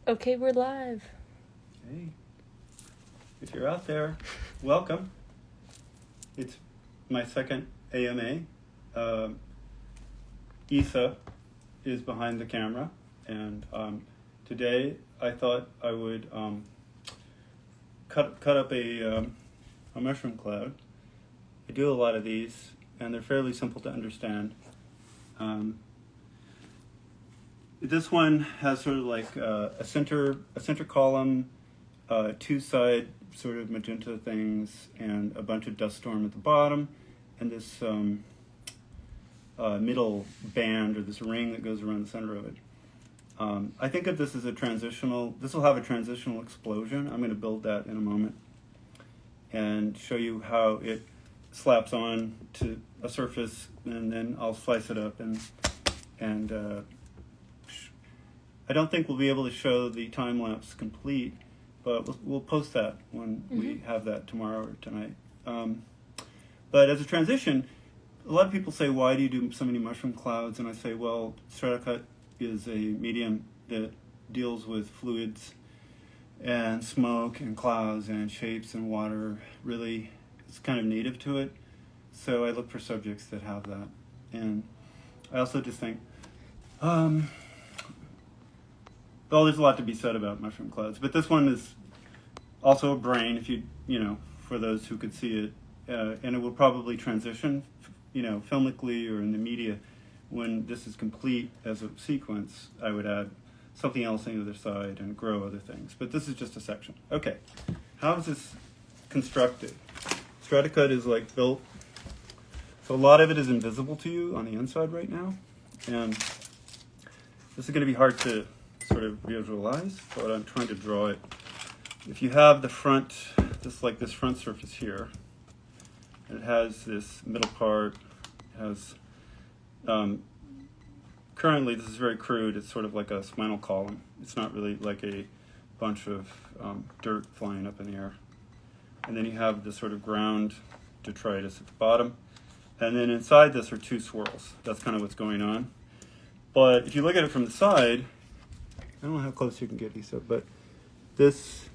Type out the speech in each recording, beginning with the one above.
Okay, we're live. Hey, if you're out there, welcome. It's my second AMA. Isa is behind the camera, and today I thought I would cut up a mushroom cloud. I do a lot of these, and they're fairly simple to understand. This one has sort of like a center column, two side sort of magenta things, and a bunch of dust storm at the bottom, and this middle band or this ring that goes around the center of it. I think of this as this will have a transitional explosion. I'm going to build that in a moment and show you how it slaps on to a surface, and then I'll slice it up and I don't think we'll be able to show the time lapse complete, but we'll post that when we have that tomorrow or tonight. But as a transition, a lot of people say, why do you do so many mushroom clouds? And I say, well, Stratacut is a medium that deals with fluids and smoke and clouds and shapes and water. Really, it's kind of native to it. So I look for subjects that have that. And I also just think, well, there's a lot to be said about mushroom clouds, but this one is also a brain, if you for those who could see it, and it will probably transition, filmically or in the media. When this is complete as a sequence, I would add something else on the other side and grow other things. But this is just a section. Okay, how is this constructed? Stratacut is like built, so a lot of it is invisible to you on the inside right now, and this is going to be hard to sort of visualize, but I'm trying to draw it. If you have the front, this front surface here, and it has this middle part, it has, currently this is very crude, it's sort of like a spinal column. It's not really like a bunch of dirt flying up in the air. And then you have this sort of ground detritus at the bottom. And then inside this are two swirls. That's kind of what's going on. But if you look at it from the side, I don't know how close you can get, Isa, but this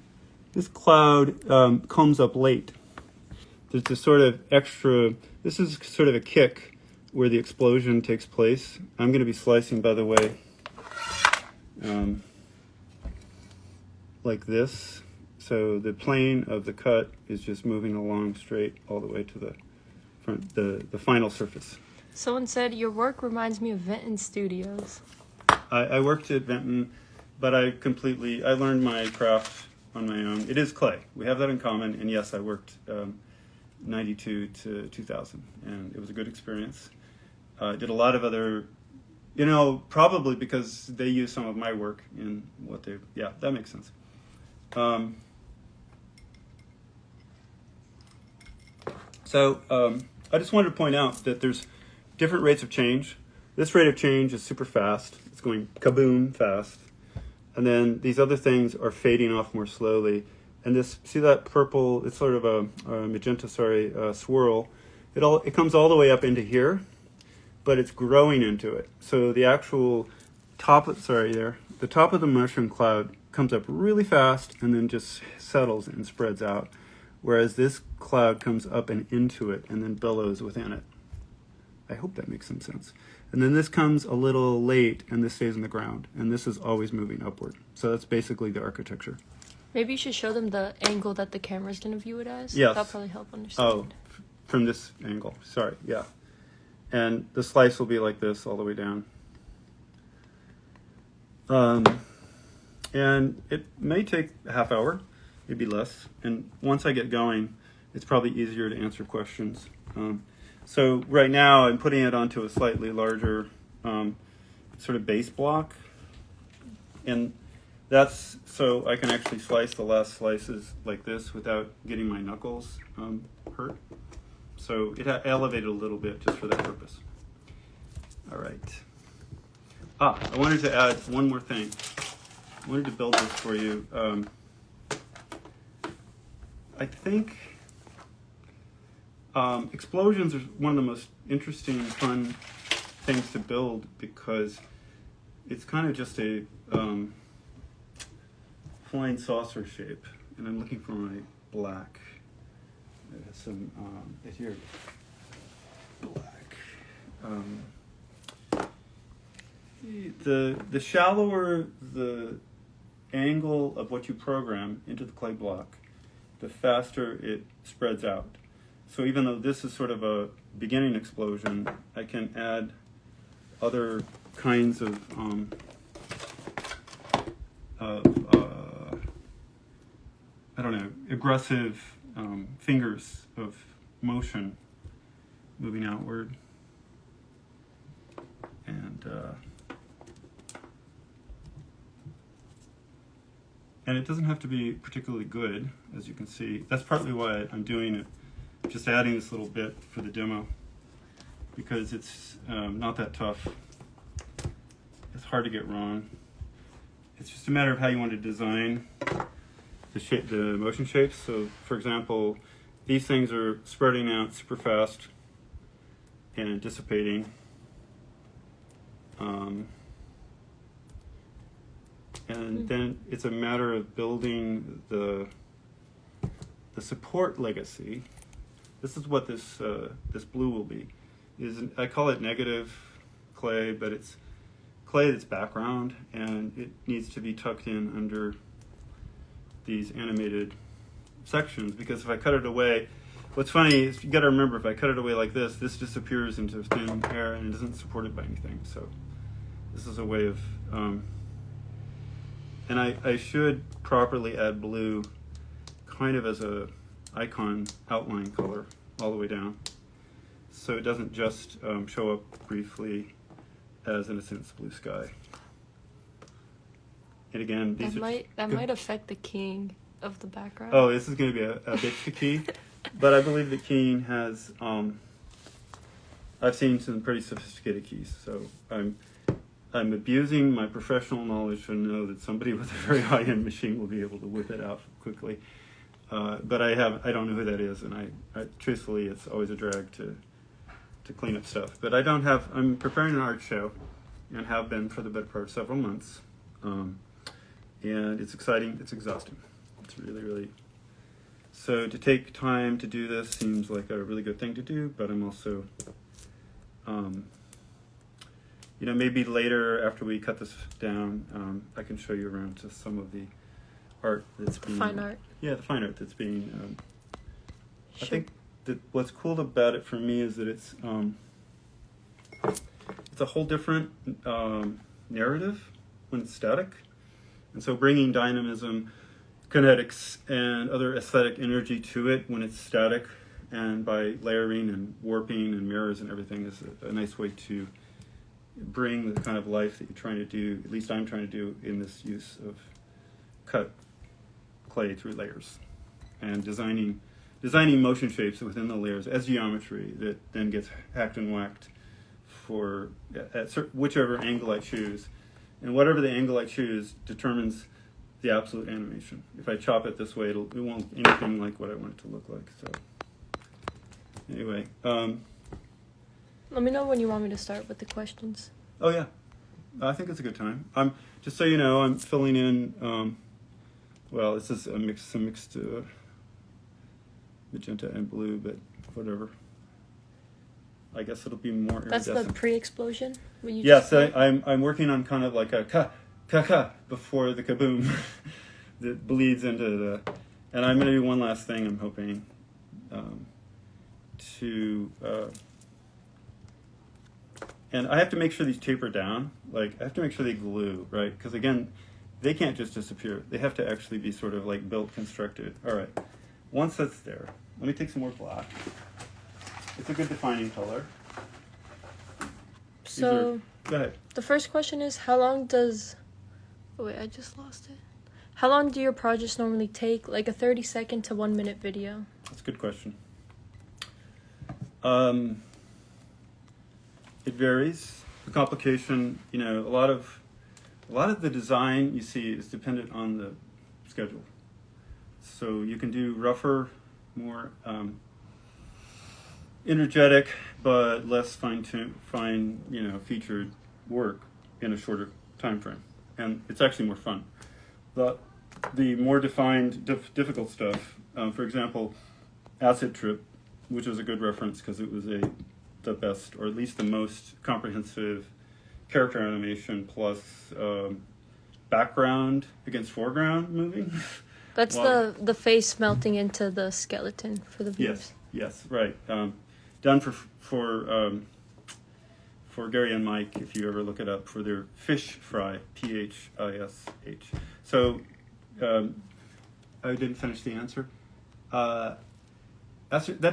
cloud comes up late. There's this sort of this is sort of a kick where the explosion takes place. I'm going to be slicing, by the way, like this. So the plane of the cut is just moving along straight all the way to the front, the final surface. Someone said your work reminds me of Venton Studios. I worked at Venton, but I learned my craft on my own. It is clay. We have that in common. And yes, I worked 92 to 2000, and it was a good experience. Did a lot of other, probably because they use some of my work in what they, that makes sense. So I just wanted to point out that there's different rates of change. This rate of change is super fast. It's going kaboom fast. And then these other things are fading off more slowly. And this, see that purple, it's sort of a magenta, swirl. It comes all the way up into here, but it's growing into it. So the actual the top of the mushroom cloud comes up really fast and then just settles and spreads out. Whereas this cloud comes up and into it and then billows within it. I hope that makes some sense. And then this comes a little late, and this stays in the ground. And this is always moving upward. So that's basically the architecture. Maybe you should show them the angle that the camera's going to view it as. Yes. That'll probably help understand. Oh, from this angle. Sorry, yeah. And the slice will be like this all the way down. And it may take a half hour, maybe less. And once I get going, it's probably easier to answer questions. So right now I'm putting it onto a slightly larger sort of base block. And that's so I can actually slice the last slices like this without getting my knuckles hurt. So it elevated a little bit just for that purpose. All right. I wanted to add one more thing. I wanted to build this for you. I think explosions are one of the most interesting, fun things to build because it's kind of just a coin saucer shape, and I'm looking for my black. It has some, here, black. The shallower the angle of what you program into the clay block, the faster it spreads out. So even though this is sort of a beginning explosion, I can add other kinds of I don't know, aggressive fingers of motion moving outward. And it doesn't have to be particularly good, as you can see. That's partly why I'm doing it, just adding this little bit for the demo, because it's not that tough. It's hard to get wrong. It's just a matter of how you want to design the motion shapes. So, for example, these things are spreading out super fast and dissipating. And then it's a matter of building the support legacy. This is what this blue will be. I call it negative clay, but it's clay that's background, and it needs to be tucked in under these animated sections, because if I cut it away, what's funny is you got to remember, if I cut it away like this disappears into thin air and it isn't supported by anything. So this is a way of and I should properly add blue kind of as a icon outline color all the way down, so it doesn't just show up briefly as, in a sense, blue sky. And again, these that might affect the keying of the background. Oh, this is going to be a bitch to key, but I believe that keying has. I've seen some pretty sophisticated keys, so I'm abusing my professional knowledge to know that somebody with a very high-end machine will be able to whip it out quickly. But I don't know who that is, and I truthfully, it's always a drag to clean up stuff. But I'm preparing an art show, and have been for the better part of several months. And it's exciting, it's exhausting. It's really, really... So to take time to do this seems like a really good thing to do, but I'm also... maybe later after we cut this down, I can show you around to some of the art that's being... Fine art. Yeah, the fine art that's being... Sure. I think that what's cool about it for me is that it's a whole different narrative when it's static. And so bringing dynamism, kinetics, and other aesthetic energy to it when it's static, and by layering and warping and mirrors and everything, is a nice way to bring the kind of life that you're trying to do, at least I'm trying to do, in this use of cut clay through layers, and designing motion shapes within the layers as geometry that then gets hacked and whacked at whichever angle I choose. And whatever the angle I choose determines the absolute animation. If I chop it this way, it won't anything like what I want it to look like. So anyway, Let me know when you want me to start with the questions. Oh yeah, I think it's a good time. Just so you know, I'm filling in. Well, this is some mixed magenta and blue, but whatever. I guess it'll be more iridescent. That's the pre-explosion? Yes, I'm working on kind of like a ka before the kaboom that bleeds into the... And I'm going to do one last thing, I'm hoping, and I have to make sure these taper down. Like, I have to make sure they glue, right? Because again, they can't just disappear. They have to actually be sort of like built, constructed. All right, once that's there, let me take some more black. It's a good defining color. So, go ahead. The first question is, how long does... Oh, wait, I just lost it. How long do your projects normally take? Like a 30-second to 1-minute video? That's a good question. It varies. The complication, a lot of the design you see is dependent on the schedule. So you can do rougher, more energetic, but less featured work in a shorter time frame, and it's actually more fun. But the more defined, difficult stuff, for example, Acid Trip, which was a good reference because it was the best, or at least the most comprehensive character animation plus background against foreground movie. That's Well, the face melting into the skeleton for the viewers. Yes, right. Done for Gary and Mike, if you ever look it up, for their Fish Fry, Phish. So I didn't finish the answer. That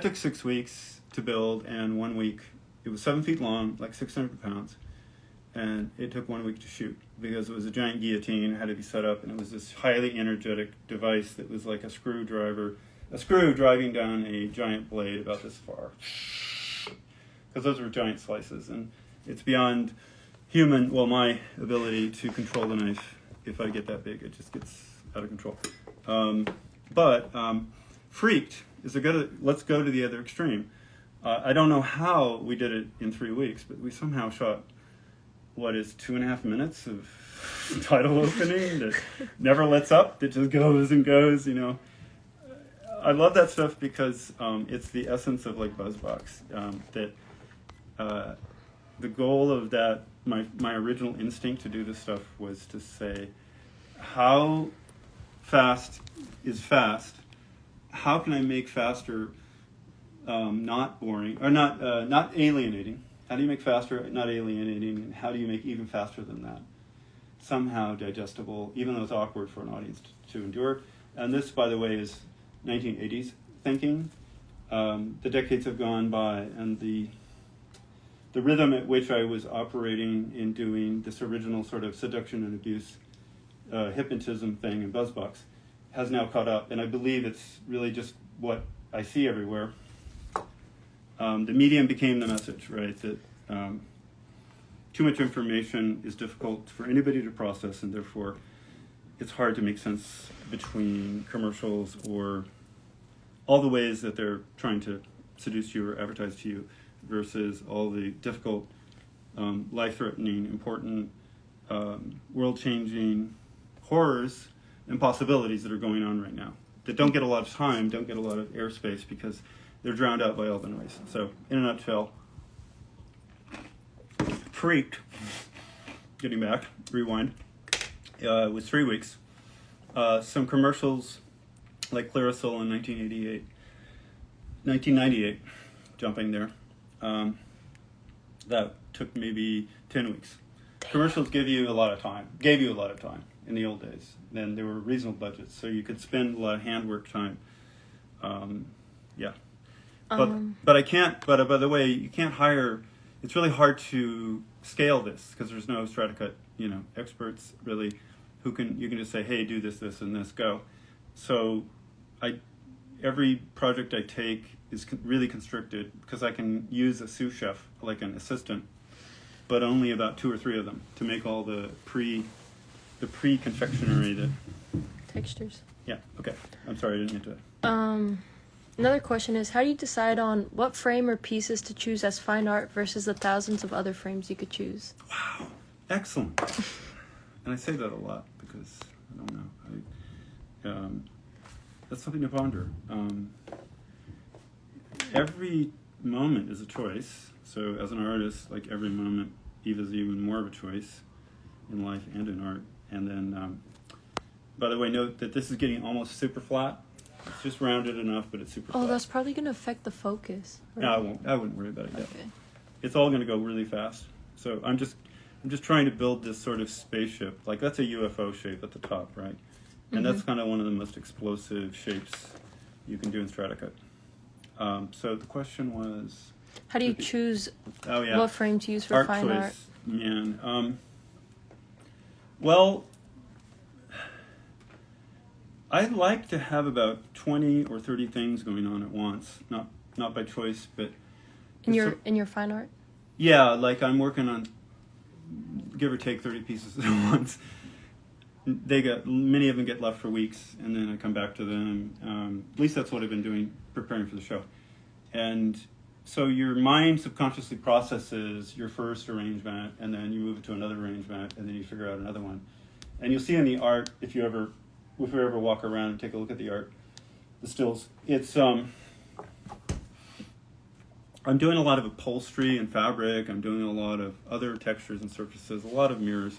took 6 weeks to build, and 1 week. It was 7 feet long, like 600 pounds, and it took 1 week to shoot because it was a giant guillotine, had to be set up, and it was this highly energetic device that was like a screw driving down a giant blade about this far. Because those were giant slices, and it's beyond my ability to control the knife. If I get that big, it just gets out of control. But Freaked is let's go to the other extreme. I don't know how we did it in 3 weeks, but we somehow shot, 2.5 minutes of title opening that never lets up, that just goes and goes, I love that stuff because it's the essence of like BuzzBox. The goal of that, my original instinct to do this stuff was to say, how fast is fast? How can I make faster not boring or not alienating? How do you make faster not alienating? And how do you make even faster than that? Somehow digestible, even though it's awkward for an audience to endure. And this, by the way, is 1980s thinking. The decades have gone by, and the rhythm at which I was operating in doing this original sort of seduction and abuse hypnotism thing in BuzzBox has now caught up, and I believe it's really just what I see everywhere. The medium became the message, right? That too much information is difficult for anybody to process, and therefore it's hard to make sense between commercials or all the ways that they're trying to seduce you or advertise to you versus all the difficult, life-threatening, important, world-changing horrors and possibilities that are going on right now that don't get a lot of time, don't get a lot of airspace because they're drowned out by all the noise. So, in a nutshell, Freaked, getting back, rewind, it was 3 weeks. Some commercials like Clearasil in 1998, jumping there, that took maybe 10 weeks. Damn. Commercials gave you a lot of time in the old days. Then there were reasonable budgets, so you could spend a lot of handwork time. But I can't. But by the way, you can't hire. It's really hard to scale this because there's no Stratacut, experts really, you can just say, hey, do this, this, and this, go. So, every project I take is really constricted because I can use a sous chef, like an assistant, but only about 2 or 3 of them to make all the pre-confectionery Textures. Yeah. Okay. I'm sorry, I didn't get to that. Another question is, how do you decide on what frame or pieces to choose as fine art versus the thousands of other frames you could choose? Wow. Excellent. And I say that a lot because I don't know. That's something to ponder. Every moment is a choice. So as an artist, like every moment, is even more of a choice in life and in art. And then, by the way, note that this is getting almost super flat. It's just rounded enough, but it's super flat. Oh, that's probably going to affect the focus. Right? No, I won't. I wouldn't worry about it yet. Okay. It's all going to go really fast. So I'm just trying to build this sort of spaceship. Like that's a UFO shape at the top, right? And that's kind of one of the most explosive shapes you can do in Stratacut. So the question was, how do you choose yeah, what frame to use for fine art? Man, well, I'd like to have about 20 or 30 things going on at once. Not by choice, but in your fine art. Yeah, like I'm working on give or take 30 pieces at once. Many of them get left for weeks, and then I come back to them. At least that's what I've been doing, preparing for the show. And so your mind subconsciously processes your first arrangement, and then you move it to another arrangement, and then you figure out another one. And you'll see in the art, if you ever if we ever walk around and take a look at the art, the stills. It's I'm doing a lot of upholstery and fabric. I'm doing a lot of other textures and surfaces, a lot of mirrors.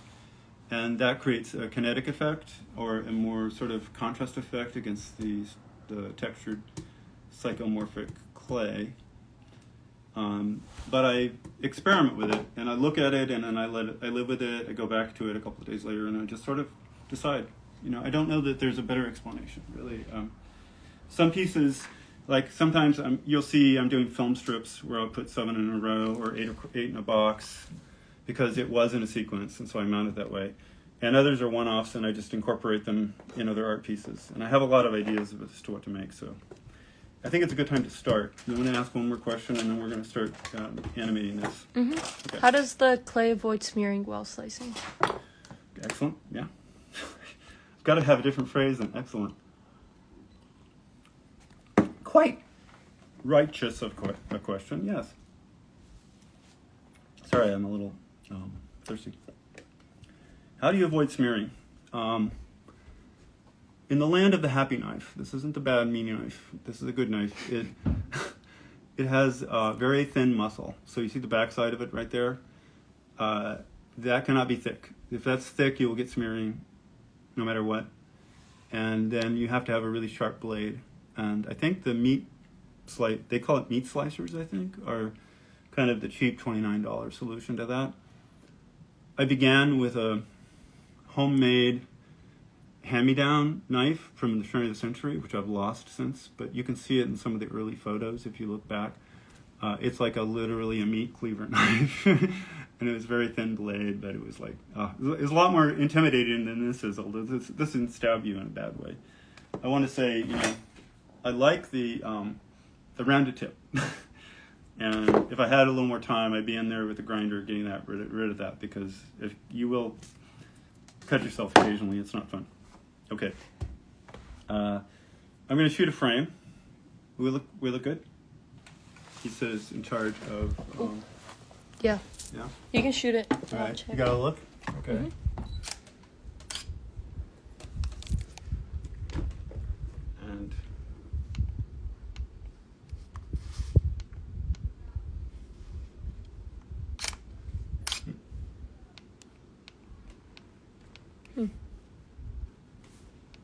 And that creates a kinetic effect or a more sort of contrast effect against the textured psychomorphic clay. But I experiment with it, and I look at it, and then I live with it. I go back to it a couple of days later, and I just sort of decide. I don't know that there's a better explanation, really. Some pieces, like sometimes you'll see I'm doing film strips where I'll put 7 in a row or 8 in a box because it was in a sequence, and so I mount it that way. And others are one-offs, and I just incorporate them in other art pieces. And I have a lot of ideas as to what to make, so I think it's a good time to start. You want to ask one more question, and then we're going to start animating this. Mm-hmm. Okay. How does the clay avoid smearing while slicing? Excellent, yeah. I've got to have a different phrase than excellent. Quite righteous of a question, yes. Sorry, I'm a little thirsty. How do you avoid smearing? In the land of the happy knife, this isn't the bad, mean knife. This is a good knife. It has very thin muscle. So you see the backside of it right there? That cannot be thick. If that's thick, you will get smearing no matter what. And then you have to have a really sharp blade. And I think the they call it meat slicers, I think, are kind of the cheap $29 solution to that. I began with a homemade hand-me-down knife from the turn of the century, which I've lost since, but you can see it in some of the early photos if you look back. It's like literally a meat cleaver knife, and it was very thin blade, but it was like, it was a lot more intimidating than this is. This didn't stab you in a bad way. I want to say, I like the rounded tip. And if I had a little more time, I'd be in there with the grinder getting rid of that, because if you will cut yourself occasionally, it's not fun. Okay. I'm going to shoot a frame. We look good? He says in charge of... Yeah. Yeah? You can shoot it. All I'll right. check. You got to look? Okay. Mm-hmm. And...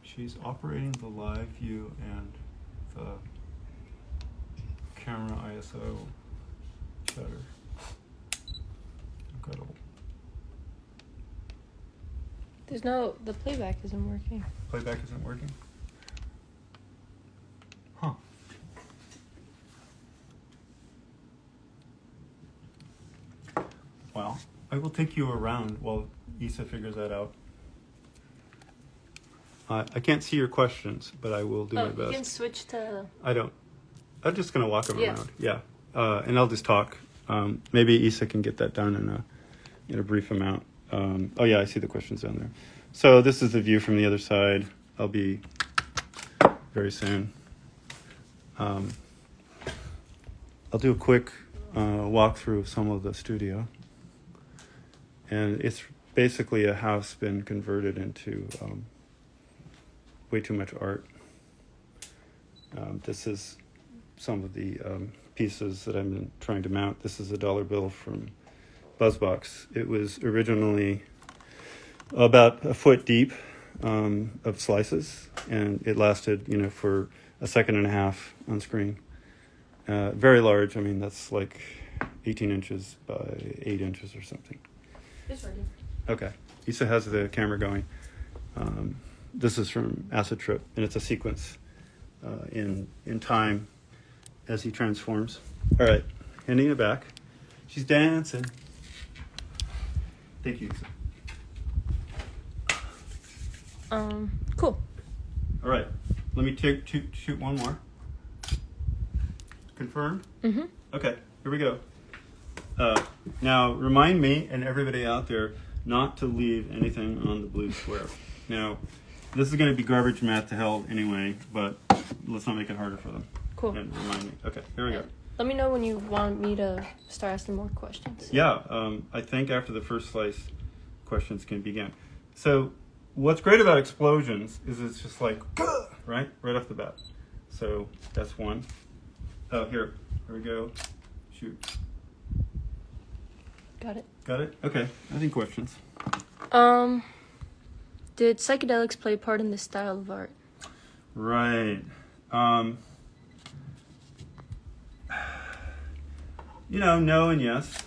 She's operating the live view and the camera ISO shutter. Incredible. The playback isn't working. Playback isn't working? Huh. Well, I will take you around while Isa figures that out. I can't see your questions, but I will do my best. You can switch to... I don't. I'm just going to walk them Yeah. around. Yeah. And I'll just talk. Maybe Isa can get that done in a brief amount. Oh, yeah, I see the questions down there. So this is the view from the other side. I'll be very soon. I'll do a quick walkthrough of some of the studio. And it's basically a house been converted into... way too much art. This is some of the pieces that I've been trying to mount. This is a dollar bill from Buzzbox. It was originally about a foot deep of slices, and it lasted, for a second and a half on screen. Very large. I mean, that's like 18 inches by 8 inches or something. It's ready. Okay. Isa has the camera going. This is from Acid Trip, and it's a sequence in time as he transforms. All right, handing it back. She's dancing. Thank you. Cool. All right, let me shoot one more. Confirmed? Mm-hmm. Okay, here we go. Now, remind me and everybody out there not to leave anything on the blue square. Now, this is going to be garbage math to hell anyway, but let's not make it harder for them. Cool. And remind me. Okay, here we go. Let me know when you want me to start asking more questions. Yeah, I think after the first slice, questions can begin. So what's great about explosions is it's just like, right off the bat. So that's one. Oh, here we go. Shoot. Got it. Got it? Okay. Any questions? Did psychedelics play a part in this style of art? Right. No and yes.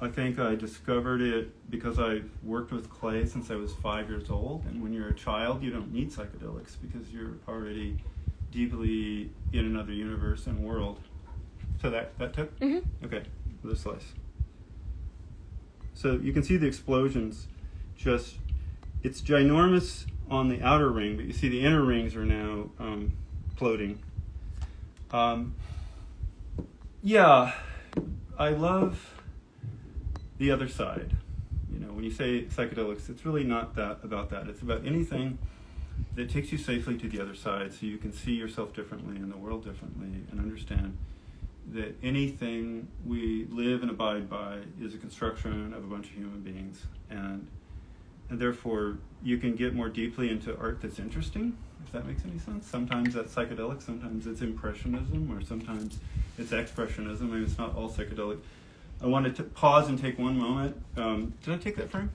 I think I discovered it because I worked with clay since I was 5 years old. And when you're a child, you don't need psychedelics because you're already deeply in another universe and world. So that took? Mm-hmm. Okay, another slice. So you can see the explosions it's ginormous on the outer ring, but you see the inner rings are now floating. Yeah, I love the other side. When you say psychedelics, it's really not about that. It's about anything that takes you safely to the other side so you can see yourself differently and the world differently and understand that anything we live and abide by is a construction of a bunch of human beings. And therefore, you can get more deeply into art that's interesting, if that makes any sense. Sometimes that's psychedelic, sometimes it's impressionism, or sometimes it's expressionism. I mean, it's not all psychedelic. I wanted to pause and take one moment. Did I take that frame?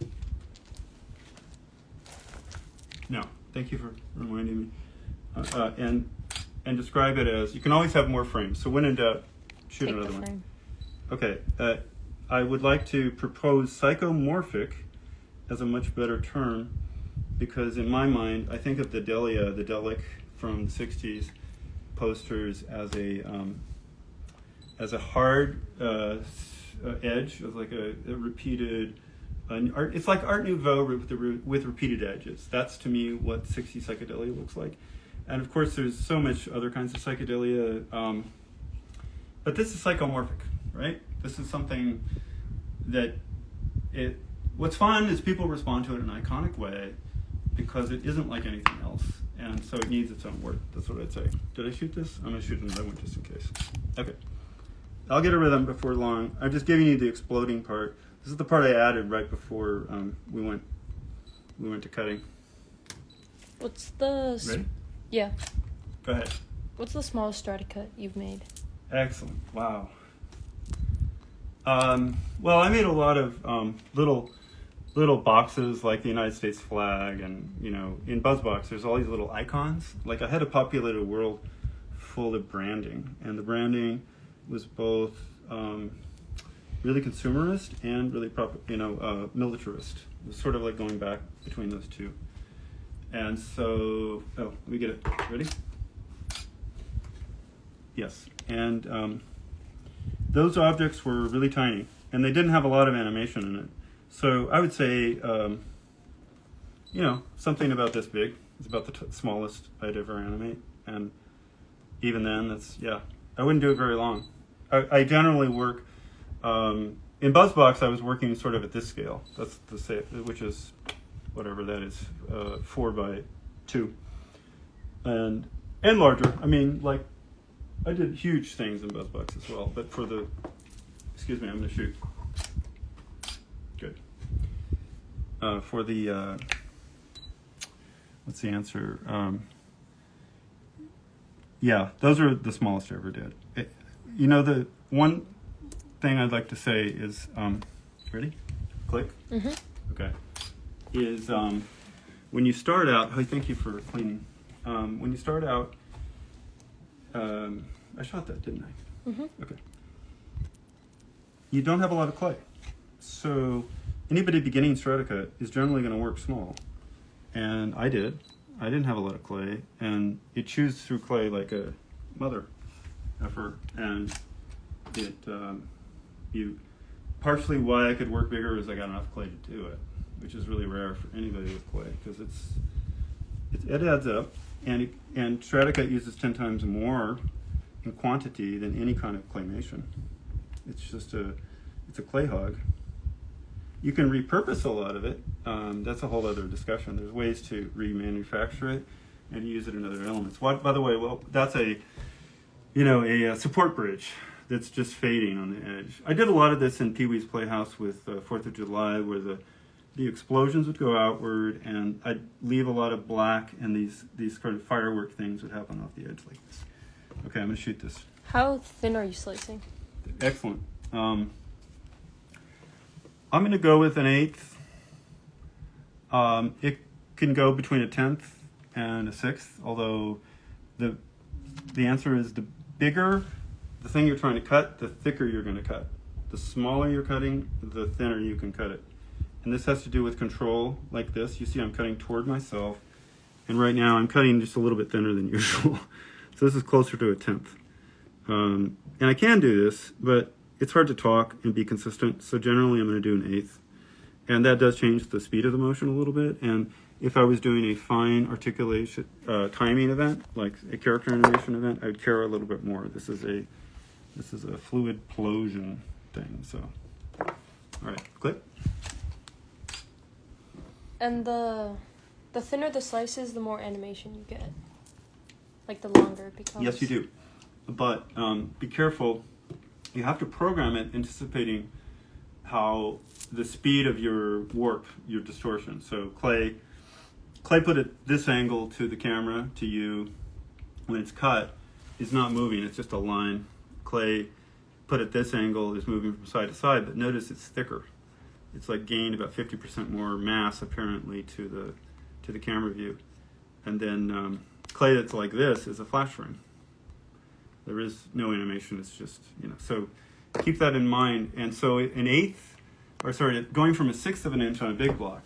No. Thank you for reminding me. And describe it as, you can always have more frames. So when in doubt, shoot Take another the one. frame. Okay. I would like to propose psychomorphic as a much better term, because in my mind, I think of the Delia, the Delic from the 60s posters as a hard edge of like a repeated art. It's like Art Nouveau with repeated edges. That's to me what 60s psychedelia looks like. And of course, there's so much other kinds of psychedelia, but this is psychomorphic, right? This is something that what's fun is people respond to it in an iconic way because it isn't like anything else. And so it needs its own word. That's what I'd say. Did I shoot this? I'm going to shoot another one just in case. Okay. I'll get a rhythm before long. I'm just giving you the exploding part. This is the part I added right before we went to cutting. What's the... Ready? Yeah. Go ahead. What's the smallest strata cut you've made? Excellent. Wow. Well, I made a lot of little boxes like the United States flag, and in BuzzBox there's all these little icons. Like I had a populated world full of branding, and the branding was both really consumerist and really militarist. It was sort of like going back between those two. And so, let me get it. Ready? Yes. And those objects were really tiny, and they didn't have a lot of animation in it. So I would say, something about this big. It's about the smallest I'd ever animate. And even then, I wouldn't do it very long. I generally work, in BuzzBox, I was working sort of at this scale. That's which is whatever that is, 4x2. And larger. I mean, like, I did huge things in BuzzBox as well, but excuse me, I'm going to shoot. Good. For the, what's the answer? Yeah, those are the smallest I ever did. The one thing I'd like to say is, ready? Click? Mm-hmm. Okay. Is when you start out, thank you for cleaning. When you start out, I shot that, didn't I? Mm-hmm. Okay. You don't have a lot of clay. So anybody beginning Stratacut is generally going to work small. And I did. I didn't have a lot of clay. And it chews through clay like a mother effer. And partially why I could work bigger is I got enough clay to do it, which is really rare for anybody with clay because it adds up. And Stratacut uses 10 times more in quantity than any kind of claymation. It's just it's a clay hog. You can repurpose a lot of it. That's a whole other discussion. There's ways to remanufacture it and use it in other elements. By the way, that's a support bridge that's just fading on the edge. I did a lot of this in Pee Wee's Playhouse with 4th of July, where the the explosions would go outward, and I'd leave a lot of black, and these kind of firework things would happen off the edge like this. Okay, I'm going to shoot this. How thin are you slicing? Excellent. I'm going to go with an eighth. It can go between a tenth and a sixth, although the answer is the bigger the thing you're trying to cut, the thicker you're going to cut. The smaller you're cutting, the thinner you can cut it. And this has to do with control, like this. You see I'm cutting toward myself, and right now I'm cutting just a little bit thinner than usual. So this is closer to a tenth. And I can do this, but it's hard to talk and be consistent, so generally I'm going to do an eighth. And that does change the speed of the motion a little bit. And if I was doing a fine articulation timing event, like a character animation event, I would care a little bit more. This is a fluid plosion thing. So, all right, click. And the thinner the slices, the more animation you get. Like the longer it becomes. Yes, you do. But be careful. You have to program it anticipating how the speed of your warp, your distortion. So Clay put it this angle to the camera, to you. When it's cut, it's not moving. It's just a line. Clay put it this angle, is moving from side to side, but notice it's thicker. It's like gained about 50% more mass apparently to the camera view. And then Clay that's like this is a flash frame. There is no animation. It's just, so keep that in mind. And so an eighth, or sorry, going from a sixth of an inch on a big block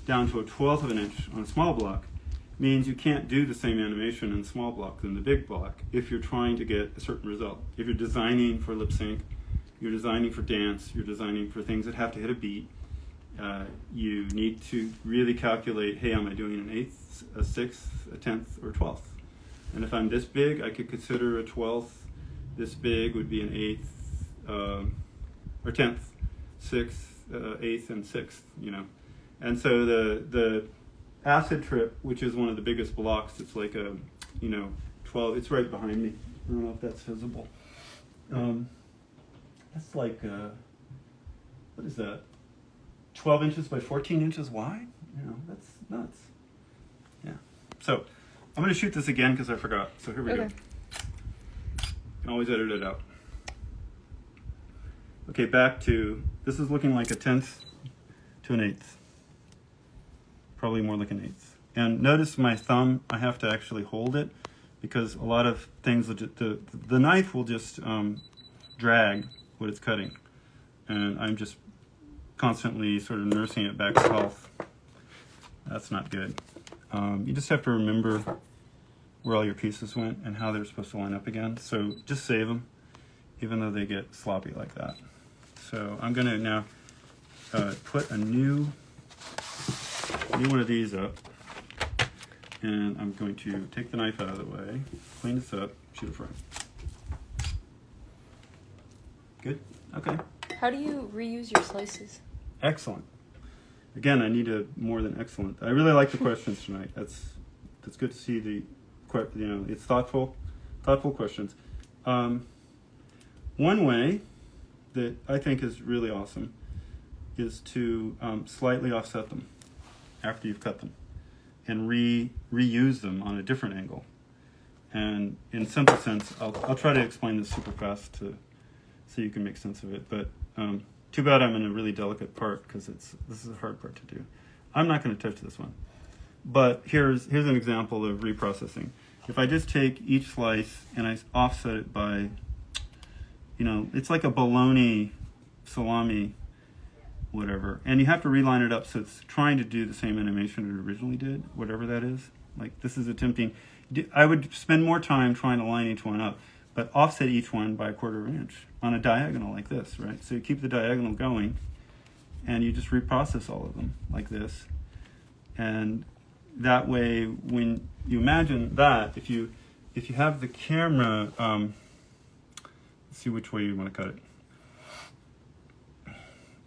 down to a 12th of an inch on a small block means you can't do the same animation in small block than the big block if you're trying to get a certain result. If you're designing for lip sync, you're designing for dance, you're designing for things that have to hit a beat, you need to really calculate, hey, am I doing an eighth, a sixth, a tenth, or 12th? And if I'm this big, I could consider a 12th. This big would be an eighth, or 10th, 6th, 8th, and 6th, And so the acid trip, which is one of the biggest blocks, it's like a, 12, it's right behind me. I don't know if that's visible. That's like, what is that? 12 inches by 14 inches wide? That's nuts. Yeah. So I'm going to shoot this again because I forgot. So here we go. You can always edit it out. Okay, back to, this is looking like a tenth to an eighth. Probably more like an eighth. And notice my thumb, I have to actually hold it because a lot of things, the knife will just drag what it's cutting. And I'm just constantly sort of nursing it back to health. That's not good. You just have to remember where all your pieces went and how they're supposed to line up again. So just save them, even though they get sloppy like that. So I'm going to now put a new one of these up. And I'm going to take the knife out of the way, clean this up, shoot a frame. Good? Okay. How do you reuse your slices? Excellent. Again, I need a more than excellent. I really like the questions tonight. That's good to see it's thoughtful questions. One way that I think is really awesome is to slightly offset them after you've cut them and reuse them on a different angle. And in simple sense, I'll try to explain this super fast so you can make sense of it. But too bad I'm in a really delicate part because this is a hard part to do. I'm not going to touch this one. But here's an example of reprocessing. If I just take each slice and I offset it by, it's like a bologna, salami, whatever. And you have to reline it up so it's trying to do the same animation it originally did, whatever that is. Like this is attempting, I would spend more time trying to line each one up, but offset each one by 1/4 of an inch on a diagonal like this, right? So you keep the diagonal going and you just reprocess all of them like this. And that way, when you imagine that, if you have the camera, let's see which way you want to cut it.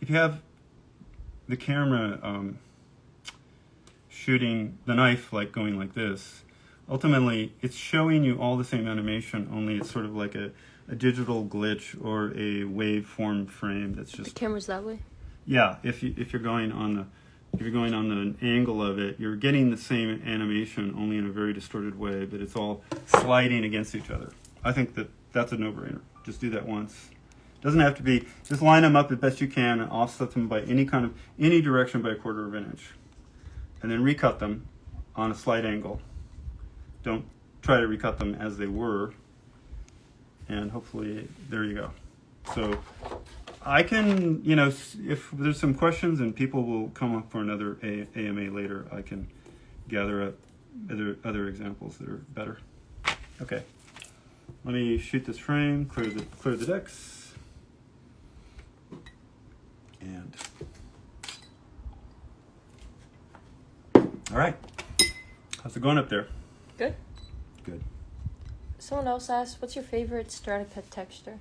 If you have the camera shooting the knife like going like this, ultimately it's showing you all the same animation, only it's sort of like a digital glitch or a waveform frame that's just... The camera's that way? Yeah, if you're going on if you're going on the angle of it, you're getting the same animation, only in a very distorted way, but it's all sliding against each other. I think that that's a no-brainer. Just do that once. Doesn't have to be, just line them up as best you can and offset them by any direction by 1/4 of an inch. And then recut them on a slight angle. Don't try to recut them as they were. And hopefully, there you go. So I can, if there's some questions and people will come up for another AMA later, I can gather up other examples that are better. Okay. Let me shoot this frame, clear the decks. And all right. How's it going up there? Good. Good. Someone else asked, what's your favorite Stratacut texture?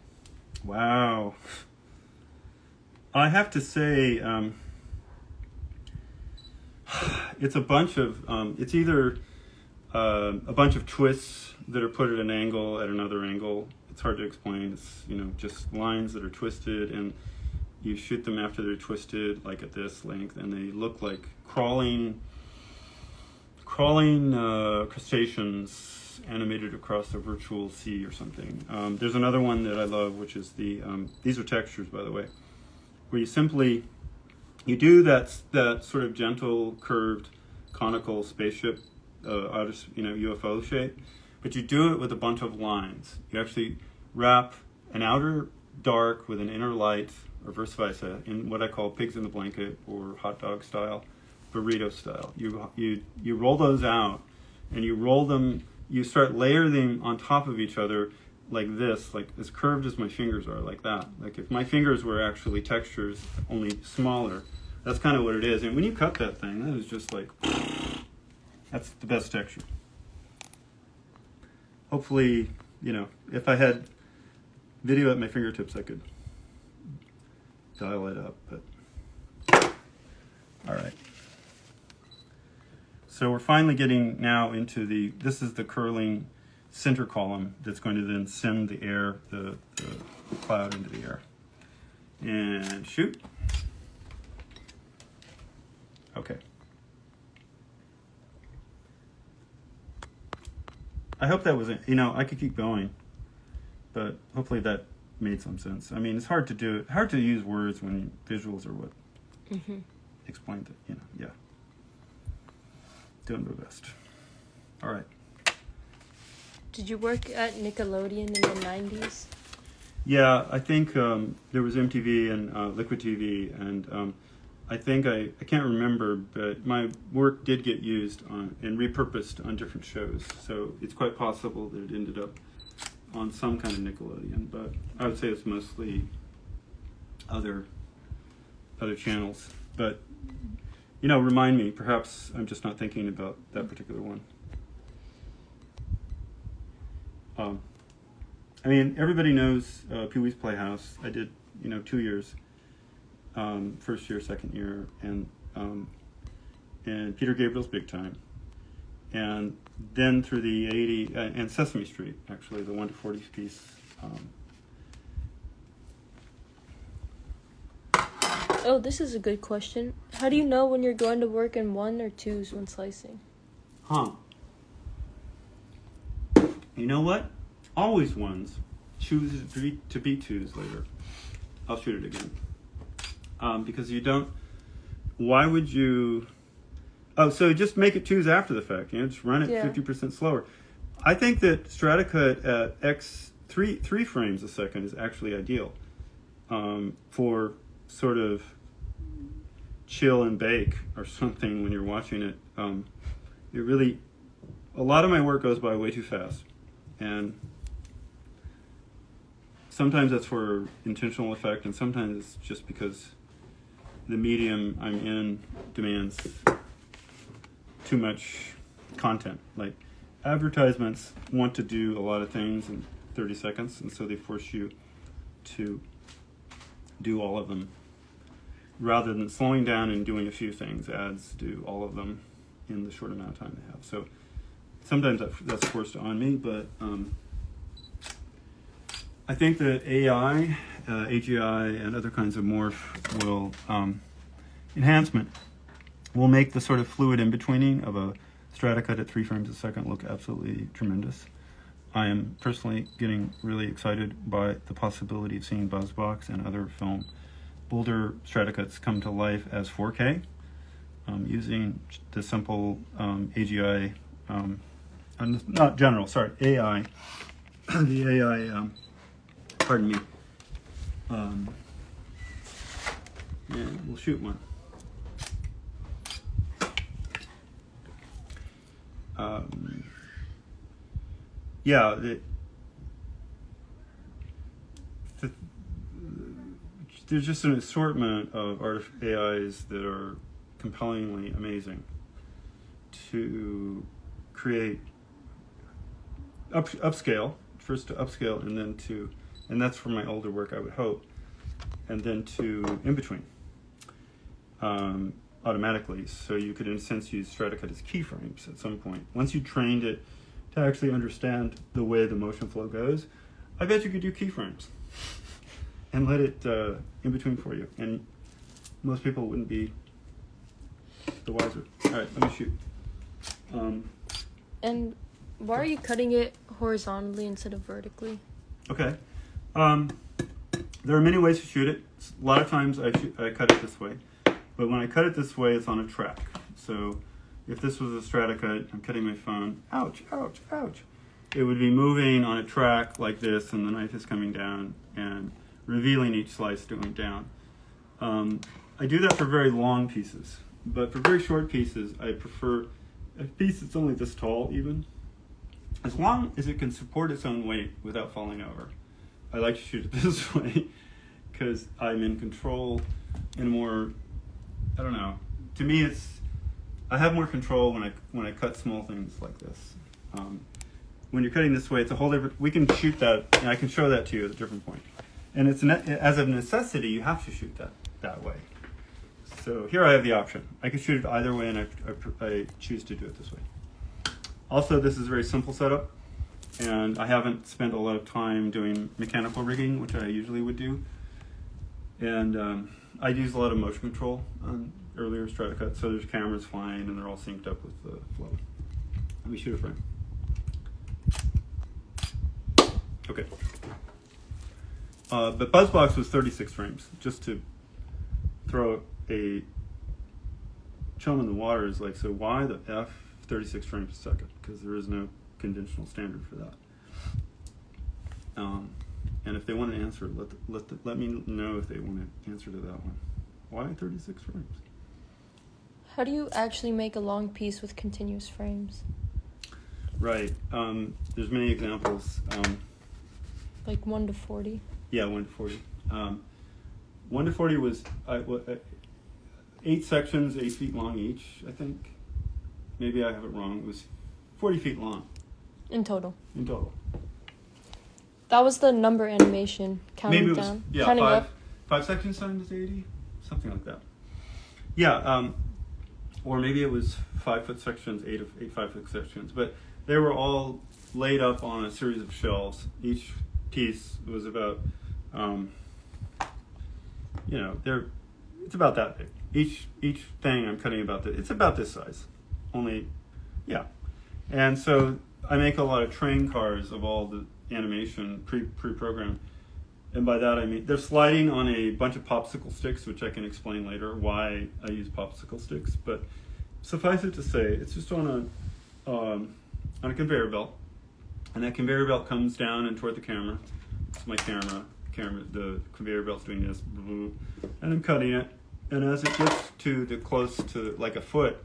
Wow. I have to say, it's a bunch of, it's either a bunch of twists that are put at an angle, at another angle. It's hard to explain. It's, just lines that are twisted, and you shoot them after they're twisted, like at this length, and they look like crawling crustaceans animated across a virtual sea or something. There's another one that I love, which is these are textures, by the way, where you do that sort of gentle, curved, conical spaceship, UFO shape, but you do it with a bunch of lines. You actually wrap an outer dark with an inner light, or vice versa, in what I call pigs in the blanket or hot dog style, burrito style. You roll those out, and you start layering them on top of each other like this, like as curved as my fingers are, like that. Like if my fingers were actually textures, only smaller, that's kind of what it is. And when you cut that thing, that is just like, that's the best texture. Hopefully, if I had video at my fingertips, I could dial it up, but all right. So we're finally getting now into this is the curling center column that's going to then send the air, the cloud into the air. And shoot. Okay. I hope that was it. I could keep going, but hopefully that made some sense. I mean, it's hard to use words when visuals are what explain it, yeah. Doing my best. All right. Did you work at Nickelodeon in the 90s? Yeah, I think there was MTV and Liquid TV, and I think I can't remember, but my work did get used and repurposed on different shows. So it's quite possible that it ended up on some kind of Nickelodeon, but I would say it's mostly other channels. But remind me. Perhaps I'm just not thinking about that particular one. I mean, everybody knows Pee-wee's Playhouse. I did, 2 years, first year, second year, and Peter Gabriel's Big Time, and then through the 80 and Sesame Street, actually, the 1 to 40 piece. Oh, this is a good question. How do you know when you're going to work in 1 or 2s when slicing? You know what? Always 1s. Choose to be 2s later. I'll shoot it again. Because you don't... Why would you... Oh, so just make it 2s after the fact. Just run it 50% slower. I think that Stratacut at three frames a second is actually ideal for sort of chill and bake or something when you're watching it. A lot of my work goes by way too fast, and sometimes that's for intentional effect, and sometimes it's just because the medium I'm in demands too much content. Like advertisements want to do a lot of things in 30 seconds, and so they force you to do all of them rather than slowing down and doing a few things. Ads do all of them in the short amount of time they have. So sometimes that's forced on me, but I think that AI, AGI, and other kinds of morph will enhancement will make the sort of fluid in-betweening of a Stratacut at 3 frames a second look absolutely tremendous. I am personally getting really excited by the possibility of seeing BuzzBox and other older Stratacuts come to life as 4K using the simple AGI, not general, sorry, AI, the AI, pardon me, and we'll shoot one. Yeah, there's just an assortment of AIs that are compellingly amazing to create upscale, first to upscale and that's for my older work, I would hope, and then to in between automatically. So you could in a sense use Stratacut as keyframes at some point. Once you trained it to actually understand the way the motion flow goes, I bet you could do keyframes and let it in between for you. And most people wouldn't be the wiser. All right, let me shoot. And why are you cutting it horizontally instead of vertically? Okay. There are many ways to shoot it. A lot of times I cut it this way. But when I cut it this way, it's on a track. So if this was a Stratacut, I'm cutting my phone, ouch, ouch, ouch. It would be moving on a track like this, and the knife is coming down and revealing each slice going down. I do that for very long pieces, but for very short pieces, I prefer a piece that's only this tall even, as long as it can support its own weight without falling over. I like to shoot it this way because I'm in control in a more, I don't know, to me I have more control when I cut small things like this. When you're cutting this way, it's a whole different, we can shoot that, and I can show that to you at a different point. And it's as a necessity, you have to shoot that way. So here I have the option. I can shoot it either way, and I choose to do it this way. Also, this is a very simple setup, and I haven't spent a lot of time doing mechanical rigging, which I usually would do. And I use a lot of motion control on earlier Stratacut, so there's cameras flying, and they're all synced up with the flow. Let me shoot a frame. Okay. But BuzzBox was 36 frames. Just to throw a chum in the water is like, so why the F 36 frames a second? Because there is no conventional standard for that. And if they want an answer, let me know if they want an answer to that one. Why 36 frames? How do you actually make a long piece with continuous frames? Right. There's many examples. Like 1 to 40? Yeah, 1 to 40. 1 to 40 was 8 sections, 8 feet long each, I think. Maybe I have it wrong. It was 40 feet long. In total? In total. That was the number animation, counting Maybe it down. was, counting up. 5 sections times 80? Something like that. Yeah, or maybe it was 5-foot sections, 8 5-foot sections. But they were all laid up on a series of shelves. Each piece was about, it's about that big. Each thing I'm cutting it's about this size. Only, yeah. And so I make a lot of train cars of all the animation pre-programmed. And by that I mean they're sliding on a bunch of popsicle sticks, which I can explain later why I use popsicle sticks. But suffice it to say, it's just on a conveyor belt, and that conveyor belt comes down and toward the camera. It's my camera. The conveyor belt's doing this, and I'm cutting it. And as it gets close to like a foot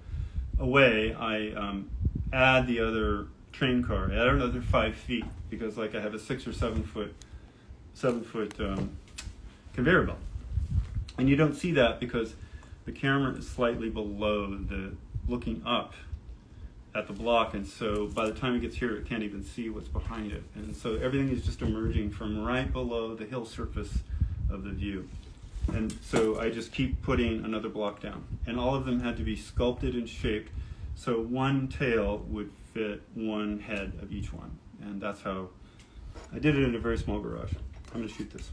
away, I add the other train car. I add another 5 feet because like I have a 6 or 7 foot conveyor belt, and you don't see that because the camera is slightly below looking up at the block, and so by the time it gets here, it can't even see what's behind it, and so everything is just emerging from right below the hill surface of the view. And so I just keep putting another block down, and all of them had to be sculpted and shaped so one tail would fit one head of each one, and that's how I did it in a very small garage. I'm going to shoot this.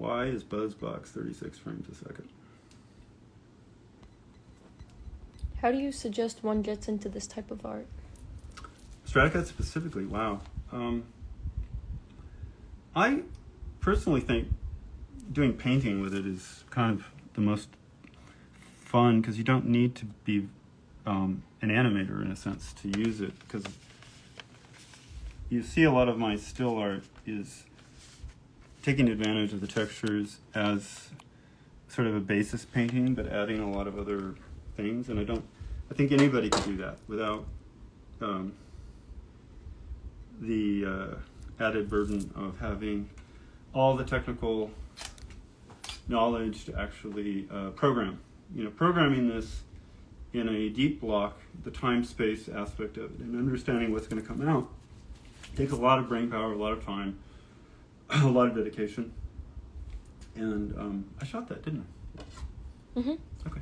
Why is BuzzBox 36 frames a second? How do you suggest one gets into this type of art? Stratacut specifically, wow. I personally think doing painting with it is kind of the most fun because you don't need to be an animator in a sense to use it, because you see a lot of my still art is taking advantage of the textures as sort of a basis painting, but adding a lot of other things. And I think anybody can do that without the added burden of having all the technical knowledge to actually program. You know, programming this in a deep block, the time-space aspect of it, and understanding what's going to come out takes a lot of brain power, a lot of time, a lot of dedication. And I shot that, didn't I? Mm-hmm. Okay.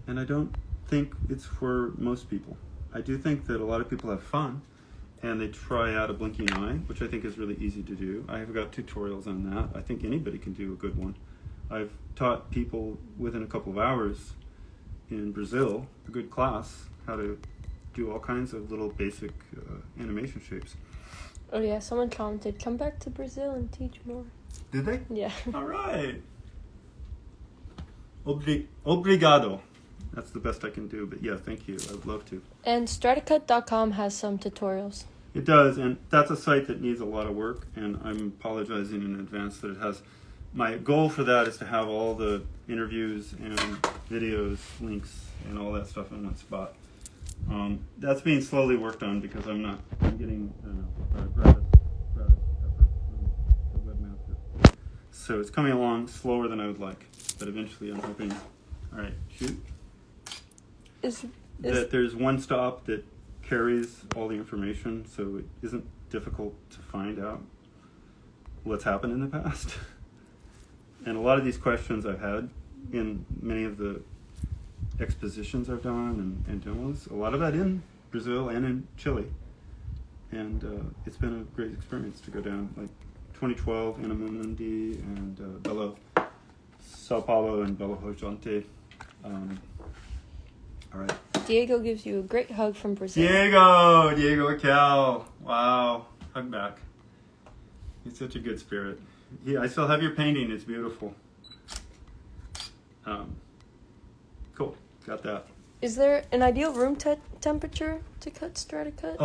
And I don't think it's for most people. I do think that a lot of people have fun and they try out a blinking eye, which I think is really easy to do. I have got tutorials on that. I think anybody can do a good one. I've taught people within a couple of hours in Brazil, a good class, how to do all kinds of little basic animation shapes. Oh yeah, someone commented, come back to Brazil and teach more. Did they? Yeah. All right. Obrigado. That's the best I can do, but yeah, thank you. I'd love to. And Stratacut.com has some tutorials. It does, and that's a site that needs a lot of work, and I'm apologizing in advance that it has. My goal for that is to have all the interviews and videos, links, and all that stuff in one spot. That's being slowly worked on because I'm getting gratis effort from the webmaster. So it's coming along slower than I would like, but eventually I'm hoping, all right, shoot. That there's one stop that carries all the information, so it isn't difficult to find out what's happened in the past. And a lot of these questions I've had in many of the expositions I've done and demos, a lot of that in Brazil and in Chile. And it's been a great experience to go down, like 2012, Anima Mundi and Belo Sao Paulo and Belo Horizonte. All right. Diego gives you a great hug from Brazil. Diego Cal. Wow. Hug back. He's such a good spirit. Yeah, I still have your painting. It's beautiful. Cool. Got that. Is there an ideal room temperature to cut Stratacut?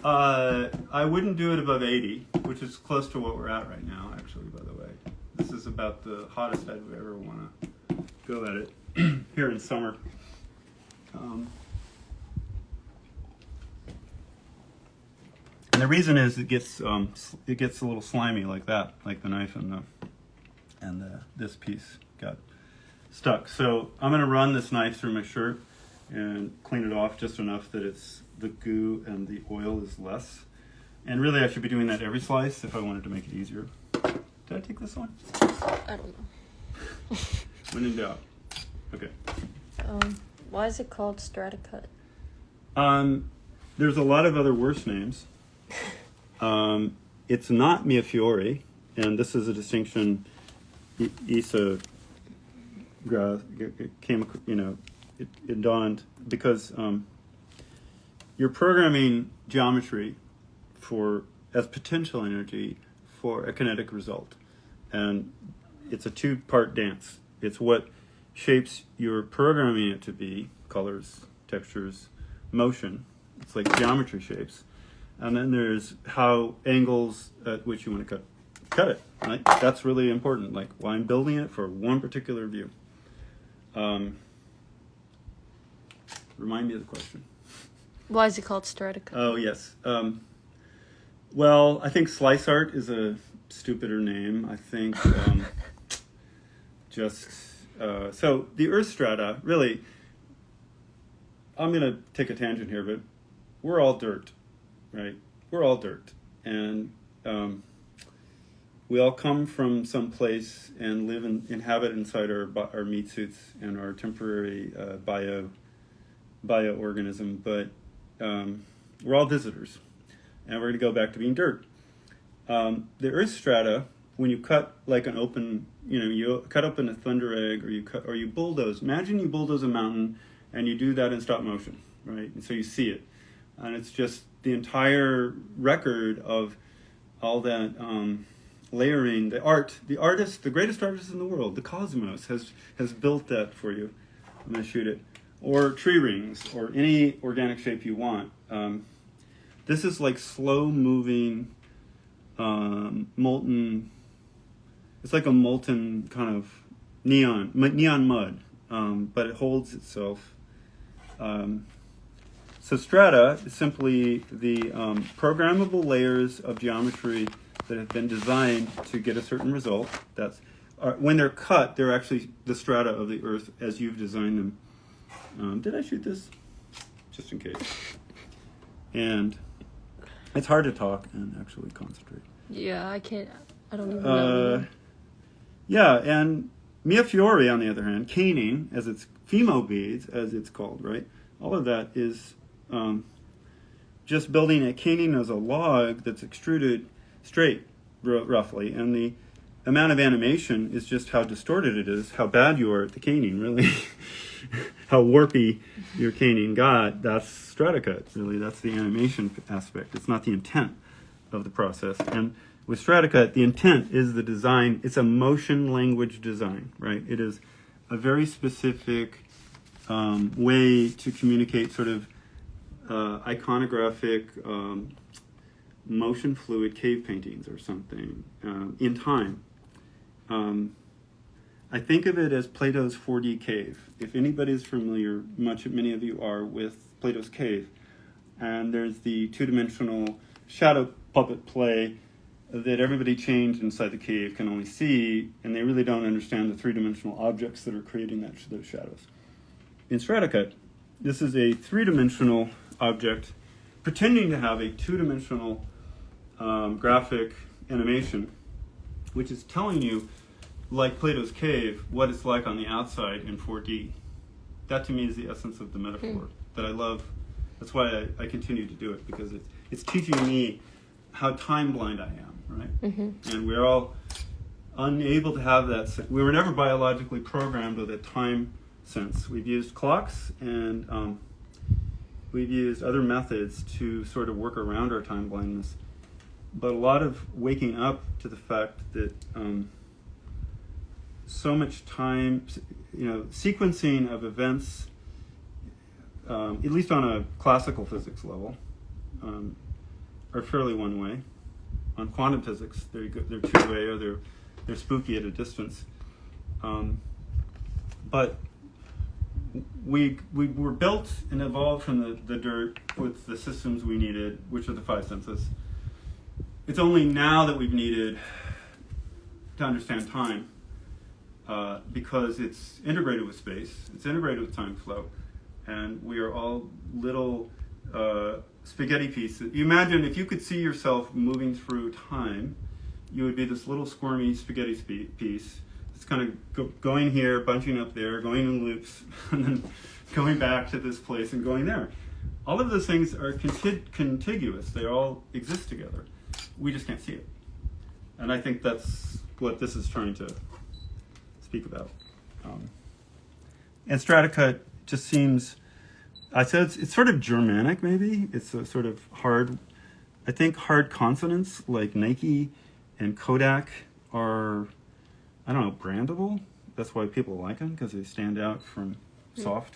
I wouldn't do it above 80, which is close to what we're at right now, actually, by the way. This is about the hottest I'd ever want to go at it here in summer. And the reason is it gets a little slimy like that, like the knife and this piece got stuck. So I'm going to run this knife through my shirt and clean it off just enough that the goo and the oil is less. And really I should be doing that every slice if I wanted to make it easier. Did I take this one? I don't know. When in doubt. Okay. Why is it called Stratacut? There's a lot of other worse names. It's not Millefiori, and this is a distinction Isa came, it dawned because you're programming geometry as potential energy for a kinetic result, and it's a two-part dance. It's what shapes you're programming it to be, colors, textures, motion. It's like geometry shapes. And then there's how angles at which you want to cut it. Right? That's really important. Like, well, I'm building it for one particular view. Remind me of the question. Why is it called Stratacut? Oh, yes. Well, I think slice art is a stupider name. I think so the Earth strata, really, I'm going to take a tangent here, but we're all dirt. Right, we're all dirt, and we all come from some place and inhabit inside our meat suits and our temporary bioorganism. But we're all visitors, and we're going to go back to being dirt. The Earth strata, when you cut like an open, you cut open a thunder egg, or you bulldoze. Imagine you bulldoze a mountain, and you do that in stop motion, right? And so you see it, and it's just the entire record of all that layering. The artist, the greatest artist in the world, the cosmos, has built that for you. I'm going to shoot it. Or tree rings, or any organic shape you want. This is like slow-moving, molten. It's like a molten kind of neon mud, but it holds itself. So strata is simply the programmable layers of geometry that have been designed to get a certain result. When they're cut, they're actually the strata of the Earth as you've designed them. Did I shoot this? Just in case. And it's hard to talk and actually concentrate. Yeah, I can't. I don't even know. Yeah, and Mia Fiore, on the other hand, caning, as it's Fimo beads, as it's called, right? All of that is just building a caning as a log that's extruded straight, roughly, and the amount of animation is just how distorted it is, how bad you are at the caning, really. How warpy your caning got, that's stratacut, really. That's the animation aspect. It's not the intent of the process. And with stratacut, the intent is the design. It's a motion language design, right? It is a very specific way to communicate sort of iconographic motion fluid cave paintings or something in time. I think of it as Plato's 4D cave. If anybody's familiar, many of you are, with Plato's cave, and there's the two-dimensional shadow puppet play that everybody chained inside the cave can only see, and they really don't understand the three-dimensional objects that are creating those shadows. In stratacut, this is a three-dimensional object pretending to have a two-dimensional graphic animation, which is telling you, like Plato's cave, what it's like on the outside in 4D. That to me is the essence of the metaphor that I love. That's why I continue to do it, because it's teaching me how time blind I am, right? Mm-hmm. And we're all unable to have that. We were never biologically programmed with a time sense. We've used clocks and we've used other methods to sort of work around our time blindness. But a lot of waking up to the fact that so much time, sequencing of events, at least on a classical physics level, are fairly one way. On quantum physics, they're two-way, or they're spooky at a distance. But we were built and evolved from the dirt with the systems we needed, which are the five senses. It's only now that we've needed to understand time, because it's integrated with space, it's integrated with time flow, and we are all little spaghetti pieces. You imagine if you could see yourself moving through time, you would be this little squirmy spaghetti piece. It's kind of going here, bunching up there, going in loops, and then going back to this place and going there. All of those things are contiguous. They all exist together. We just can't see it. And I think that's what this is trying to speak about. And stratacut just seems, I said it's sort of Germanic, maybe. It's a sort of hard consonants like Nike and Kodak are, I don't know, brandable. That's why people like them, because they stand out from soft.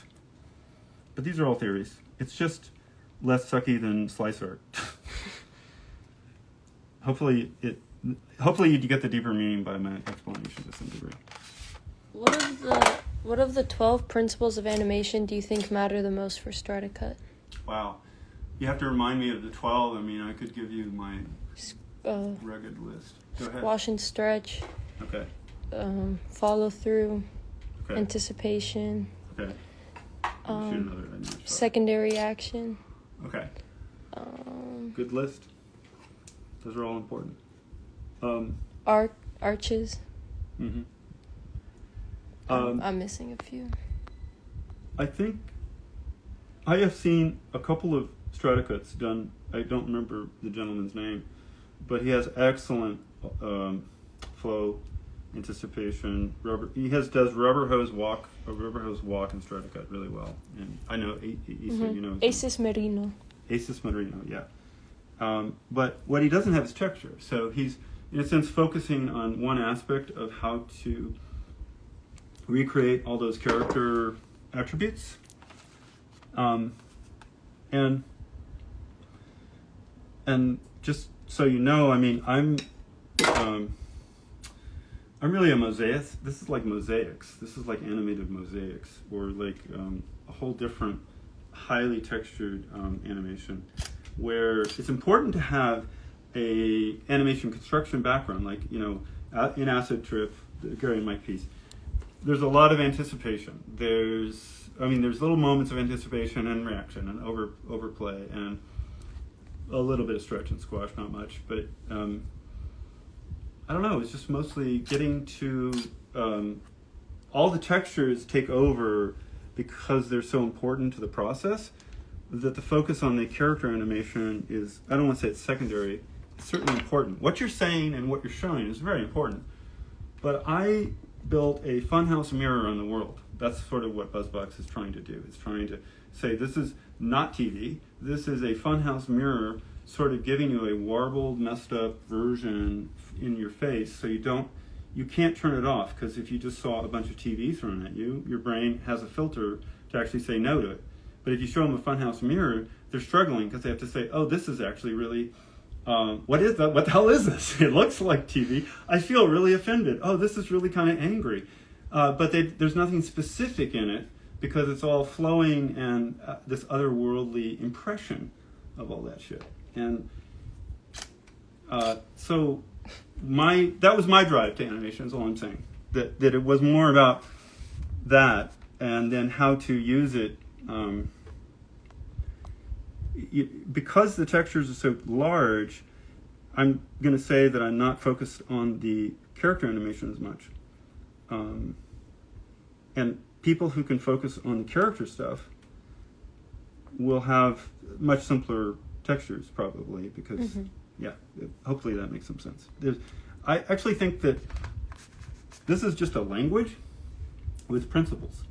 But these are all theories. It's just less sucky than slice art. Hopefully you get the deeper meaning by my explanation to some degree. What of the 12 principles of animation do you think matter the most for stratacut? Wow. You have to remind me of the 12. I mean, I could give you my rugged list. Go ahead. Wash and stretch. Okay. Follow through. Okay. Anticipation. Okay. Secondary action. Okay. Good list. Those are all important. Arches. Mm-hmm. I'm missing a few. I think I have seen a couple of stratacuts done. I don't remember the gentleman's name, but he has excellent flow, anticipation. Does rubber hose walk in Stratacut really well. And I know Issa, you know. Asus Merino. Asus Merino, yeah. But what he doesn't have is texture. So he's, in a sense, focusing on one aspect of how to recreate all those character attributes. And just so you know, I mean, I'm really a mosaic. This is like mosaics. This is like animated mosaics, or like a whole different, highly textured animation, where it's important to have a animation construction background, like, you know, in Acid Trip, the Gary and Mike piece. There's a lot of anticipation. There's little moments of anticipation and reaction and overplay and a little bit of stretch and squash, not much, but I don't know. It's just mostly getting to all the textures take over because they're so important to the process, that the focus on the character animation is, I don't want to say it's secondary, it's certainly important. What you're saying and what you're showing is very important. But I built a funhouse mirror on the world. That's sort of what BuzzBox is trying to do. It's trying to say, this is not TV. This is a funhouse mirror, sort of giving you a warbled, messed up version in your face, so you can't turn it off, because if you just saw a bunch of TV thrown at you, your brain has a filter to actually say no to it. But if you show them a funhouse mirror, they're struggling because they have to say, oh, this is actually really, what is that? What the hell is this? It looks like TV. I feel really offended. Oh, this is really kind of angry. But there's nothing specific in it because it's all flowing and this otherworldly impression of all that shit. And so that was my drive to animation, is all I'm saying. That it was more about that, and then how to use it. Because the textures are so large, I'm going to say that I'm not focused on the character animation as much. And people who can focus on the character stuff will have much simpler textures, probably, because, hopefully that makes some sense. I actually think that this is just a language with principles.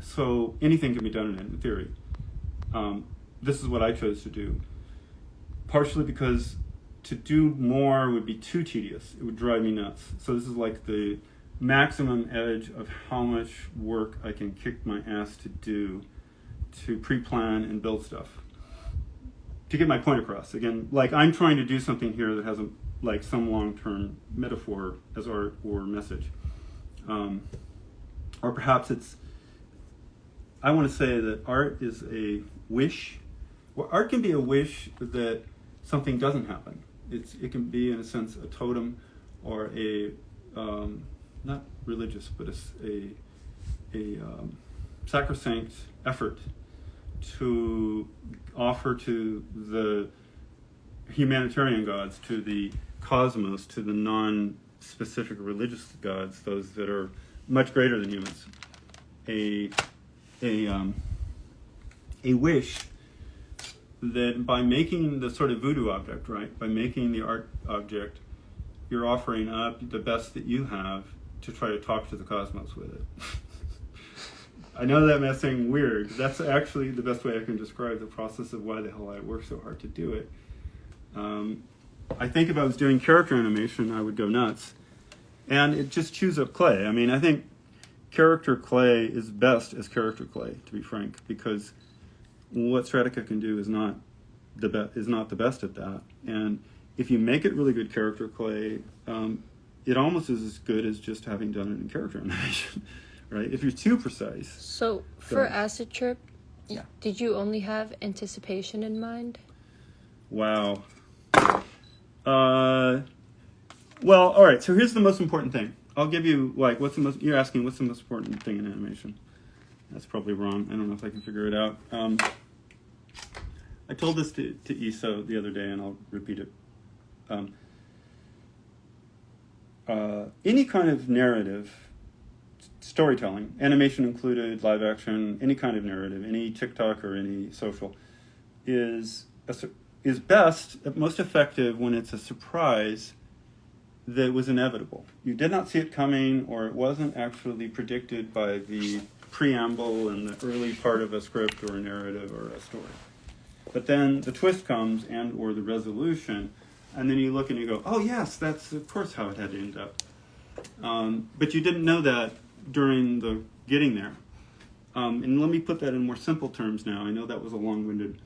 So anything can be done in it, in theory. This is what I chose to do, partially because to do more would be too tedious. It would drive me nuts. So this is like the maximum edge of how much work I can kick my ass to do to pre-plan and build stuff. To get my point across, again, like I'm trying to do something here that has some long-term metaphor as art or message. Or perhaps I want to say that art is a wish. Well, art can be a wish that something doesn't happen. It can be, in a sense, a totem or a, not religious, but a sacrosanct effort to offer to the humanitarian gods, to the cosmos, to the non-specific religious gods, those that are much greater than humans, a wish that by making the sort of voodoo object, right, by making the art object, you're offering up the best that you have to try to talk to the cosmos with it. I know that may sound weird. That's actually the best way I can describe the process of why the hell I work so hard to do it. I think if I was doing character animation, I would go nuts. And it just chews up clay. I mean, I think character clay is best as character clay, to be frank, because what Stratacut can do is not the best at that. And if you make it really good character clay, it almost is as good as just having done it in character animation, right? If you're too precise. So for Acid Trip, did you only have anticipation in mind? Wow. Well, all right. So here's the most important thing. I'll give you you're asking what's the most important thing in animation. That's probably wrong. I don't know if I can figure it out. I told this to Issa the other day, and I'll repeat it. Any kind of narrative, storytelling, animation included, live action, any kind of narrative, any TikTok or any social, is is best, most effective when it's a surprise that was inevitable. You did not see it coming, or it wasn't actually predicted by the preamble and the early part of a script or a narrative or a story. But then the twist comes and or the resolution, and then you look and you go, oh yes, that's of course how it had to end up. But you didn't know that during the getting there. And let me put that in more simple terms now. I know that was a long-winded.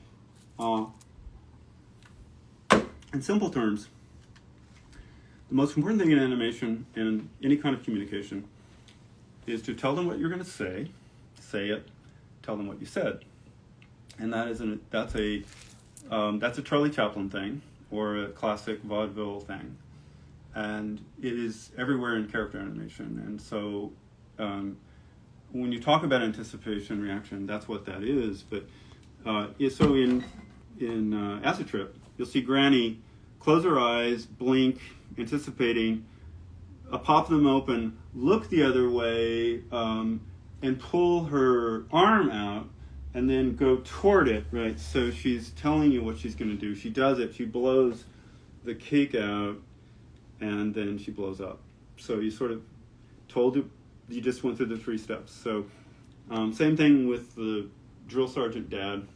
In simple terms, the most important thing in animation and any kind of communication is to tell them what you're going to say it, tell them what you said, and that's a Charlie Chaplin thing or a classic vaudeville thing, and it is everywhere in character animation. And so, when you talk about anticipation reaction, that's what that is. But so in Acid Trip, you'll see Granny close her eyes, blink, anticipating, pop them open, look the other way, and pull her arm out, and then go toward it, right? So she's telling you what she's going to do. She does it. She blows the cake out, and then she blows up. So you sort of told it, you just went through the 3 steps. So same thing with the drill sergeant dad.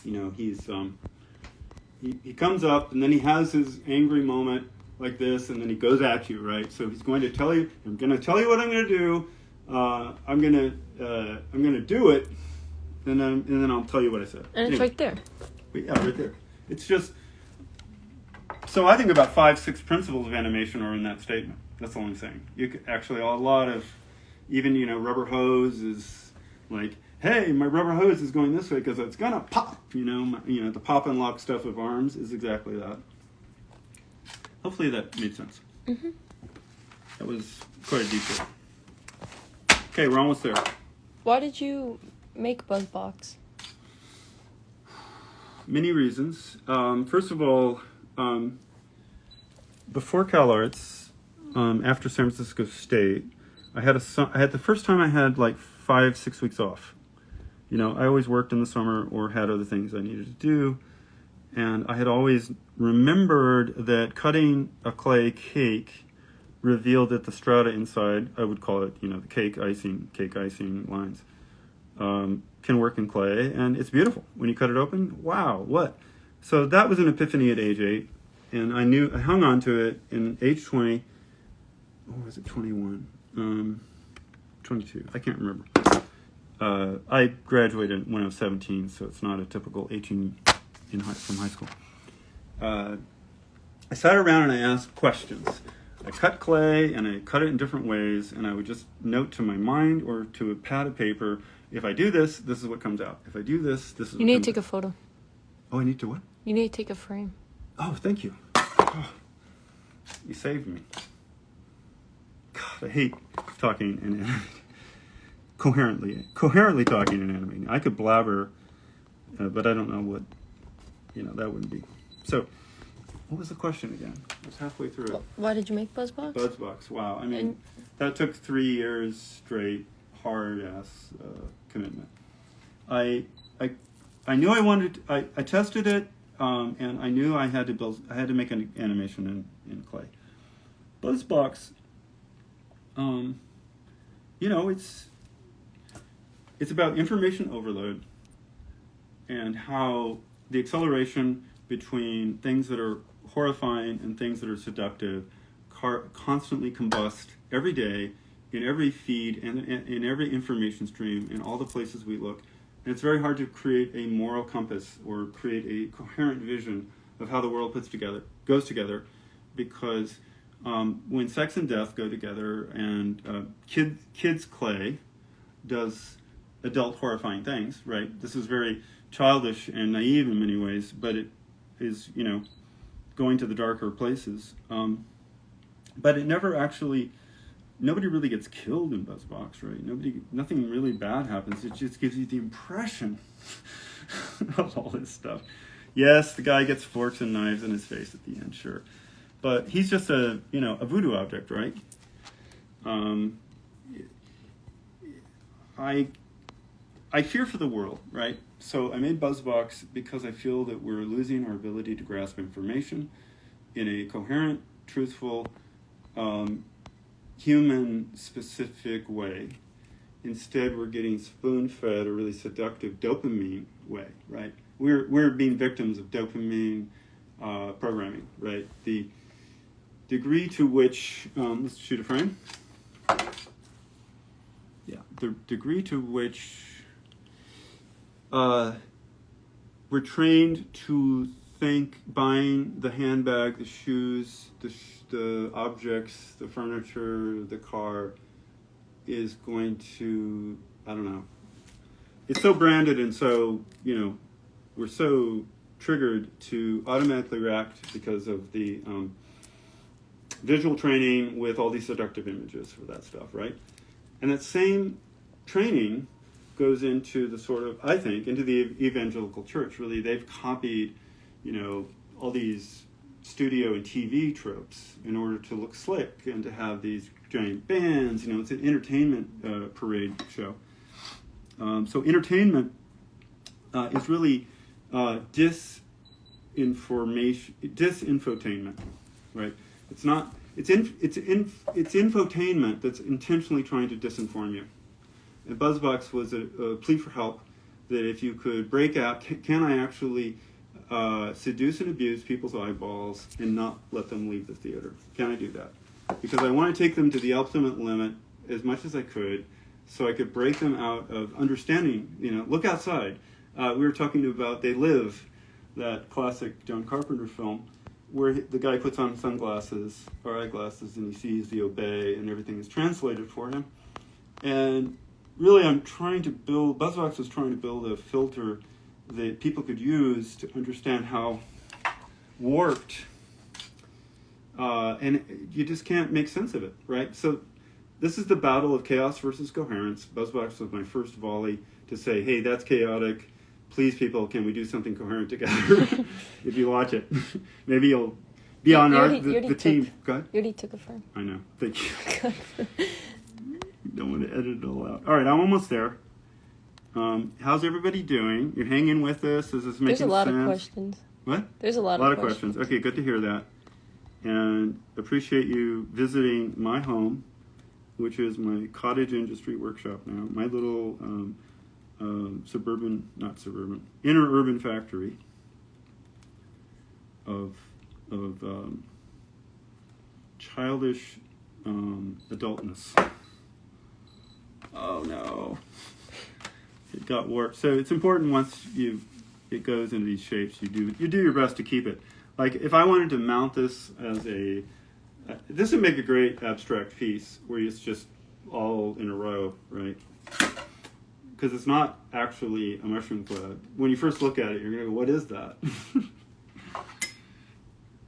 You know, he comes up, and then he has his angry moment like this, and then he goes at you, right? So he's going to tell you, I'm going to tell you what I'm going to do. I'm going to do it, and then I'll tell you what I said. And it's right there. Yeah, right there. It's just, so I think about 5-6 principles of animation are in that statement. That's all I'm saying. You could actually, a lot of, even, rubber hose is like, hey, my rubber hose is going this way because it's gonna pop. The pop and lock stuff of arms is exactly that. Hopefully that made sense. Mm-hmm. That was quite a detail. Okay, we're almost there. Why did you make BuzzBox? Many reasons. First of all, before CalArts, after San Francisco State, I had the first time I had like 5-6 weeks off. I always worked in the summer or had other things I needed to do, and I had always remembered that cutting a clay cake revealed that the strata inside, I would call it, the cake icing lines, can work in clay, and it's beautiful. When you cut it open, wow, what? So that was an epiphany at age 8, and I hung on to it in age 20, or was it 21? 22, I can't remember. I graduated when I was 17, so it's not a typical 18 from high school. I sat around and I asked questions. I cut clay, and I cut it in different ways, and I would just note to my mind or to a pad of paper, if I do this, this is what comes out. If I do this, this is what You need comes to take out. a photo. Oh, I need to what? You need to take a frame. Oh, thank you. Oh, you saved me. God, I hate talking and animating. Coherently talking and animating. I could blabber, but I don't know what, that wouldn't be. So, what was the question again? I was halfway through it. Why did you make BuzzBox? BuzzBox, wow. I mean, that took 3 years straight, hard-ass commitment. I knew I wanted, I tested it, and I knew I had to make an animation in clay. BuzzBox, it's about information overload and how the acceleration between things that are horrifying and things that are seductive constantly combust every day in every feed and in every information stream in all the places we look. And it's very hard to create a moral compass or create a coherent vision of how the world goes together, because when sex and death go together and kids clay does adult horrifying things, right? This is very childish and naive in many ways, but it is, going to the darker places. But it never actually, nobody really gets killed in BuzzBox, right? Nothing really bad happens. It just gives you the impression of all this stuff. Yes, the guy gets forks and knives in his face at the end, sure. But he's just a voodoo object, right? I I fear for the world, right? So I made BuzzBox because I feel that we're losing our ability to grasp information in a coherent, truthful, human-specific way. Instead, we're getting spoon-fed a really seductive dopamine way, right? We're being victims of dopamine programming, right? The degree to which, let's shoot a frame. Yeah, the degree to which we're trained to think buying the handbag, the shoes, the objects, the furniture, the car is going to, I don't know. It's so branded and so, we're so triggered to automatically react because of the visual training with all these seductive images for that stuff, right? And that same training goes into the sort of, I think, into the evangelical church. Really, they've copied, all these studio and TV tropes in order to look slick and to have these giant bands. It's an entertainment parade show. So entertainment is really disinfotainment, right? It's not. It's infotainment that's intentionally trying to disinform you. And BuzzBox was a plea for help that if you could break out, can I actually seduce and abuse people's eyeballs and not let them leave the theater? Can I do that? Because I want to take them to the ultimate limit as much as I could so I could break them out of understanding, look outside. We were talking about They Live, that classic John Carpenter film, where the guy puts on sunglasses or eyeglasses and he sees the obey and everything is translated for him. And really BuzzBox was trying to build a filter that people could use to understand how warped, and you just can't make sense of it, right? So this is the battle of chaos versus coherence. BuzzBox was my first volley to say, hey, that's chaotic. Please, people, can we do something coherent together? If you watch it, maybe you'll be on the team. Go ahead. You already took a frame. I know. Thank you. Don't want to edit it all out. All right, I'm almost there. How's everybody doing? You're hanging with us? Is this making sense? There's a lot of questions. What? There's a lot of questions. Okay, good to hear that. And appreciate you visiting my home, which is my cottage industry workshop now. My little inner urban factory of childish adultness. Oh no, it got warped. So it's important once it goes into these shapes, you do your best to keep it. Like if I wanted to mount this as this would make a great abstract piece where it's just all in a row, right? Because it's not actually a mushroom cloud. When you first look at it, you're going to go, what is that?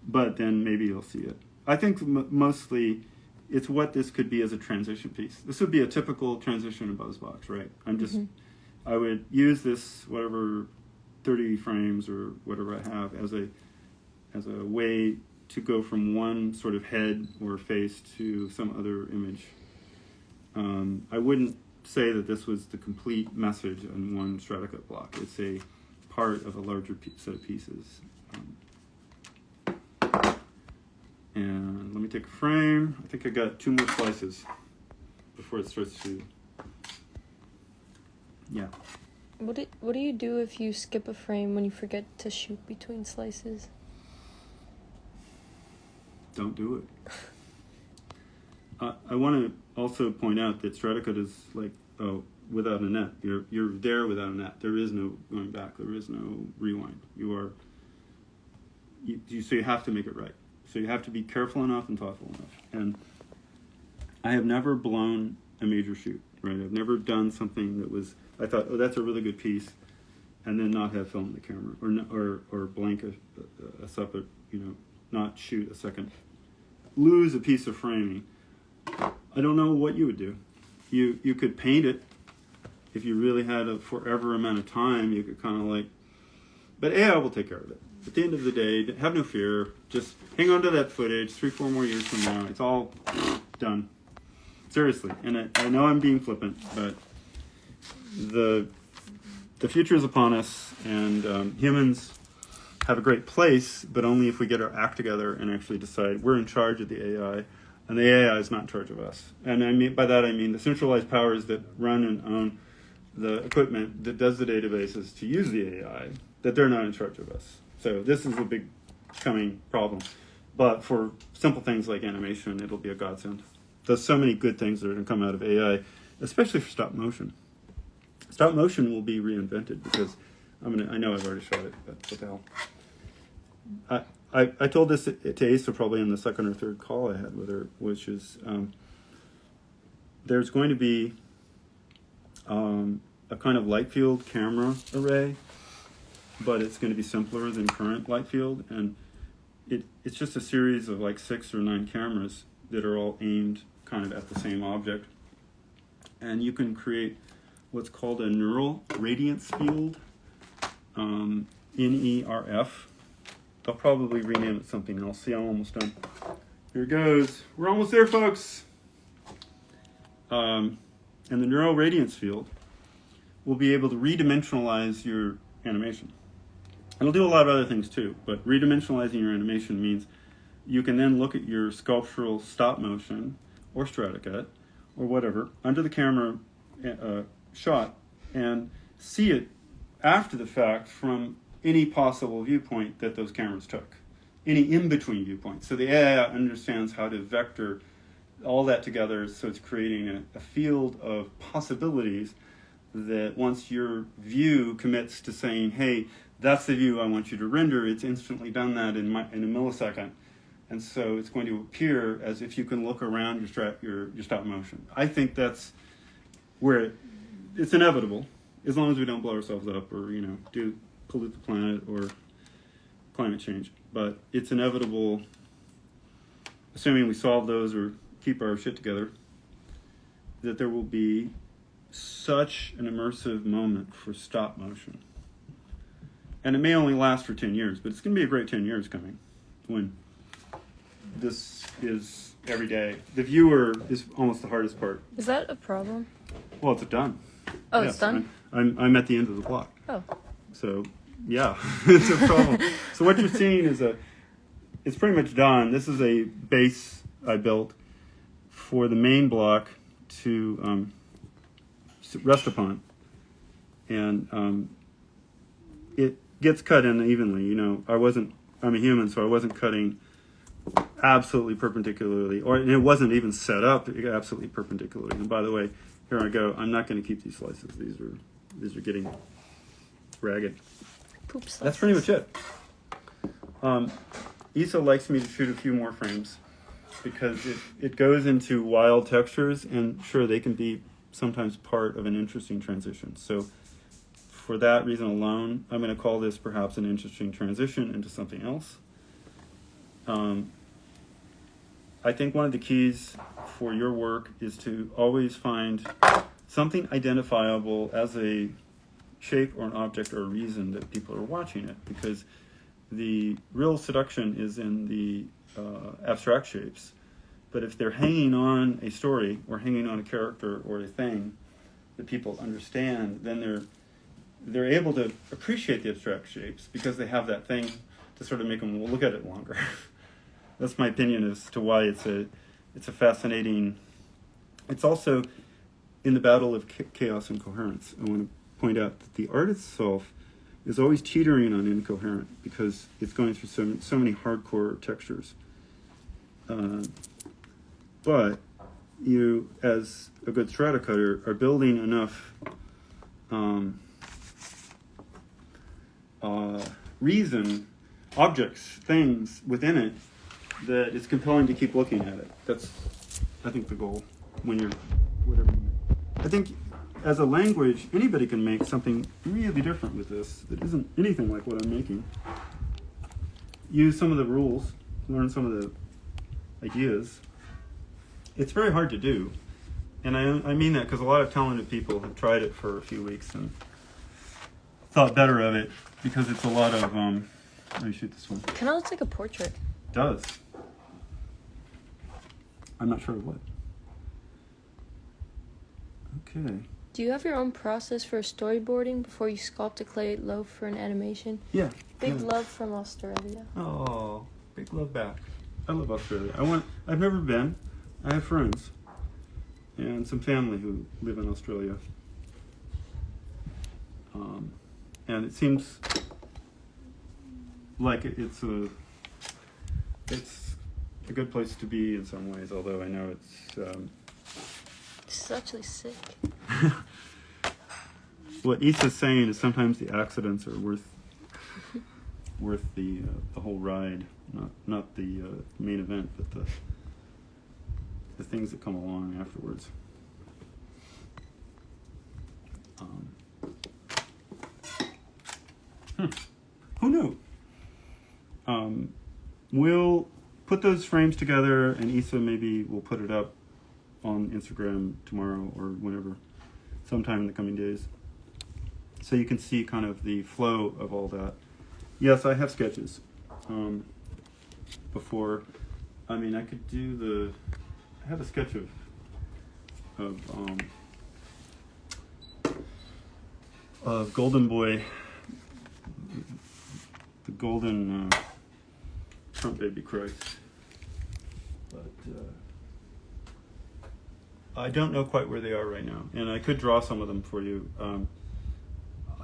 But then maybe you'll see it. I think mostly it's what this could be as a transition piece. This would be a typical transition in BuzzBox, right? I would use this, whatever, 30 frames or whatever I have, as a way to go from one sort of head or face to some other image. I wouldn't say that this was the complete message in one Stratacut block. It's a part of a larger set of pieces. And let me take a frame. I think I got 2 more slices before it starts to... Yeah. What do you do if you skip a frame when you forget to shoot between slices? Don't do it. I want to also point out that Stratacut is like, without a net. You're there without a net. There is no going back. There is no rewind. So you have to make it right. So you have to be careful enough and thoughtful enough. And I have never blown a major shoot, right? I've never done something that was, I thought, that's a really good piece, and then not have film in the camera, or blank a separate, not shoot a second. Lose a piece of framing. I don't know what you would do. You could paint it. If you really had a forever amount of time, you could kind of like, but AI will take care of it. At the end of the day, have no fear. Just hang on to that footage. 3-4 more years from now, it's all done. Seriously. And I know I'm being flippant, but the future is upon us, and humans have a great place, but only if we get our act together and actually decide we're in charge of the AI, and the AI is not in charge of us. And I mean by that I mean the centralized powers that run and own the equipment that does the databases to use the AI, that they're not in charge of us. So this is a big coming problem. But for simple things like animation, it'll be a godsend. There's so many good things that are going to come out of AI, especially for stop motion. Stop motion will be reinvented because I know I've already shot it, but what the hell. I told this to Asa probably in the second or third call I had with her, which is there's going to be a kind of light field camera array, but it's going to be simpler than current light field, and it's just a series of like 6 or 9 cameras that are all aimed kind of at the same object, and you can create what's called a neural radiance field, NERF. I'll probably rename it something else. See, I'm almost done. Here it goes. We're almost there, folks. And the neural radiance field will be able to redimensionalize your animation. It'll do a lot of other things too, but redimensionalizing your animation means you can then look at your sculptural stop motion or Stratacut or whatever under the camera shot and see it after the fact from any possible viewpoint that those cameras took, any in-between viewpoints. So the AI understands how to vector all that together, so it's creating a field of possibilities that once your view commits to saying, hey, that's the view I want you to render, it's instantly done that in a millisecond. And so it's going to appear as if you can look around your stop motion. I think that's where it's inevitable, as long as we don't blow ourselves up or pollute the planet or climate change. But it's inevitable, assuming we solve those or keep our shit together, that there will be such an immersive moment for stop motion. And it may only last for 10 years, but it's going to be a great 10 years coming when this is every day. The viewer is almost the hardest part. Is that a problem? Well, it's done. Oh, Yes, it's done? I'm at the end of the block. Oh. So, yeah, it's a problem. So what you're seeing is it's pretty much done. This is a base I built for the main block to rest upon. And it gets cut in evenly. I'm a human, so I wasn't cutting absolutely perpendicularly, and it wasn't even set up absolutely perpendicularly. And by the way, here I go. I'm not going to keep these slices. These are getting ragged. Poop slices. That's pretty much it. Issa likes me to shoot a few more frames because it goes into wild textures, and sure, they can be sometimes part of an interesting transition. So for that reason alone, I'm going to call this perhaps an interesting transition into something else. I think one of the keys for your work is to always find something identifiable as a shape or an object or a reason that people are watching it, because the real seduction is in the abstract shapes. But if they're hanging on a story or hanging on a character or a thing that people understand, then they're able to appreciate the abstract shapes because they have that thing to sort of make them look at it longer. That's my opinion as to why it's a fascinating. It's also in the battle of chaos and coherence. I want to point out that the art itself is always teetering on incoherent because it's going through so many hardcore textures. But you, as a good strata cutter, are building enough reason, objects, things within it that it's compelling to keep looking at it. That's, I think, the goal when you're whatever you make. I think as a language, anybody can make something really different with this that isn't anything like what I'm making. Use some of the rules, learn some of the ideas. It's very hard to do, and I mean that because a lot of talented people have tried it for a few weeks and thought better of it because it's a lot of, let me shoot this one. Kind of looks like a portrait. It does. I'm not sure of what. Okay. Do you have your own process for storyboarding before you sculpt a clay loaf for an animation? Yeah. Big yeah. love from Australia. Oh, big love back. I love Australia. I've never been. I have friends and some family who live in Australia. And it seems like it's a good place to be in some ways, although I know This is actually sick. what Issa's saying is sometimes the accidents are worth the whole ride, not the main event, but the things that come along afterwards. Who knew? We'll put those frames together, and Issa maybe will put it up on Instagram tomorrow or whenever, sometime in the coming days, so you can see kind of the flow of all that. Yes, I have sketches. Before, I mean, I could do I have a sketch of Golden Boy, the golden Trump baby Christ, but I don't know quite where they are right now, and I could draw some of them for you.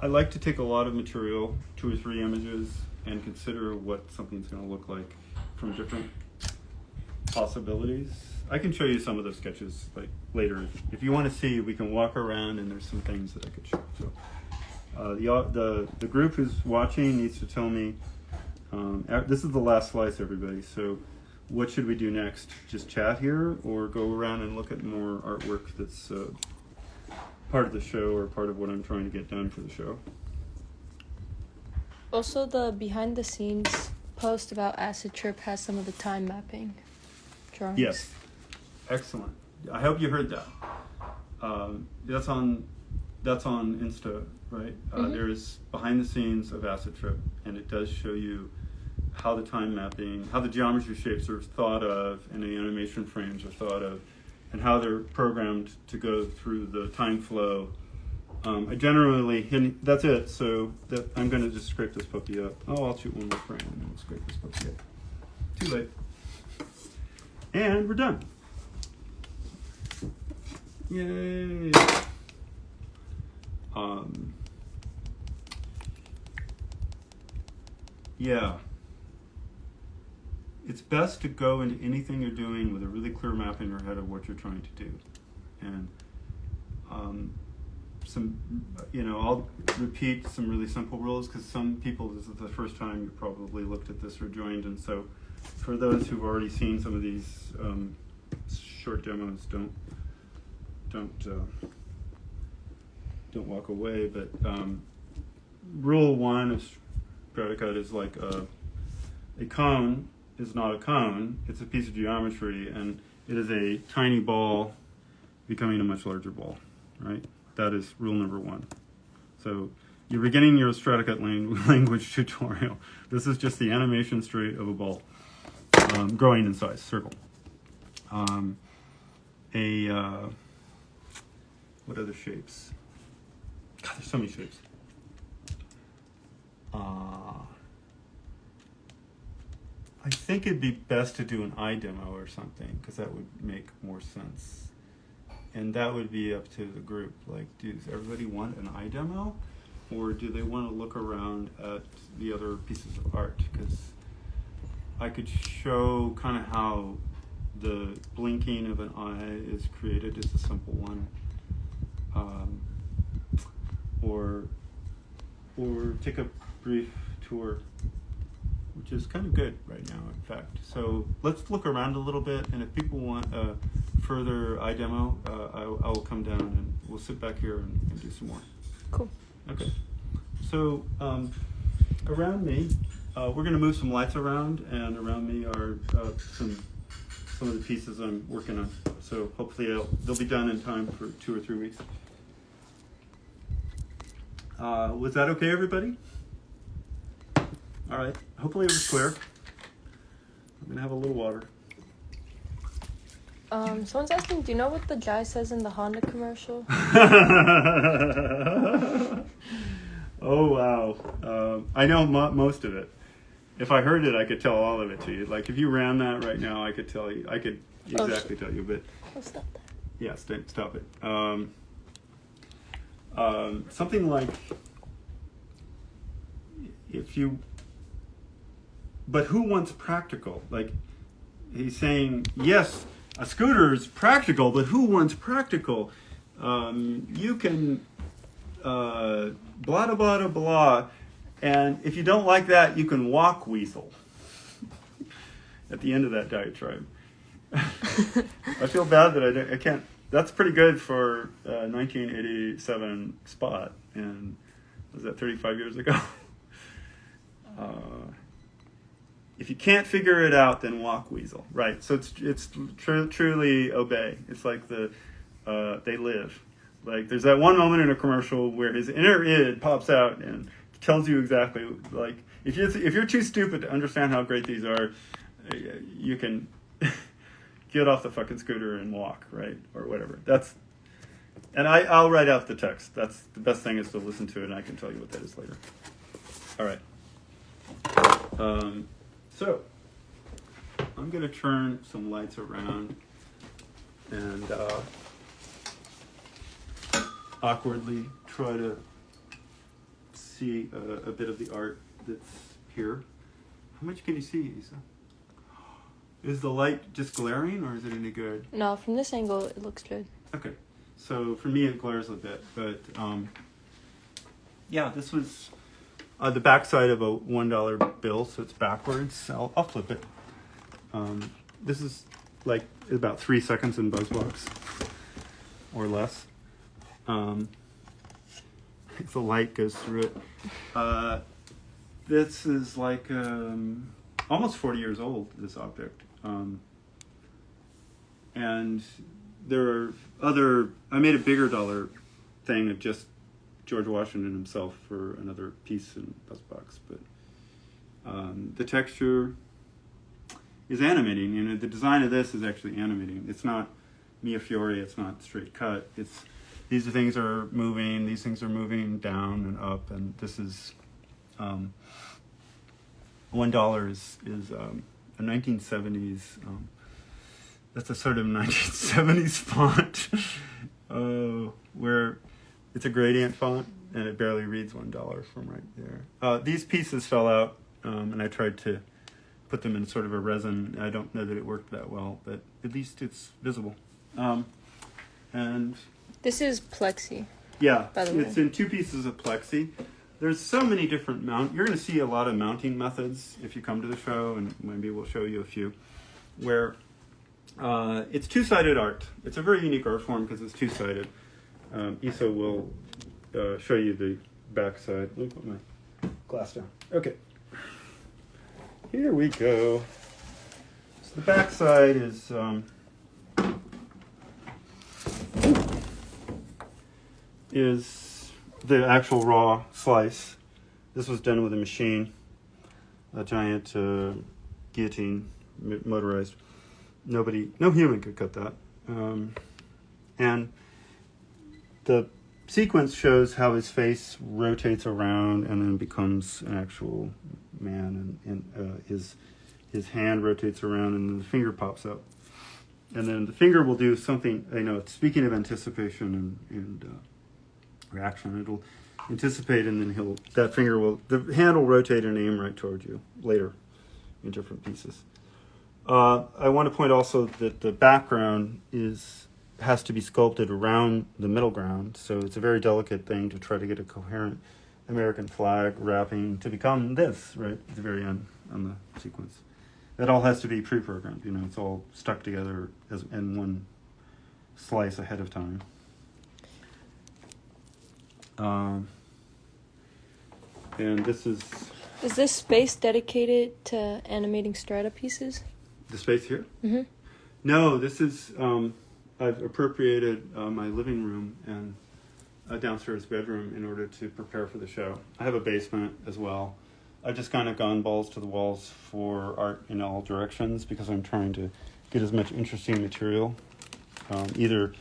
I like to take a lot of material, 2 or 3 images, and consider what something's going to look like from different possibilities. I can show you some of those sketches like later. If you want to see, we can walk around, and there's some things that I could show. So the group who's watching needs to tell me. This is the last slice, everybody. So what should we do next? Just chat here, or go around and look at more artwork that's part of the show or part of what I'm trying to get done for the show? Also, the behind the scenes post about Acid Trip has some of the time mapping drawings. Yes, excellent. I hope you heard that. That's on Insta, right? There's behind the scenes of Acid Trip, and it does show you how the time mapping, how the geometry shapes are thought of, and the animation frames are thought of, and how they're programmed to go through the time flow. I generally, that's it, so I'm going to just scrape this puppy up. Oh, I'll shoot one more frame and then we'll scrape this puppy up. Too late. And we're done. Yay. Yeah. It's best to go into anything you're doing with a really clear map in your head of what you're trying to do. And I'll repeat some really simple rules, because some people, this is the first time you probably looked at this or joined, and so for those who've already seen some of these short demos, don't walk away. But rule 1 of Stratacut is like a cone is not a cone, it's a piece of geometry, and it is a tiny ball becoming a much larger ball, right? That is rule number 1. So you're beginning your Stratacut language tutorial. This is just the animation straight of a ball growing in size, circle. What other shapes? God, there's so many shapes. I think it'd be best to do an eye demo or something, because that would make more sense. And that would be up to the group. Like, does everybody want an eye demo? Or do they want to look around at the other pieces of art? Because I could show kind of how the blinking of an eye is created. It's a simple one. Or take a brief tour, which is kind of good right now, in fact. So let's look around a little bit, and if people want a further eye demo, I will come down and we'll sit back here and do some more. Cool. Okay. So around me, we're going to move some lights around, and around me are some of the pieces I'm working on. So hopefully they'll be done in time for 2 or 3 weeks. Was that okay, everybody? All right. Hopefully it was clear. I'm going to have a little water. Someone's asking, do you know what the guy says in the Honda commercial? Oh, wow. I know most of it. If I heard it, I could tell all of it to you. Like, if you ran that right now, I could tell you. I could exactly tell you, but... Oh, stop that. Yeah, stop it. Something like... But who wants practical? Like, he's saying, yes, a scooter is practical, but who wants practical? You can blah, blah, blah, blah, and if you don't like that, you can walk weasel. At the end of that diatribe. I feel bad that I can't. That's pretty good for 1987 Spot, and was that 35 years ago? If you can't figure it out, then walk weasel. Right. So it's truly obey. It's like they live. Like there's that one moment in a commercial where his inner id pops out and tells you exactly, like, if you're too stupid to understand how great these are, you can get off the fucking scooter and walk, right, or whatever. And I'll write out the text. That's the best thing is to listen to it, and I can tell you what that is later. All right. So I'm going to turn some lights around and awkwardly try to see a bit of the art that's here. How much can you see, Isa? Is the light just glaring, or is it any good? No, from this angle, it looks good. Okay. So for me, it glares a bit, but yeah, this was the backside of a $1 bill, so it's backwards. I'll flip it. This is like about 3 seconds in BuzzBox, or less. If the light goes through it. This is like almost 40 years old, this object. And there are I made a bigger dollar thing of just George Washington himself for another piece in BuzzBox. But the texture is animating. You know, the design of this is actually animating. It's not Mia Fiore, it's not straight cut. These things are moving, these things are moving down and up, and this is $1 is a 1970s. That's a sort of 1970s font, where it's a gradient font and it barely reads $1 from right there. These pieces fell out, and I tried to put them in sort of a resin. I don't know that it worked that well, but at least it's visible. And This is plexi. yeah, by the way. It's in 2 pieces of plexi. There's so many different you're going to see a lot of mounting methods if you come to the show, and maybe we'll show you a few, where it's 2-sided art. It's a very unique art form because it's 2-sided. Isa will show you the back side. Let me put my glass down. Okay. Here we go. So the back side is the actual raw slice. This was done with a machine, a giant guillotine, motorized. No human could cut that. And the sequence shows how his face rotates around and then becomes an actual man, and his hand rotates around and then the finger pops up. And then the finger will do something, speaking of anticipation and reaction, it'll anticipate, and then the hand will rotate and aim right toward you later in different pieces. I want to point also that the background has to be sculpted around the middle ground, so it's a very delicate thing to try to get a coherent American flag wrapping to become this, right, at the very end on the sequence. That all has to be pre-programmed, it's all stuck together in one slice ahead of time. And this is... Is this space dedicated to animating strata pieces? The space here? Mm-hmm. No, this is... I've appropriated my living room and a downstairs bedroom in order to prepare for the show. I have a basement as well. I've just kind of gone balls to the walls for art in all directions because I'm trying to get as much interesting material, either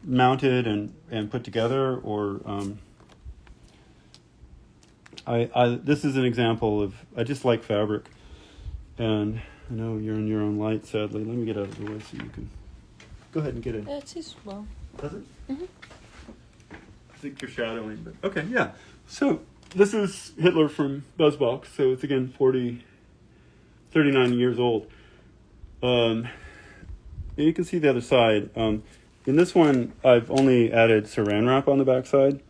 mounted and put together, or this is an example of, I just like fabric, and I know you're in your own light, sadly. Let me get out of the way so you can go ahead and get in. Yeah, it sees well. Does it? Mm-hmm. I think you're shadowing, but okay, yeah. So this is Hitler from Buzzbox. So it's again 39 years old. And you can see the other side. In this one, I've only added saran wrap on the backside.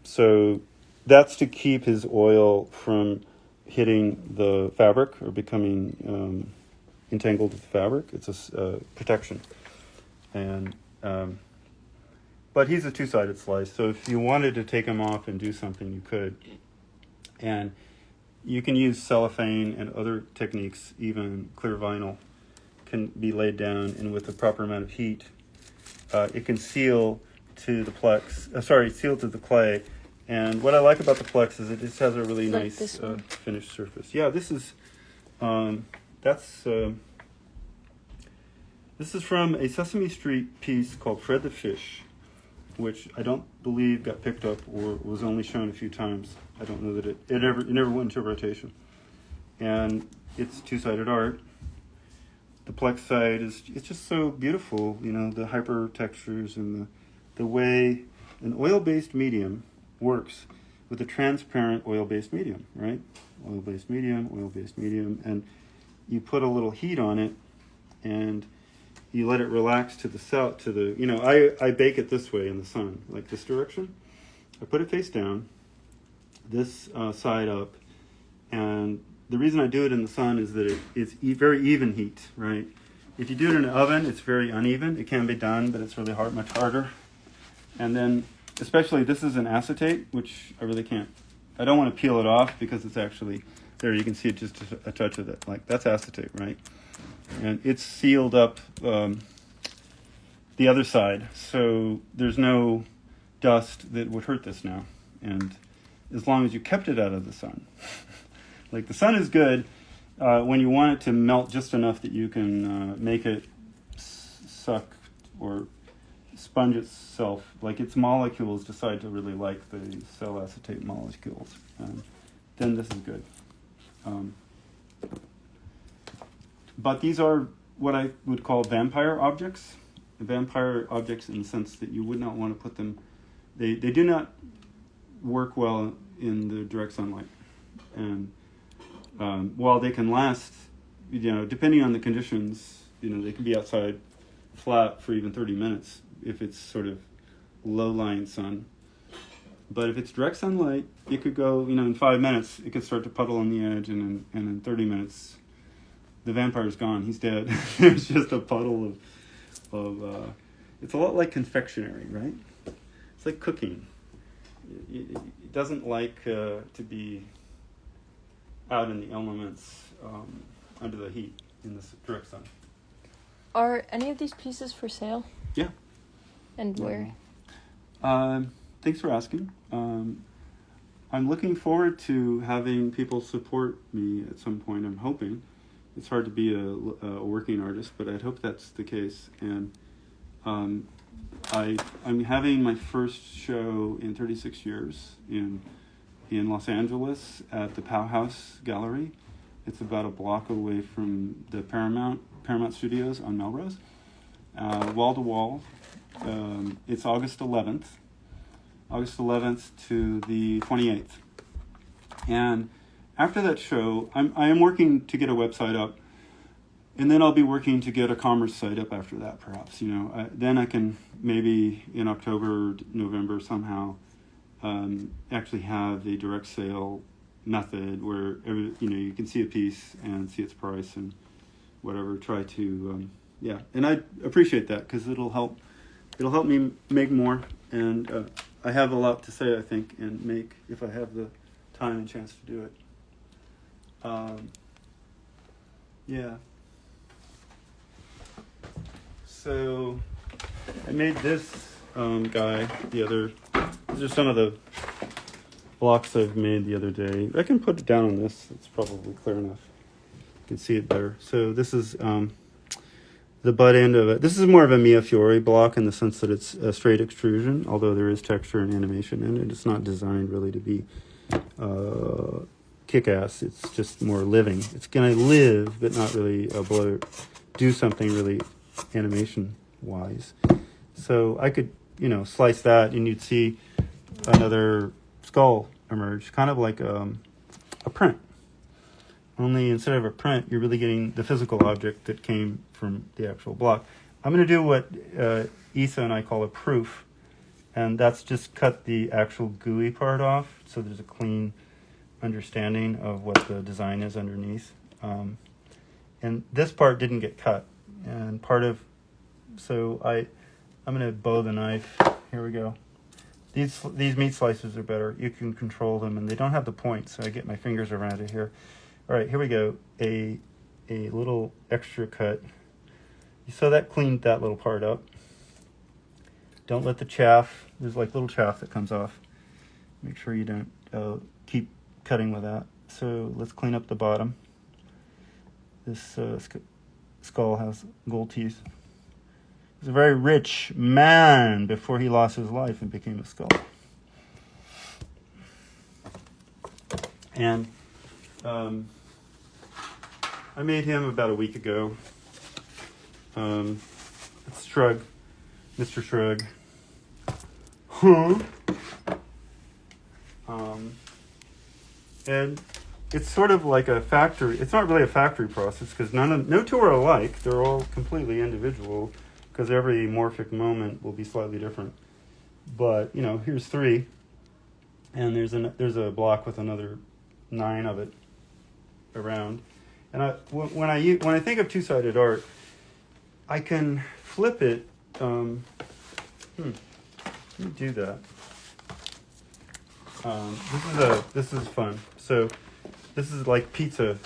So that's to keep his oil from hitting the fabric or becoming entangled with the fabric. It's a protection. And but he's a two-sided slice, so if you wanted to take him off and do something, you could. And you can use cellophane and other techniques. Even clear vinyl can be laid down, and with the proper amount of heat, it can seal to the seal to the clay. And what I like about the Plex is it just has a really Like nice this one. finished surface. Yeah, this is this is from a Sesame Street piece called Fred the Fish, which I don't believe got picked up or was only shown a few times. I don't know that it never went into rotation. And it's two-sided art. The Plex side it's just so beautiful, you know, the hyper textures and the way an oil-based medium works with a transparent oil-based medium, right? Oil-based medium, and you put a little heat on it, and you let it relax to the south, you know, I bake it this way in the sun, like this direction. I put it face down, this side up, and the reason I do it in the sun is that it's very even heat, right? If you do it in an oven, it's very uneven. It can be done, but it's really much harder. And then, especially, this is an acetate, which I really can't. I don't want to peel it off because it's actually there. You can see it just a touch of it. Like that's acetate, right? And it's sealed up the other side, so there's no dust that would hurt this now. And as long as you kept it out of the sun. Like the sun is good when you want it to melt just enough that you can make it suck or sponge itself. Like its molecules decide to really like the cell acetate molecules. Then this is good. But these are what I would call vampire objects. Vampire objects in the sense that you would not want to put them. They do not work well in the direct sunlight. And while they can last, you know, depending on the conditions, you know, they can be outside flat for even 30 minutes if it's sort of low-lying sun. But if it's direct sunlight, it could go, you know, in 5 minutes, it could start to puddle on the edge, and in 30 minutes, the vampire's gone. He's dead. There's just a puddle of it's a lot like confectionery, right? It's like cooking. It doesn't like to be out in the elements under the heat in the direct sun. Are any of these pieces for sale? Yeah. And where? Thanks for asking. I'm looking forward to having people support me at some point. I'm hoping. It's hard to be a working artist, but I'd hope that's the case. And I'm having my first show in 36 years in Los Angeles at the Powhouse Gallery. It's about a block away from the Paramount Studios on Melrose, wall to wall. It's August 11th to the 28th. And after that show, I am working to get a website up, and then I'll be working to get a commerce site up after that, perhaps. You know, then I can maybe in October, November somehow actually have a direct sale method where you can see a piece and see its price and whatever. Try to and I appreciate that because it'll help me make more, and I have a lot to say, I think, and make if I have the time and chance to do it. So I made this guy the other. These are some of the blocks I've made the other day. I can put it down on this. It's probably clear enough. You can see it better. So this is the butt end of it. This is more of a Mia Fiore block in the sense that it's a straight extrusion, although there is texture and animation in it. It's not designed really to be kick-ass. It's just more living. It's going to live, but not really do something really animation-wise. So I could, slice that, and you'd see another skull emerge, kind of like a print. Only instead of a print, you're really getting the physical object that came from the actual block. I'm going to do what Isa and I call a proof, and that's just cut the actual gooey part off, so there's a clean understanding of what the design is underneath. And this part didn't get cut, and so I'm going to bow the knife. Here we go. These meat slices are better. You can control them, and they don't have the point, so I get my fingers around it here. All right, here we go. A little extra cut. So that cleaned that little part up. Don't let the chaff, there's like little chaff that comes off. Make sure you don't keep cutting with that. So let's clean up the bottom. This skull has gold teeth. He was a very rich man before he lost his life and became a skull. And I made him about a week ago. It's Shrug, Mr. Shrug. And it's sort of like a factory. It's not really a factory process because no two are alike. They're all completely individual because every morphic moment will be slightly different. But here's 3, and there's a block with another 9 of it around. And when I think of two-sided art, I can flip it. Let me do that. This is fun. So this is like pizza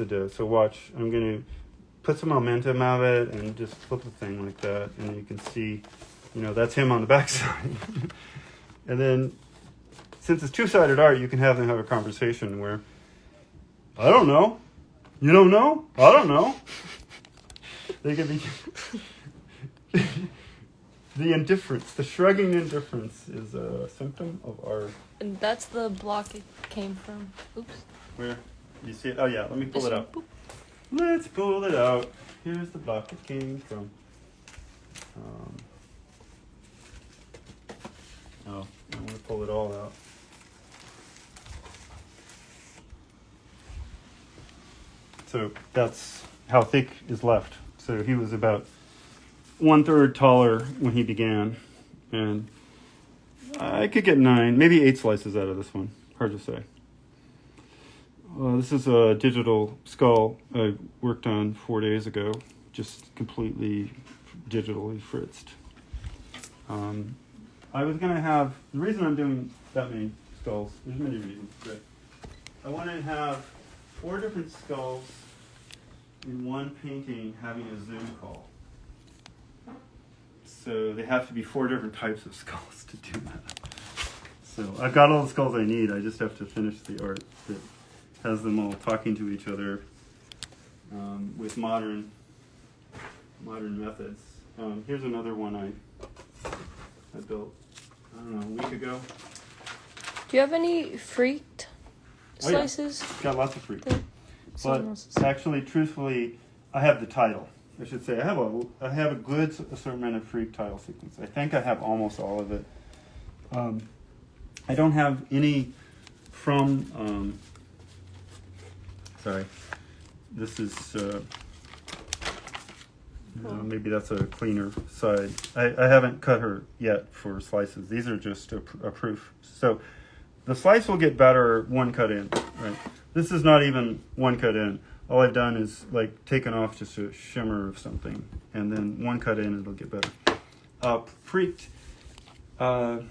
dough. So watch. I'm gonna put some momentum of it and just flip the thing like that, and you can see, that's him on the backside. And then, since it's two-sided art, you can have them have a conversation where, I don't know. You don't know? I don't know. They could be the indifference, the shrugging indifference is a symptom of our. And that's the block it came from. Oops. Where? You see it? Oh yeah, let me pull it out. Boop. Let's pull it out. Here's the block it came from. I want to pull it all out. So that's how thick is left. So he was about 1/3 taller when he began, and I could get 9, maybe 8 slices out of this one. Hard to say. This is a digital skull I worked on 4 days ago, just completely digitally fritzed. I was going to have, the reason I'm doing that many skulls, there's many reasons, but I want to have 4 different skulls in one painting having a zoom call. So they have to be 4 different types of skulls to do that. So I've got all the skulls I need. I just have to finish the art that has them all talking to each other with modern methods. Here's another one I built, I don't know, a week ago. Do you have any freaked slices? Oh, yeah. Got lots of freaked. But actually, truthfully, I have the title. I should say I have a good assortment of freak title sequence. I think I have almost all of it. I don't have any from. Sorry, this is maybe that's a cleaner side. I haven't cut her yet for slices. These are just a proof. So the slice will get better one cut in. Right. This is not even one cut in. All I've done is like taken off just a shimmer of something, and then one cut in, it'll get better. Freaked. The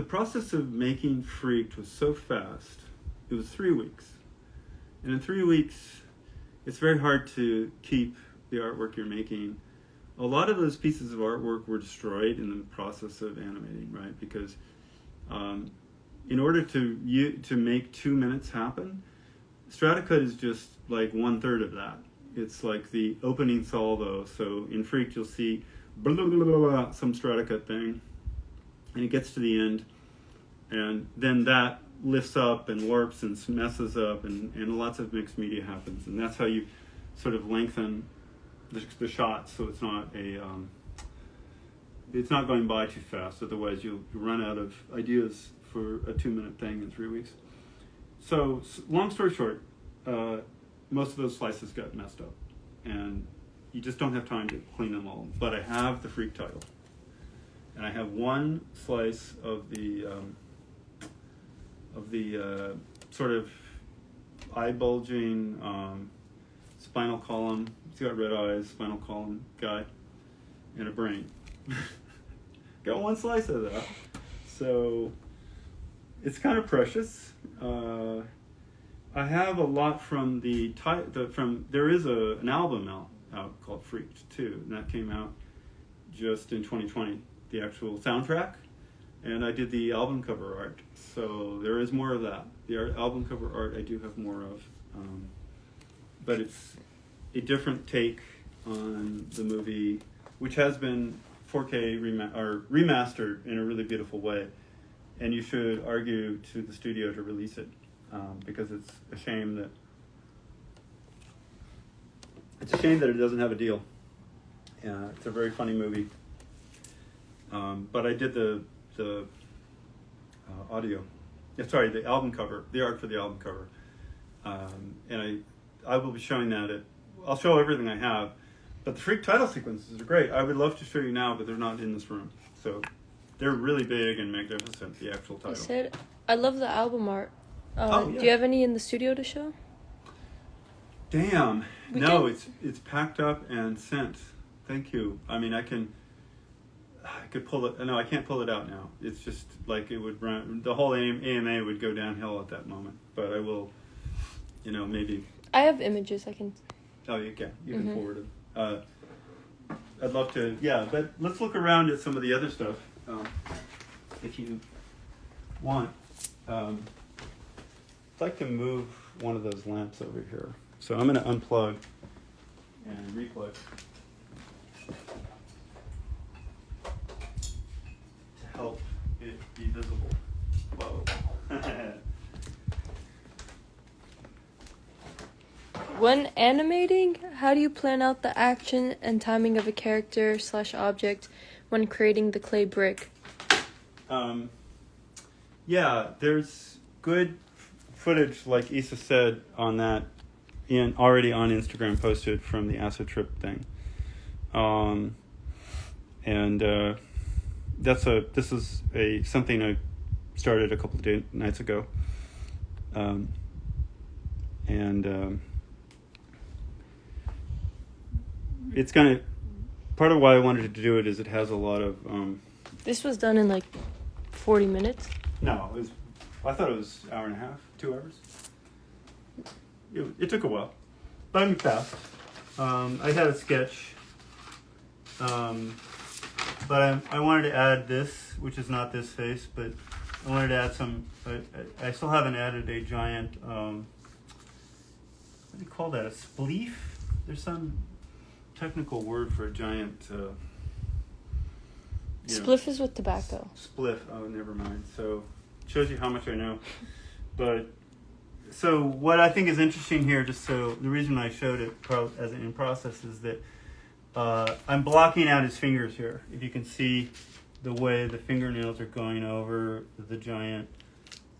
process of making Freaked was so fast. It was 3 weeks, and in 3 weeks, it's very hard to keep the artwork you're making. A lot of those pieces of artwork were destroyed in the process of animating, right? Because In order to make 2 minutes happen, Stratacut is just like 1/3 of that. It's like the opening salvo. So in Freaked, you'll see blah, blah, blah, blah, blah, some Stratacut thing, and it gets to the end, and then that lifts up and warps and messes up, and lots of mixed media happens, and that's how you sort of lengthen the shot, so it's not it's not going by too fast. Otherwise, you'll run out of ideas for a 2-minute thing in 3 weeks. So long story short, most of those slices got messed up, and you just don't have time to clean them all. But I have the Freak title, and I have one slice of the sort of eye bulging spinal column. He's got red eyes, spinal column guy, and a brain. Got one slice of that, so it's kind of precious. I have a lot from there is an album out called Freaked too, and that came out just in 2020. The actual soundtrack, and I did the album cover art. So there is more of that. The album cover art I do have more of, but it's a different take on the movie, which has been 4K remastered in a really beautiful way. And you should argue to the studio to release it, because it's a shame that it doesn't have a deal. It's a very funny movie, but I did the audio. Sorry, the album cover, the art for the album cover, and I will be showing that I'll show everything I have, but the Freak title sequences are great. I would love to show you now, but they're not in this room. So they're really big and magnificent, the actual title. You said, I love the album art. Yeah. Do you have any in the studio to show? Damn. No, it's packed up and sent. Thank you. I mean, I could pull it. No, I can't pull it out now. It's just like it would run. The whole AMA would go downhill at that moment. But I will, maybe. I have images I can. Oh, you can. You can forward them. I'd love to. Yeah, but let's look around at some of the other stuff, if you want. I'd like to move one of those lamps over here. So I'm going to unplug and replug to help it be visible. Whoa. When animating, how do you plan out the action and timing of a character/object when creating the clay brick? Yeah, there's good footage, like Issa said, on that, already on Instagram, posted from the acid trip thing. This is something I started a couple of nights ago. It's part of why I wanted to do it is it has a lot of This was done in like 40 minutes? No, I thought it was an hour and a half, 2 hours. It took a while, but I'm fast. I had a sketch, but I wanted to add this, which is not this face, but I wanted to add some. I still haven't added a giant. What do you call that? A spleef? There's some technical word for a giant. Spliff is with tobacco. Spliff. Oh, never mind. So, shows you how much I know. But so what I think is interesting here, the reason I showed it as in process is that I'm blocking out his fingers here. If you can see the way the fingernails are going over the giant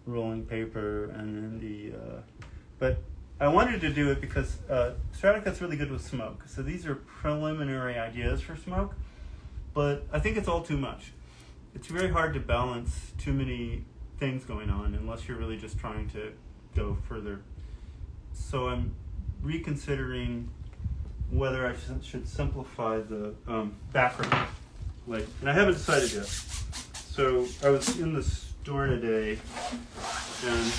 rolling paper, and then but I wanted to do it because Straticut's really good with smoke. So these are preliminary ideas for smoke, but I think it's all too much. It's very hard to balance too many things going on unless you're really just trying to go further. So I'm reconsidering whether I should simplify the background. And I haven't decided yet. So I was in the store today, and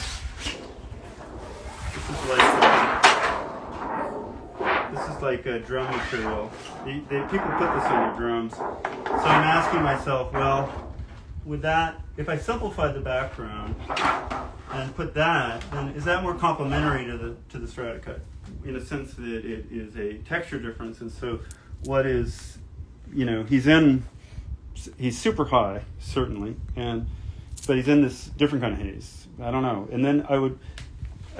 this is like a drum material. People put this on their drums. So I'm asking myself, well, would that if I simplify the background and put that, then is that more complementary to the Stratacut in a sense that it is a texture difference? And so, what is, he's super high certainly, but he's in this different kind of haze. I don't know. And then I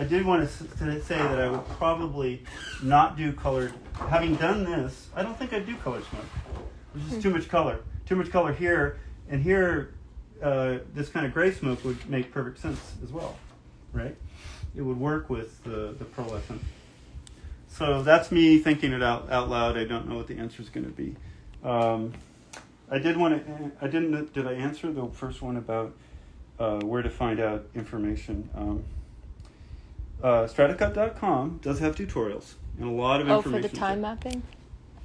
did want to say that I would probably not do colored. Having done this, I don't think I'd do color smoke. There's just too much color. Too much color here, and here, this kind of gray smoke would make perfect sense as well, right? It would work with the pearlescent. So that's me thinking it out loud. I don't know what the answer is going to be. Did I answer the first one about where to find out information? Stratacut.com does have tutorials and a lot of information. Oh, for the time mapping?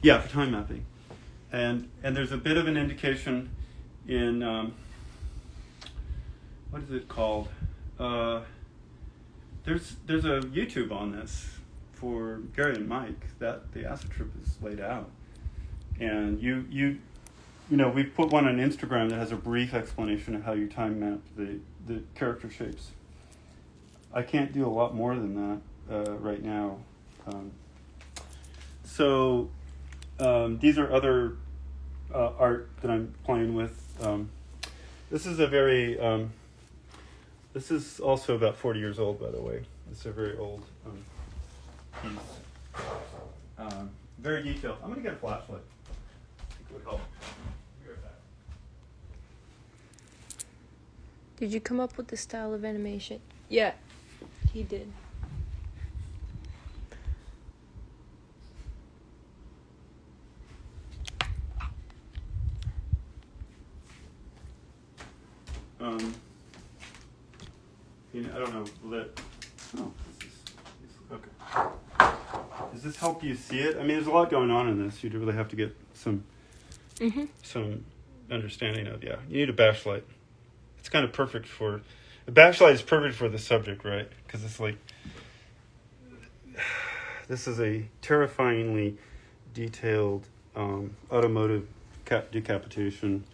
Yeah, for time mapping. And there's a bit of an indication in, what is it called? There's a YouTube on this for Gary and Mike that the acid trip is laid out. And we put one on Instagram that has a brief explanation of how you time map the character shapes. I can't do a lot more than that right now. So these are other art that I'm playing with. This is this is also about 40 years old, by the way. It's a very old piece. Very detailed. I'm going to get a flashlight. I think it would help. Be right back. Did you come up with the style of animation? Yeah, he did. I don't know. Okay. Does this help you see it? I mean, there's a lot going on in this. You really have to get some understanding of. Yeah, you need a bashlight. It's kind of perfect for. A bashlight is perfect for the subject, right? Because it's like this is a terrifyingly detailed automotive decapitation.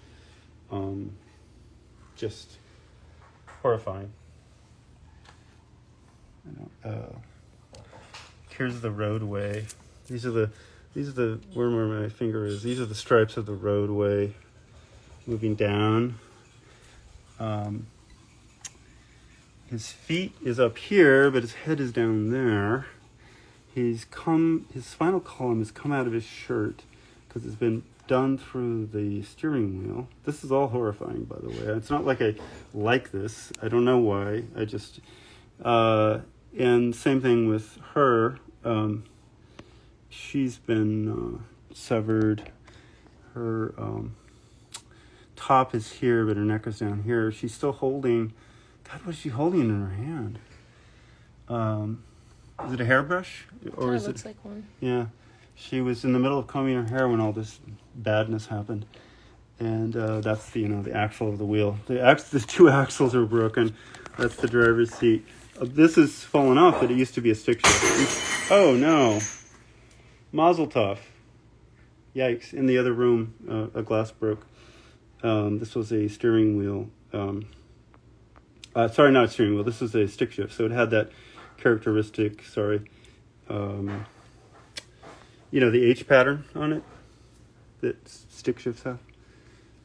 Just horrifying. Here's the roadway. These are the where my finger is. These are the stripes of the roadway moving down. His feet is up here, but his head is down there. His spinal column has come out of his shirt because it's been done through the steering wheel. This is all horrifying, by the way. It's not like I like this. I don't know why. I just and same thing with her. She's been severed. Her top is here, but her neck is down here. She's still holding. God, what is she holding in her hand? Is it a hairbrush? Or is it looks like one. Yeah. She was in the middle of combing her hair when all this badness happened. And that's the axle of the wheel. The two axles are broken. That's the driver's seat. This is fallen off, but it used to be a stick shift. Oh, no. Mazel tov. Yikes. In the other room, a glass broke. This was a steering wheel. Sorry, not a steering wheel. This was a stick shift. So it had that characteristic, the H pattern on it that stick shifts have.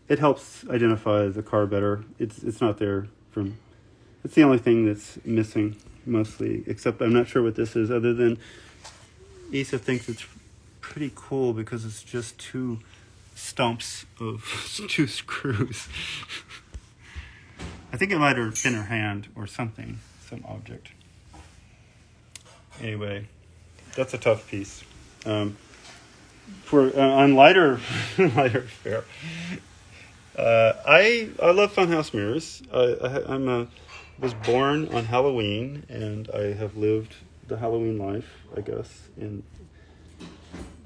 It helps identify the car better. It's not there from... It's the only thing that's missing, mostly, except I'm not sure what this is, other than Isa thinks it's pretty cool because it's just two stumps of two screws. I think it might have been her hand or something, some object. Anyway, that's a tough piece. For on lighter fare, I love funhouse mirrors. I was born on Halloween, and I have lived the Halloween life, I guess. And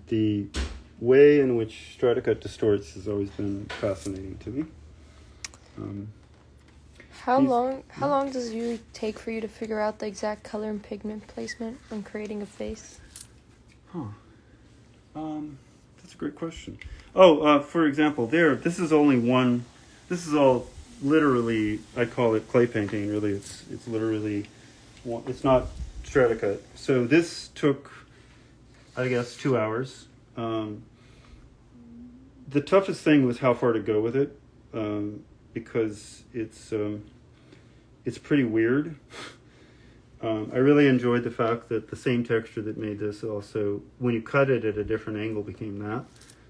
the way in which Stratacut distorts has always been fascinating to me. How long does it usually take for you to figure out the exact color and pigment placement when creating a face? That's a great question. For example, this is only one. This is all literally, I call it clay painting. Really, it's literally, it's not Stratacut. So this took, I guess, 2 hours. The toughest thing was how far to go with it, because it's pretty weird. I really enjoyed the fact that the same texture that made this also, when you cut it at a different angle, became that.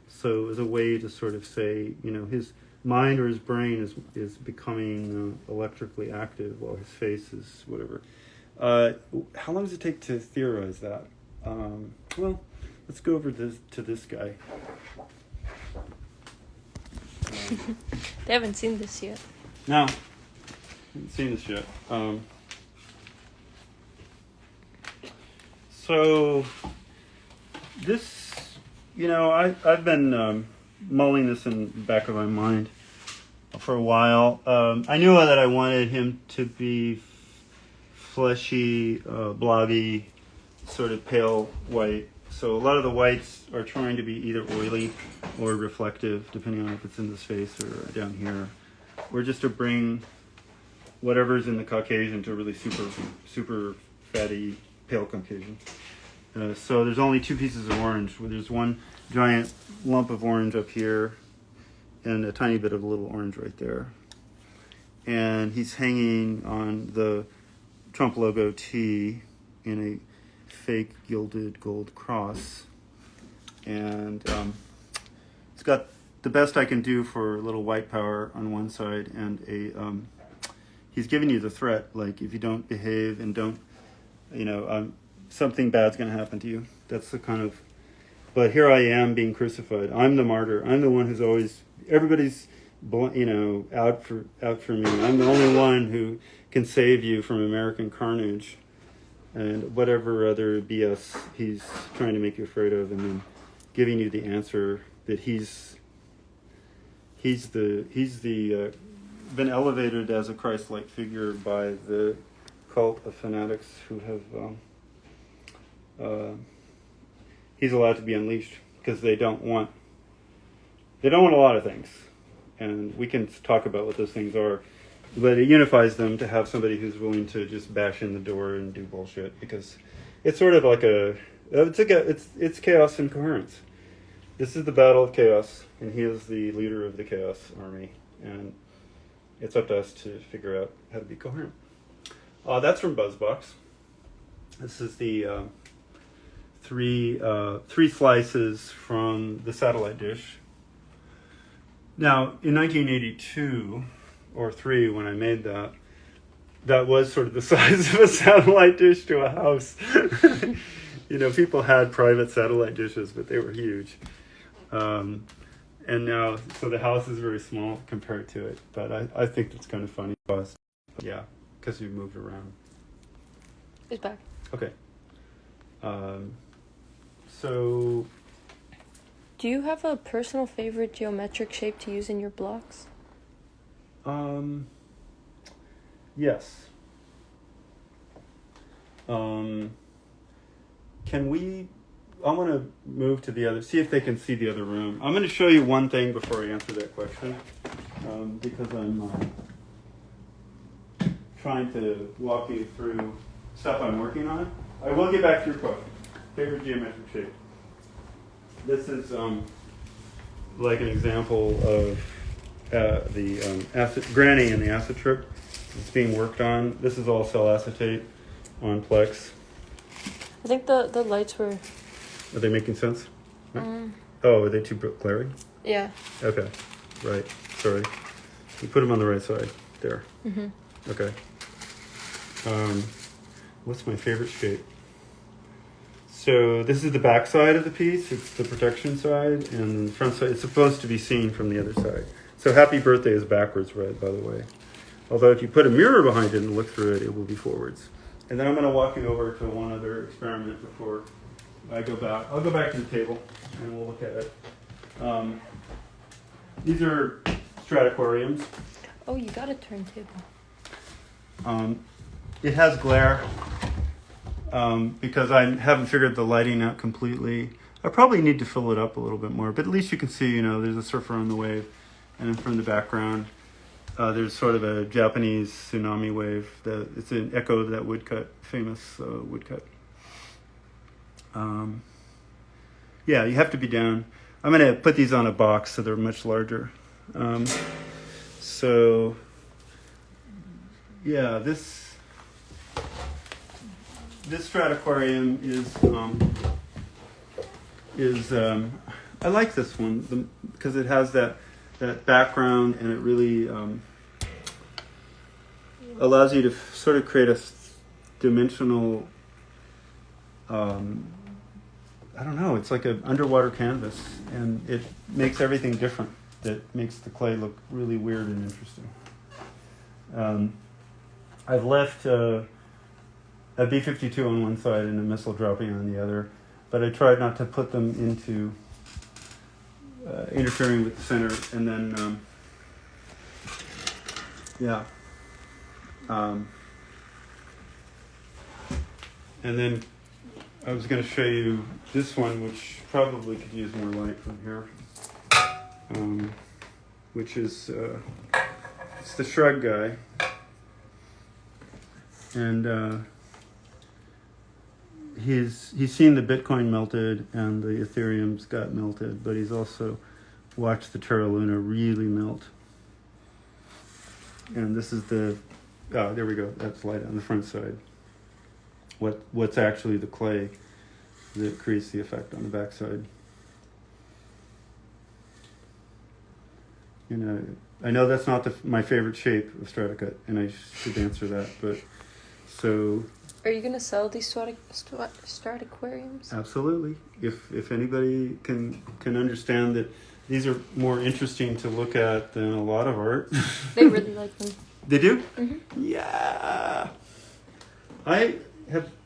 So it was a way to sort of say, his mind or his brain is becoming electrically active while his face is whatever. How long does it take to theorize that? Well, let's go over to this guy. They haven't seen this yet. No, haven't seen this yet. So this, I've been mulling this in the back of my mind for a while. I knew that I wanted him to be fleshy, blobby, sort of pale white. So a lot of the whites are trying to be either oily or reflective, depending on if it's in this face or down here, or just to bring whatever's in the Caucasian to a really super fatty, pale Caucasian. So there's only 2 pieces of orange. There's one giant lump of orange up here and a tiny bit of a little orange right there. And he's hanging on the Trump logo T in a fake gilded gold cross. And it's got the best I can do for a little white power on one side, and he's giving you the threat, like if you don't behave and don't, something bad's going to happen to you. That's the kind of, but here I am being crucified. I'm the martyr. I'm the one who's always, everybody's, out for me. I'm the only one who can save you from American carnage and whatever other BS he's trying to make you afraid of, and then giving you the answer that he's been elevated as a Christ-like figure by the cult of fanatics who have he's allowed to be unleashed because they don't want a lot of things, and we can talk about what those things are, but it unifies them to have somebody who's willing to just bash in the door and do bullshit, because it's sort of like it's chaos and coherence. This is the battle of chaos, and he is the leader of the chaos army, and it's up to us to figure out how to be coherent. That's from BuzzBox. This is the three slices from the satellite dish. Now, in 1982 or 3, when I made that was sort of the size of a satellite dish to a house. People had private satellite dishes, but they were huge. And now, so the house is very small compared to it, but I think it's kind of funny. Yeah, because we moved around. It's back. Okay. So... Do you have a personal favorite geometric shape to use in your blocks? Yes. Can we... I want to move to the other... See if they can see the other room. I'm going to show you one thing before I answer that question. Because I'm trying to walk you through stuff I'm working on. I will get back to your question. Favorite geometric shape. This is like an example of the Granny and the acid trip. It's being worked on. This is all cell acetate on Plex. I think the lights were... Are they making sense? Oh, are they too glaring? Yeah. Okay. Right. Sorry. You put them on the right side. There. Mm-hmm. Okay. What's my favorite shape? So this is the back side of the piece. It's the protection side, and the front side. It's supposed to be seen from the other side. So Happy Birthday is backwards red, by the way. Although if you put a mirror behind it and look through it, it will be forwards. And then I'm going to walk you over to one other experiment before I go back. I'll go back to the table, and we'll look at it. These are Strataquariums. Oh, you got a turntable. It has glare. Because I haven't figured the lighting out completely. I probably need to fill it up a little bit more, but at least you can see, there's a surfer on the wave, and from the background. There's sort of a Japanese tsunami wave. It's an echo of that woodcut, famous woodcut. Yeah, you have to be down. I'm going to put these on a box so they're much larger. So, yeah, this Stradiquarium is I like this one because it has that background, and it really allows you to sort of create a dimensional, I don't know, it's like an underwater canvas, and it makes everything different. That makes the clay look really weird and interesting. I've left a B-52 on one side and a missile dropping on the other, but I tried not to put them into interfering with the center, and then and then I was going to show you this one, which probably could use more light from here, which is it's the Shrug guy, and he's seen the Bitcoin melted and the Ethereum's got melted, but he's also watched the Terra Luna really melt. And this is there we go. That's light on the front side. What's actually the clay that creates the effect on the back side. You know, I know that's not my favorite shape of Stradicut, and I should answer that, but so. Are you gonna sell these Stradiquariums? Absolutely. If anybody can understand that these are more interesting to look at than a lot of art. They really like them. They do? Mm-hmm. Yeah.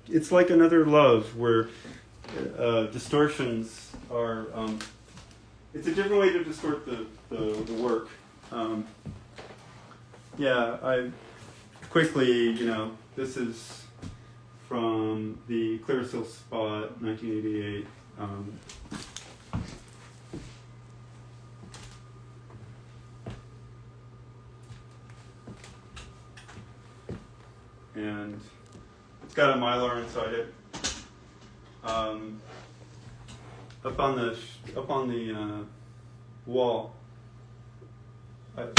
It's like another love where distortions are, it's a different way to distort the work. I quickly, this is from the Clearasil Spot, 1988. And it's got a Mylar inside it. Up on the wall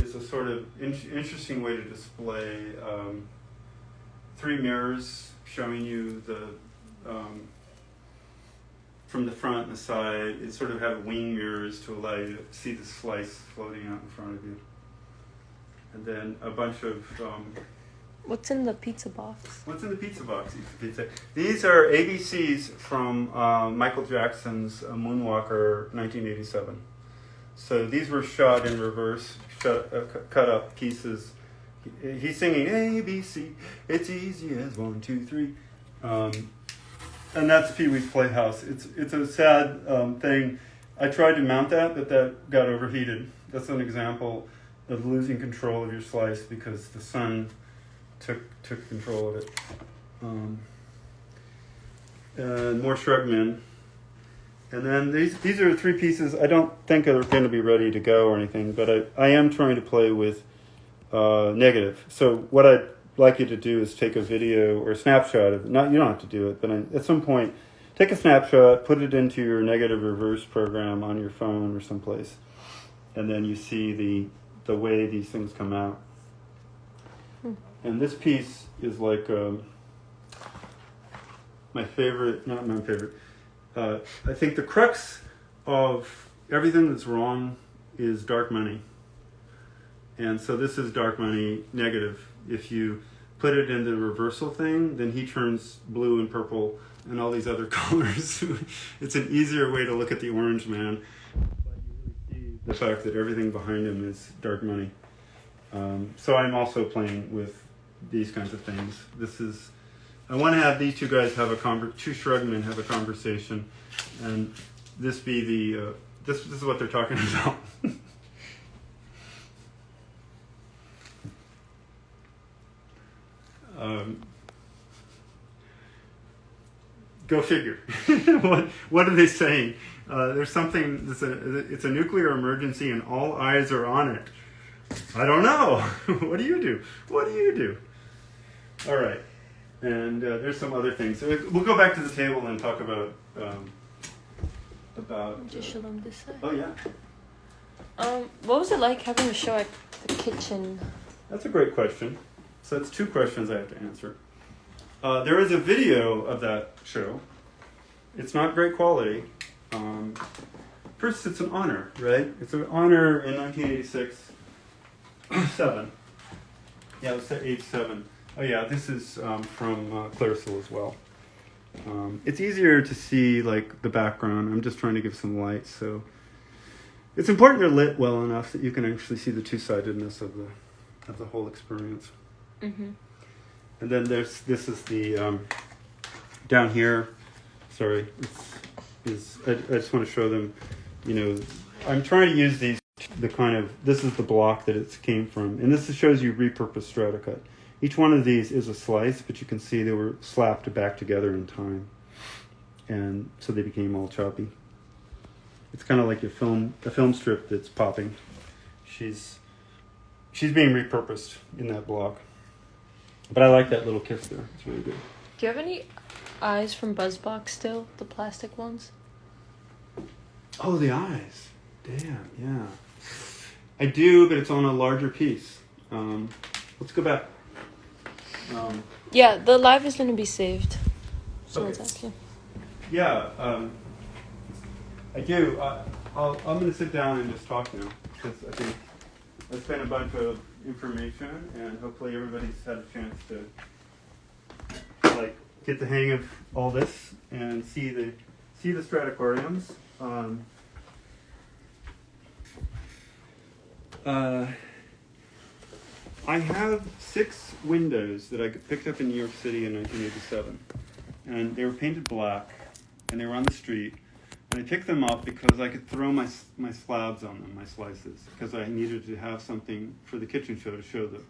is a sort of interesting way to display 3 mirrors showing you the from the front and the side. It sort of have wing mirrors to allow you to see the slice floating out in front of you, and then a bunch of What's in the pizza box? What's in the pizza box? These are ABCs from Michael Jackson's Moonwalker 1987. So these were shot in reverse, cut up pieces. He's singing ABC, it's easy as 1, 2, 3. And that's Pee Wee's Playhouse. It's a sad thing. I tried to mount that, but that got overheated. That's an example of losing control of your slice because the sun took control of it. More Shrugmen. And then these are 3 pieces. I don't think they're going to be ready to go or anything, but I am trying to play with negative. So what I'd like you to do is take a video or a snapshot of it. You don't have to do it, but at some point, take a snapshot, put it into your negative reverse program on your phone or someplace, and then you see the way these things come out. And this piece is like my favorite, not my favorite. I think the crux of everything that's wrong is dark money. And so this is dark money negative. If you put it in the reversal thing, then he turns blue and purple and all these other colors. It's an easier way to look at the orange man. But you really see the fact that everything behind him is dark money. So I'm also playing with these kinds of things. I want to have these 2 guys have 2 Shrugmen have a conversation, and this be this is what they're talking about. Go figure. What are they saying? There's something. It's a nuclear emergency, and all eyes are on it. I don't know. What do you do? What do you do? All right. And there's some other things. So we'll go back to the table and talk about. Just show them this side. Oh yeah. What was it like having a show at the kitchen? That's a great question. So that's two questions I have to answer. There is a video of that show. It's not great quality. First, it's an honor, right? It's an honor in 1986. 7. Yeah, it was at age 7. Oh yeah, this is from Clarissel as well. It's easier to see like the background. I'm just trying to give some light, so it's important they're lit well enough that you can actually see the two-sidedness of the whole experience. Mm-hmm. And then this is the down here. Sorry, I just want to show them. I'm trying to use these. This is the block that it came from, and this shows you repurposed Stratacut. Each one of these is a slice, but you can see they were slapped back together in time, and so they became all choppy. It's kind of like a film strip that's popping. She's being repurposed in that block. But I like that little kiss there. It's really good. Do you have any eyes from BuzzBox still? The plastic ones? Oh, the eyes. Damn, yeah. I do, but it's on a larger piece. Let's go back. Yeah, the live is going to be saved. Someone's Okay. asking. Yeah, I do. I'm going to sit down and just talk now, because I think I spent a bunch of information, and hopefully everybody's had a chance to get the hang of all this and see the Strataquariums. I have 6 windows that I picked up in New York City in 1987, and they were painted black, and they were on the street. And I picked them up because I could throw my slabs on them, my slices, because I needed to have something for the kitchen show to show the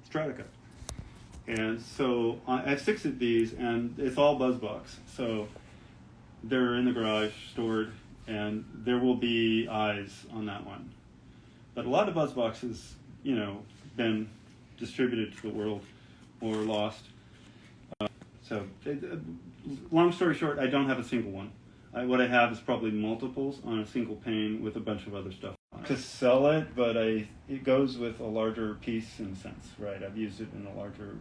Stratacut. And so I have 6 of these, and it's all BuzzBox. So they're in the garage stored, and there will be eyes on that one. But a lot of BuzzBoxes, been distributed to the world or lost. Long story short, I don't have a single one. What I have is probably multiples on a single pane with a bunch of other stuff on it. To sell it, but it goes with a larger piece in a sense, right? I've used it in a larger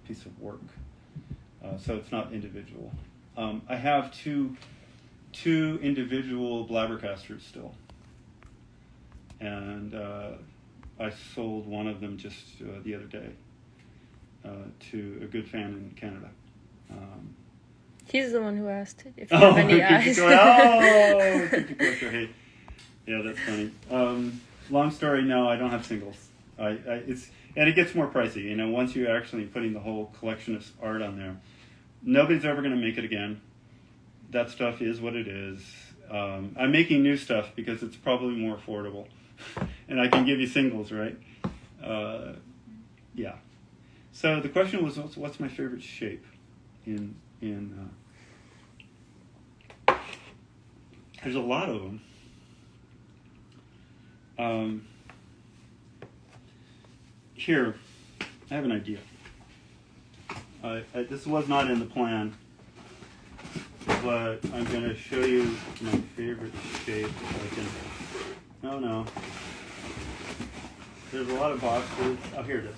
piece of work. So it's not individual. I have two individual Blabbercasters still. And I sold one of them just the other day to a good fan in Canada. He's the one who asked if you have any eyes. Hey. Yeah, that's funny. Long story, no, I don't have singles. And it gets more pricey. Once you're actually putting the whole collection of art on there, nobody's ever going to make it again. That stuff is what it is. I'm making new stuff because it's probably more affordable, and I can give you singles, right? Yeah. So the question was, what's my favorite shape in there's a lot of them. Here, I have an idea. This was not in the plan, but I'm going to show you my favorite shape. No. There's a lot of boxes. Oh, here it is.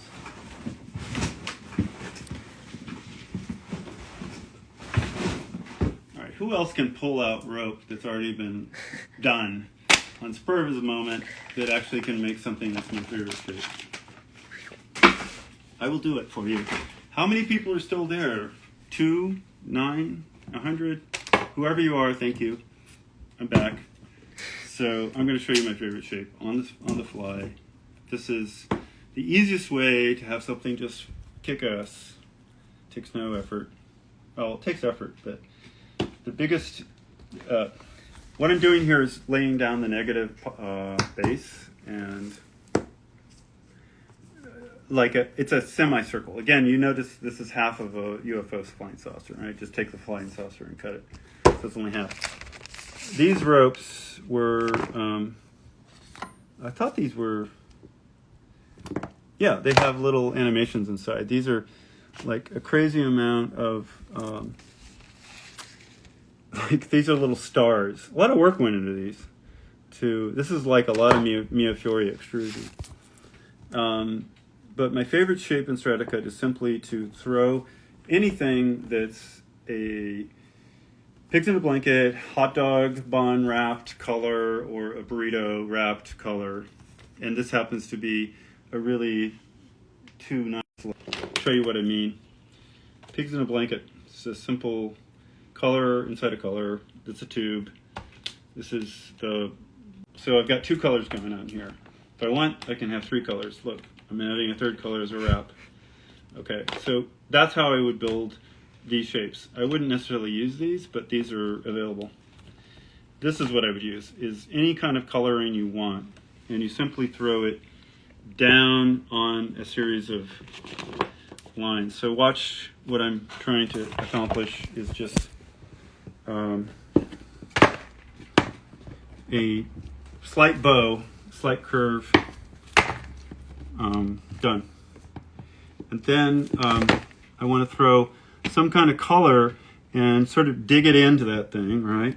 All right, who else can pull out rope that's already been done on spur of the moment that actually can make something that's my favorite shape? I will do it for you. How many people are still there? 2, 9, 100? Whoever you are, thank you. I'm back. So I'm going to show you my favorite shape on the fly. This is the easiest way to have something just kick ass. Takes no effort. Well, it takes effort, but the biggest... what I'm doing here is laying down the negative base, and it's a semicircle. Again, you notice this is half of a UFO flying saucer, right? Just take the flying saucer and cut it. So it's only half. These ropes were, I thought these were Yeah, they have little animations inside. These are like a crazy amount of, like these are little stars. A lot of work went into these. This is like a lot of Miyafori extrusion. But my favorite shape in Stratacut is simply to throw anything that's a pigs in a blanket, hot dog bun wrapped color, or a burrito wrapped color. And this happens to be a really too nice. I'll show you what I mean. Pigs in a blanket. It's a simple color inside a color. It's a tube. This is so I've got two colors going on here. If I want, I can have three colors. Look, I'm adding a third color as a wrap. Okay, so that's how I would build these shapes. I wouldn't necessarily use these, but these are available. This is what I would use, is any kind of coloring you want, and you simply throw it down on a series of lines. So watch what I'm trying to accomplish is just a slight bow, slight curve, done. And then I want to throw some kind of color and sort of dig it into that thing, right?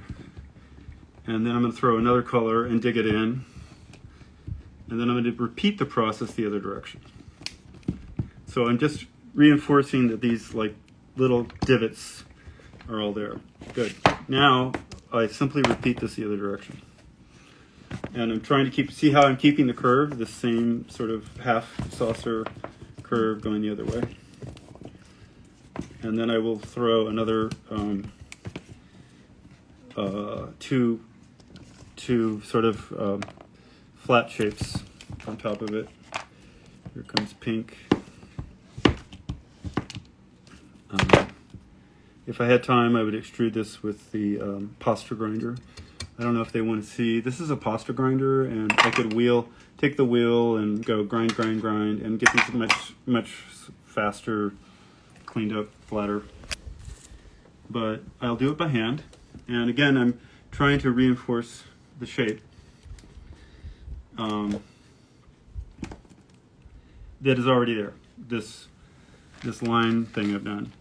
And then I'm going to throw another color and dig it in. And then I'm going to repeat the process the other direction. So I'm just reinforcing that these like little divots are all there. Good. Now I simply repeat this the other direction. And I'm trying to see how I'm keeping the curve, the same sort of half saucer curve going the other way. And then I will throw another two sort of flat shapes on top of it. Here comes pink. If I had time, I would extrude this with the pasta grinder. I don't know if they want to see. This is a pasta grinder, and I could take the wheel and go grind, and get these much faster, cleaned up, flatter. But I'll do it by hand. And again, I'm trying to reinforce the shape that is already there. This line thing I've done.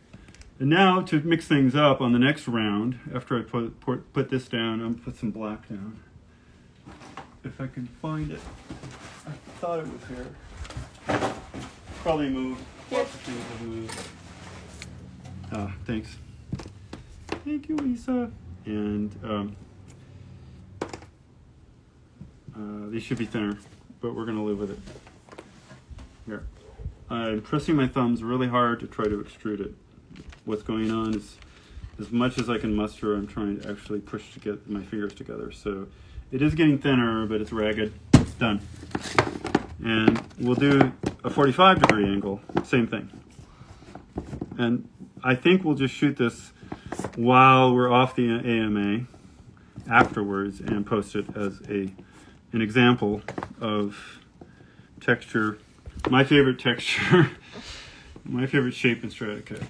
And now to mix things up on the next round, after I put this down, I'm going to put some black down. If I can find it. I thought it was here. Probably moved. Lots of things have moved. Thanks. Thank you, Lisa. And these should be thinner, but we're going to live with it. Here. I'm pressing my thumbs really hard to try to extrude it. What's going on is, as much as I can muster, I'm trying to actually push to get my fingers together. So it is getting thinner, but it's ragged. It's done. And we'll do a 45-degree angle, same thing. And I think we'll just shoot this while we're off the AMA afterwards and post it as an example of texture. My favorite texture, my favorite shape in Stratacut.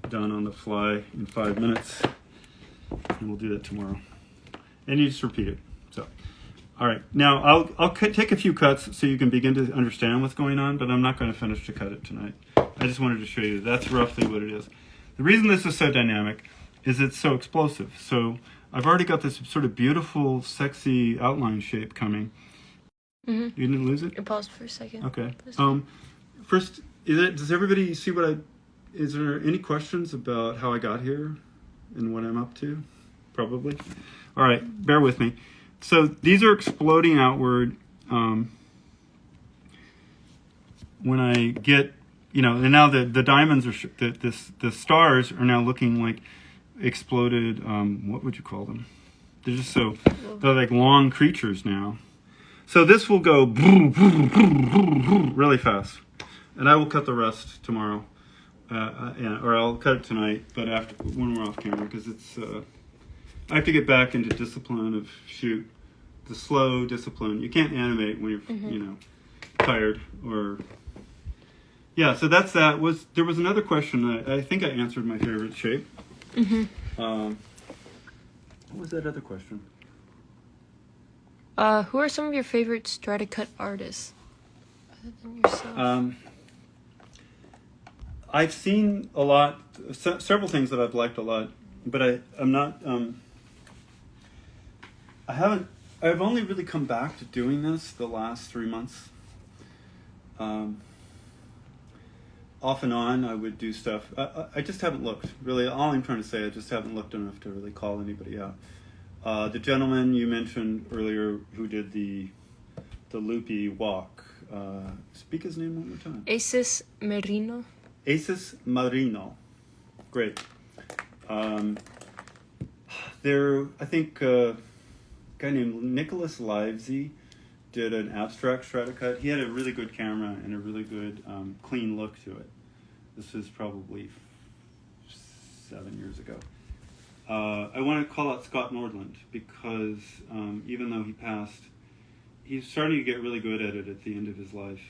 Done on the fly in 5 minutes, and we'll do that tomorrow. And you just repeat it. So, all right. Now I'll take a few cuts so you can begin to understand what's going on, but I'm not going to finish to cut it tonight. I just wanted to show you that's roughly what it is. The reason this is so dynamic is it's so explosive. So I've already got this sort of beautiful, sexy outline shape coming. Mm-hmm. You didn't lose it? It paused for a second. Okay. First, does everybody see what is there any questions about how I got here and what I'm up to? Probably. All right, bear with me. So these are exploding outward. When I get, and now the diamonds are, the stars are now looking like exploded, what would you call them? They're just they're like long creatures now. So this will go really fast. And I will cut the rest tomorrow. Or I'll cut it tonight, but when we're off camera, because it's I have to get back into discipline of shoot, the slow discipline. You can't animate when you're tired or so that's that. There was another question. I think I answered my favorite shape. What was that other question? Who are some of your favorite Stratacut artists? than yourself? I've seen a lot, several things that I've liked a lot, but I'm not. I've only really come back to doing this the last 3 months. Off and on, I would do stuff. I just haven't looked. Really, all I'm trying to say, I just haven't looked enough to really call anybody out. The gentleman you mentioned earlier who did the loopy walk. Speak his name one more time. Aces Merino. Aces Marino. Great. I think a guy named Nicholas Livesey did an abstract Stratacut. He had a really good camera and a really good clean look to it. This is probably 7 years ago. I want to call out Scott Nordland because even though he passed, he's starting to get really good at it at the end of his life.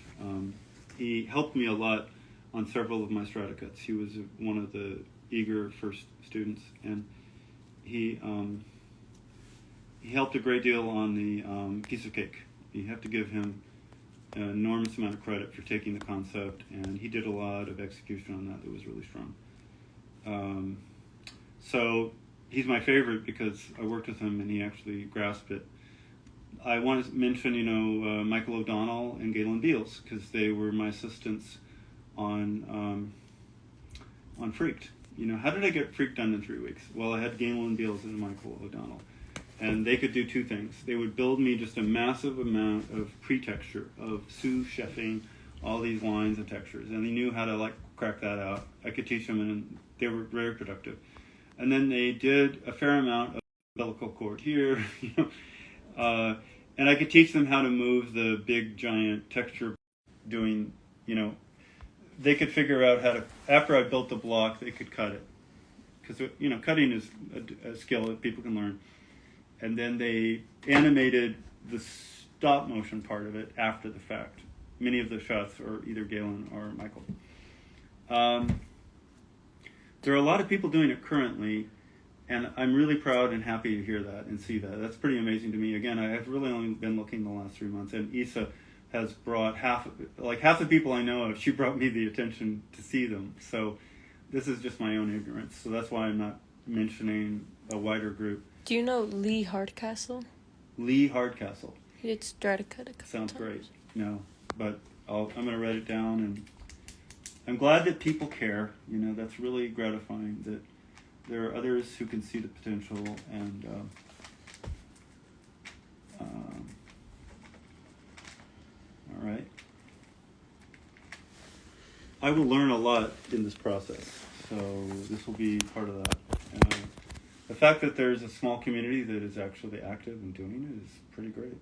He helped me a lot on several of my Stratacuts. He was one of the eager first students, and he helped a great deal on the piece of cake. You have to give him an enormous amount of credit for taking the concept, and he did a lot of execution on that was really strong. So he's my favorite because I worked with him and he actually grasped it. I want to mention, Michael O'Donnell and Galen Beals because they were my assistants on Freaked. How did I get Freaked done in 3 weeks? Well, I had Galen Beals and Michael O'Donnell. And they could do two things. They would build me just a massive amount of pre-texture, of sous chefing, all these lines and textures. And they knew how to crack that out. I could teach them and they were very productive. And then they did a fair amount of umbilical cord here, and I could teach them how to move the big giant texture doing, they could figure out how to, after I built the block, they could cut it. Because, cutting is a skill that people can learn. And then they animated the stop motion part of it after the fact. Many of the shots are either Galen or Michael. There are a lot of people doing it currently, and I'm really proud and happy to hear that and see that. That's pretty amazing to me. Again, I have really only been looking the last 3 months, and Isa has brought half the people I know of, she brought me the attention to see them. So this is just my own ignorance. So that's why I'm not mentioning a wider group. Do you know Lee Hardcastle? Lee Hardcastle. He did Stratacut a couple Sounds times. great. No, but I'm going to write it down, and I'm glad that people care. That's really gratifying that there are others who can see the potential, and all right. I will learn a lot in this process, so this will be part of that. The fact that there's a small community that is actually active and doing it is pretty great.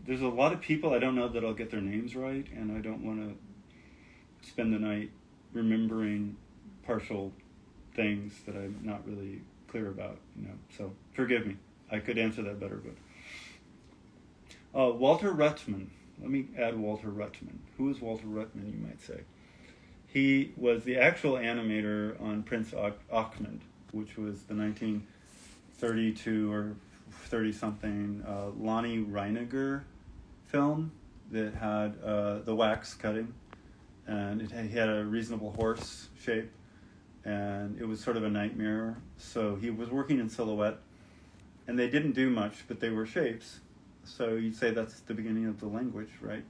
There's a lot of people, I don't know that I'll get their names right, and I don't want to spend the night remembering partial things that I'm not really clear about, so forgive me. I could answer that better, but Walter Ruttman. Let me add Walter Ruttman. Who is Walter Ruttman, you might say? He was the actual animator on Prince Ahmed, which was the 1932 or 30-something Lonnie Reiniger film that had the wax cutting, and he had a reasonable horse shape, and it was sort of a nightmare. So he was working in silhouette, and they didn't do much, but they were shapes. So you'd say that's the beginning of the language, right?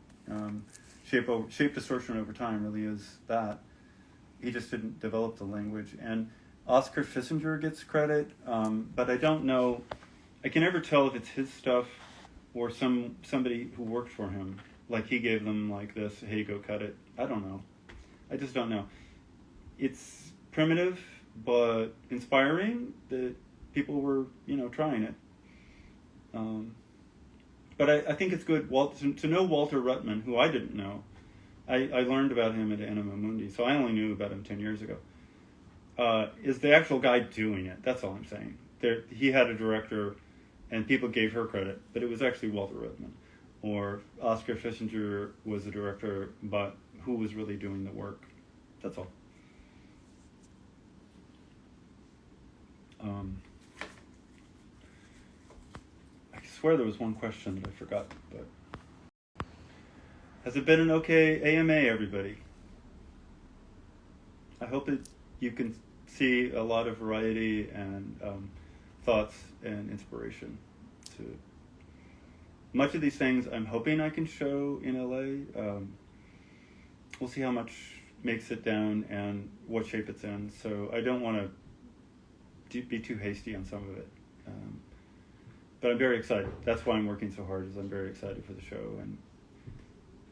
Shape distortion over time really is that. He just didn't develop the language. And Oscar Fissinger gets credit, but I don't know. I can never tell if it's his stuff or somebody who worked for him. Like he gave them this, hey, go cut it. I don't know. I just don't know. It's primitive, but inspiring that people were, trying it. But I think it's good to know Walter Ruttman, who I didn't know. I learned about him at Anima Mundi, so I only knew about him 10 years ago. Is the actual guy doing it? That's all I'm saying. He had a director, and people gave her credit, but it was actually Walter Ruttman. Or Oscar Fissinger was the director, but who was really doing the work? That's all. I swear there was one question that I forgot, but Has it been an okay AMA, everybody? I hope that you can see a lot of variety and thoughts and inspiration. To much of these things, I'm hoping I can show in LA. We'll see how much makes it down and what shape it's in. So I don't want to be too hasty on some of it. But I'm very excited. That's why I'm working so hard. Is I'm very excited for the show and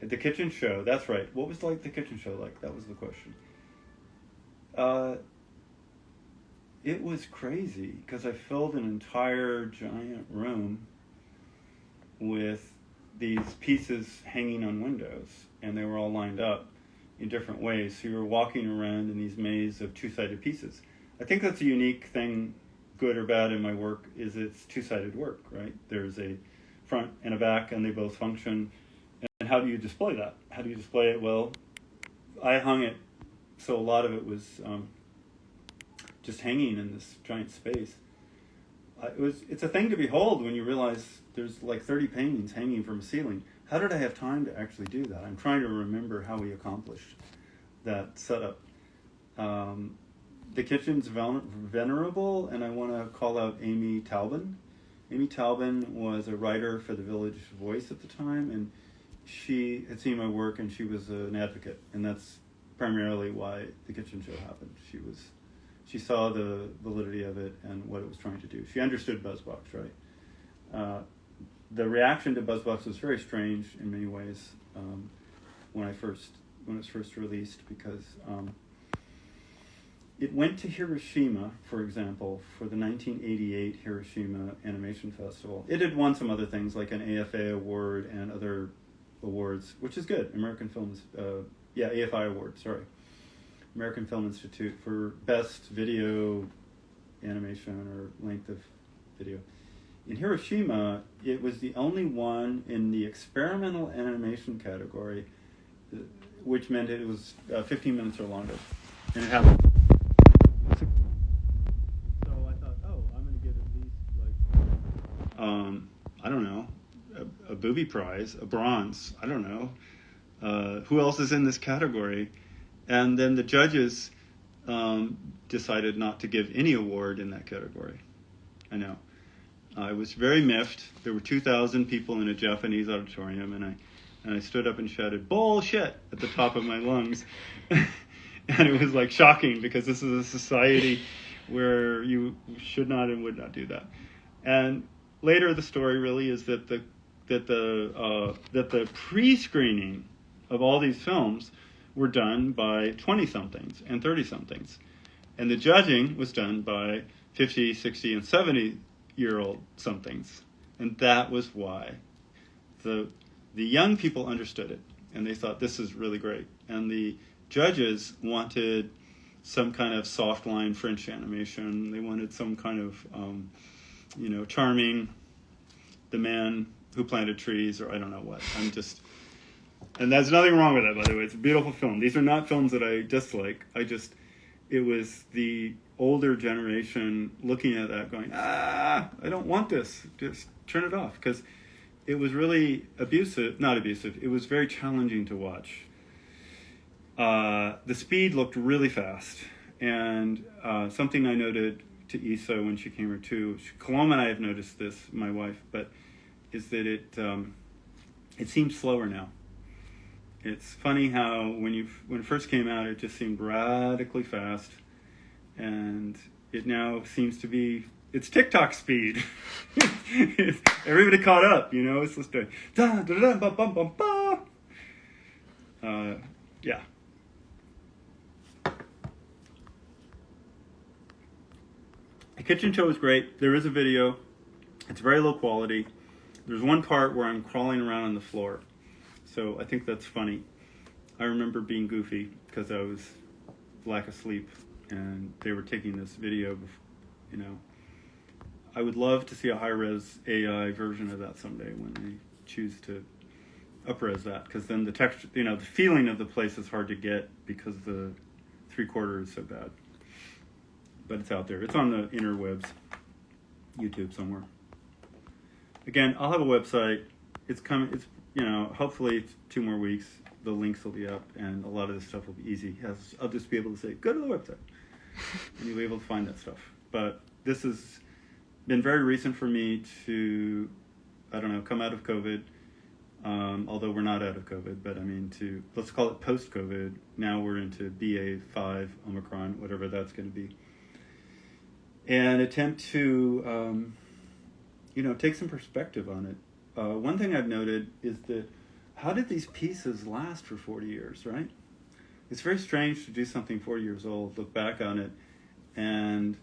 the kitchen show. That's right. What was the kitchen show like? That was the question. It was crazy because I filled an entire giant room with these pieces hanging on windows, and they were all lined up in different ways. So you were walking around in these maze of two-sided pieces. I think that's a unique thing, good or bad, in my work, is it's two-sided work, right? There's a front and a back, and they both function. And how do you display that? How do you display it? Well, I hung it, so a lot of it was just hanging in this giant space. It's a thing to behold when you realize there's like 30 paintings hanging from a ceiling. How did I have time to actually do that? I'm trying to remember how we accomplished that setup. The kitchen's venerable, and I want to call out Amy Taubin. Amy Taubin was a writer for the Village Voice at the time, and she had seen my work, and she was an advocate, and that's primarily why the kitchen show happened. She saw the validity of it and what it was trying to do. She understood BuzzBox, right? The reaction to BuzzBox was very strange in many ways when it was first released, because it went to Hiroshima, for example, for the 1988 Hiroshima Animation Festival. It had won some other things like an AFA award and other awards, which is good. AFI award, sorry. American Film Institute for Best Video Animation or Length of Video. In Hiroshima, it was the only one in the experimental animation category, which meant it was 15 minutes or longer. And it happened. So I thought, I'm going to get at least I don't know, a booby prize, a bronze, I don't know. Who else is in this category? And then the judges decided not to give any award in that category. I know. I was very miffed. There were 2,000 people in a Japanese auditorium, and I stood up and shouted, "Bullshit!" at the top of my lungs. And it was like shocking, because this is a society where you should not and would not do that. And later the story really is that the pre-screening of all these films were done by 20-somethings and 30-somethings. And the judging was done by 50, 60, and 70-year-old somethings. And that was why the young people understood it, and they thought, this is really great. And the judges wanted some kind of soft line French animation. They wanted some kind of, charming, the man who planted trees, or I don't know what. And there's nothing wrong with that, by the way. It's a beautiful film. These are not films that I dislike. It was the older generation looking at that going, I don't want this. Just turn it off. Because it was really not abusive. It was very challenging to watch. The speed looked really fast. And something I noted to Isa when she came here too, Coloma and I have noticed this, my wife, but is that it seems slower now. It's funny how when it first came out, it just seemed radically fast, and it now seems to be, it's TikTok speed. Everybody caught up, it's just da da da ba bum bum ba. Yeah. The kitchen show is great. There is a video. It's very low quality. There's one part where I'm crawling around on the floor. So I think that's funny. I remember being goofy because I was lack of sleep, and they were taking this video, I would love to see a high-res AI version of that someday when they choose to up-res that, because then the texture, the feeling of the place is hard to get because the 3/4 is so bad. But it's out there. It's on the interwebs, YouTube somewhere. Again, I'll have a website. It's coming. hopefully 2 more weeks, the links will be up, and a lot of this stuff will be easy. I'll just be able to say, go to the website, and you'll be able to find that stuff. But this has been very recent for me to, I don't know, come out of COVID. Although we're not out of COVID, but I mean let's call it post-COVID. Now we're into BA.5, Omicron, whatever that's going to be. And attempt to, take some perspective on it. One thing I've noted is that how did these pieces last for 40 years, right? It's very strange to do something 40 years old, look back on it, and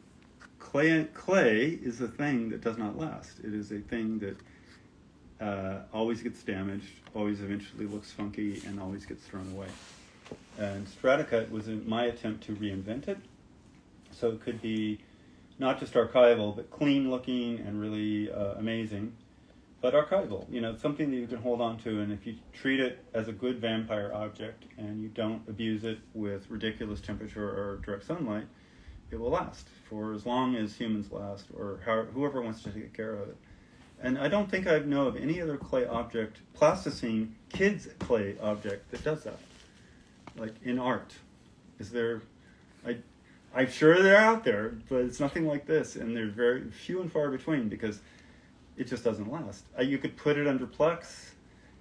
clay is a thing that does not last. It is a thing that always gets damaged, always eventually looks funky, and always gets thrown away. And Stratacut was my attempt to reinvent it. So it could be not just archival, but clean looking and really amazing, but archival. Something that you can hold on to, and if you treat it as a good vampire object and you don't abuse it with ridiculous temperature or direct sunlight, it will last for as long as humans last, or whoever wants to take care of it. And I don't think I know of any other clay object, plasticine kids clay object that does that. Like in art. Is there, I'm sure they're out there, but it's nothing like this, and they're very few and far between because it just doesn't last. You could put it under Plex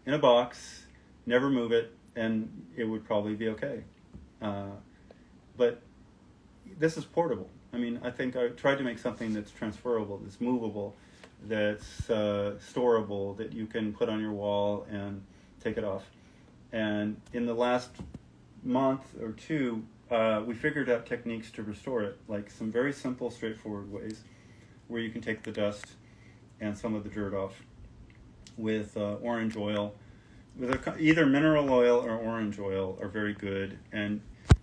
in a box, never move it, and it would probably be okay. But this is portable. I mean, I think I tried to make something that's transferable, that's movable, that's storable, that you can put on your wall and take it off. And in the last month or two, we figured out techniques to restore it, like some very simple, straightforward ways where you can take the dust and some of the dirt off with orange oil. With either mineral oil or orange oil are very good. And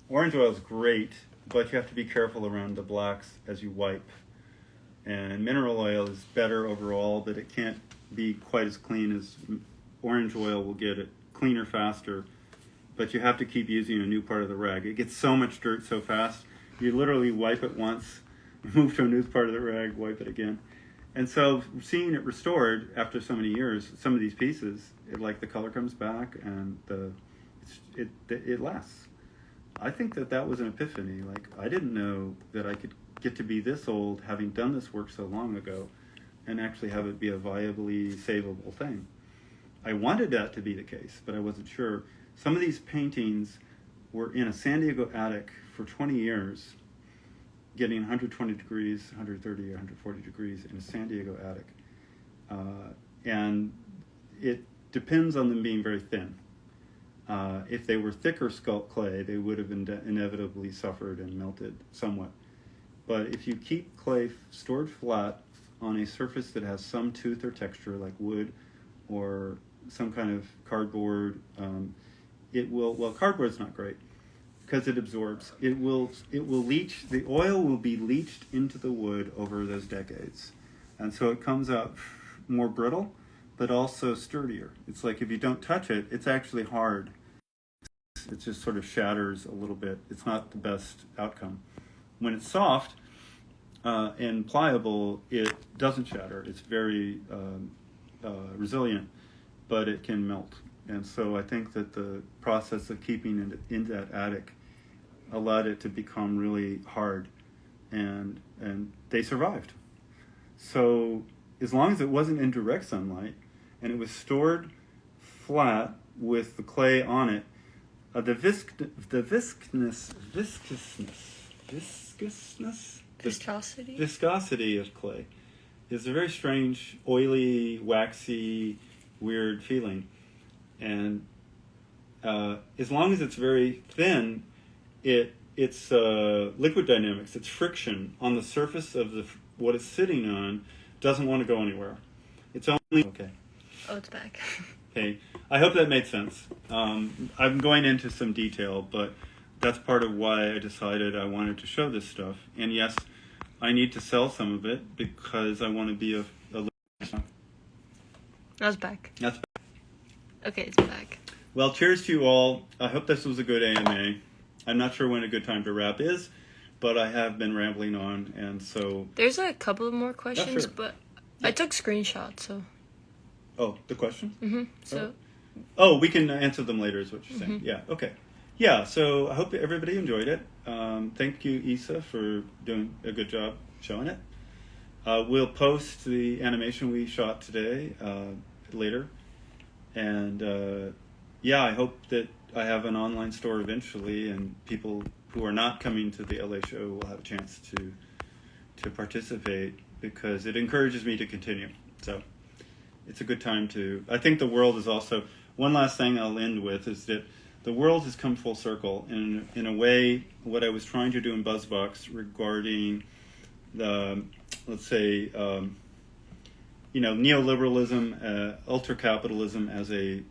orange oil is great, but you have to be careful around the blacks as you wipe. And mineral oil is better overall, but it can't be quite as clean as orange oil will get it cleaner faster. But you have to keep using a new part of the rag. It gets so much dirt so fast, you literally wipe it once, move to a new part of the rag, wipe it again. And so seeing it restored after so many years, some of these pieces, the color comes back and it lasts. I think that was an epiphany. I didn't know that I could get to be this old, having done this work so long ago, and actually have it be a viably savable thing. I wanted that to be the case, but I wasn't sure. Some of these paintings were in a San Diego attic for 20 years, getting 120 degrees, 130 or 140 degrees in a San Diego attic. And it depends on them being very thin. If they were thicker sculpt clay, they would have inevitably suffered and melted somewhat. But if you keep clay stored flat on a surface that has some tooth or texture, like wood or some kind of cardboard, cardboard's not great because it absorbs. It will leach, the oil will be leached into the wood over those decades. And so it comes out more brittle, but also sturdier. It's like if you don't touch it, it's actually hard. It just sort of shatters a little bit. It's not the best outcome. When it's soft and pliable, it doesn't shatter. It's very resilient, but it can melt. And so I think that the process of keeping it in that attic allowed it to become really hard, and they survived. So as long as it wasn't in direct sunlight and it was stored flat with the clay on it, the viscosity of clay is a very strange, oily, waxy, weird feeling. And as long as it's very thin, it's liquid dynamics. It's friction on the surface of what it's sitting on doesn't want to go anywhere. It's only okay. Oh, it's back. Okay, I hope that made sense. I'm going into some detail, but that's part of why I decided I wanted to show this stuff. And yes, I need to sell some of it because I want to be a That's back. That's back. Okay, it's back. Well, cheers to you all. I hope this was a good AMA. I'm not sure when a good time to wrap is, but I have been rambling on, and so... There's a couple of more questions, sure. but I took screenshots, so... Oh, the question? Mm-hmm. So, Oh, we can answer them later, is what you're saying. Yeah, okay. Yeah, so I hope everybody enjoyed it. Thank you, Isa, for doing a good job showing it. We'll post the animation we shot today later. And yeah, I hope that I have an online store eventually, and people who are not coming to the LA show will have a chance to participate, because it encourages me to continue. So it's a good time to... I think the world is also... One last thing I'll end with is that the world has come full circle. In a way, what I was trying to do in BuzzBox regarding the, let's say, neoliberalism, ultra-capitalism as a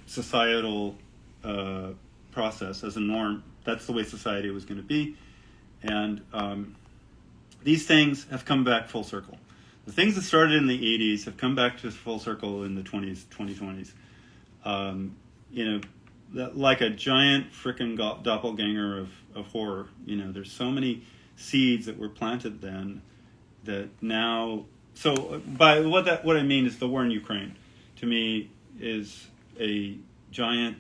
societal process, as a norm. That's the way society was going to be. And these things have come back full circle. The things that started in the 80s have come back to full circle in the 2020s. Like a giant frickin' doppelganger of horror. There's so many seeds that were planted then that now... So by what I mean is the war in Ukraine, to me, is a giant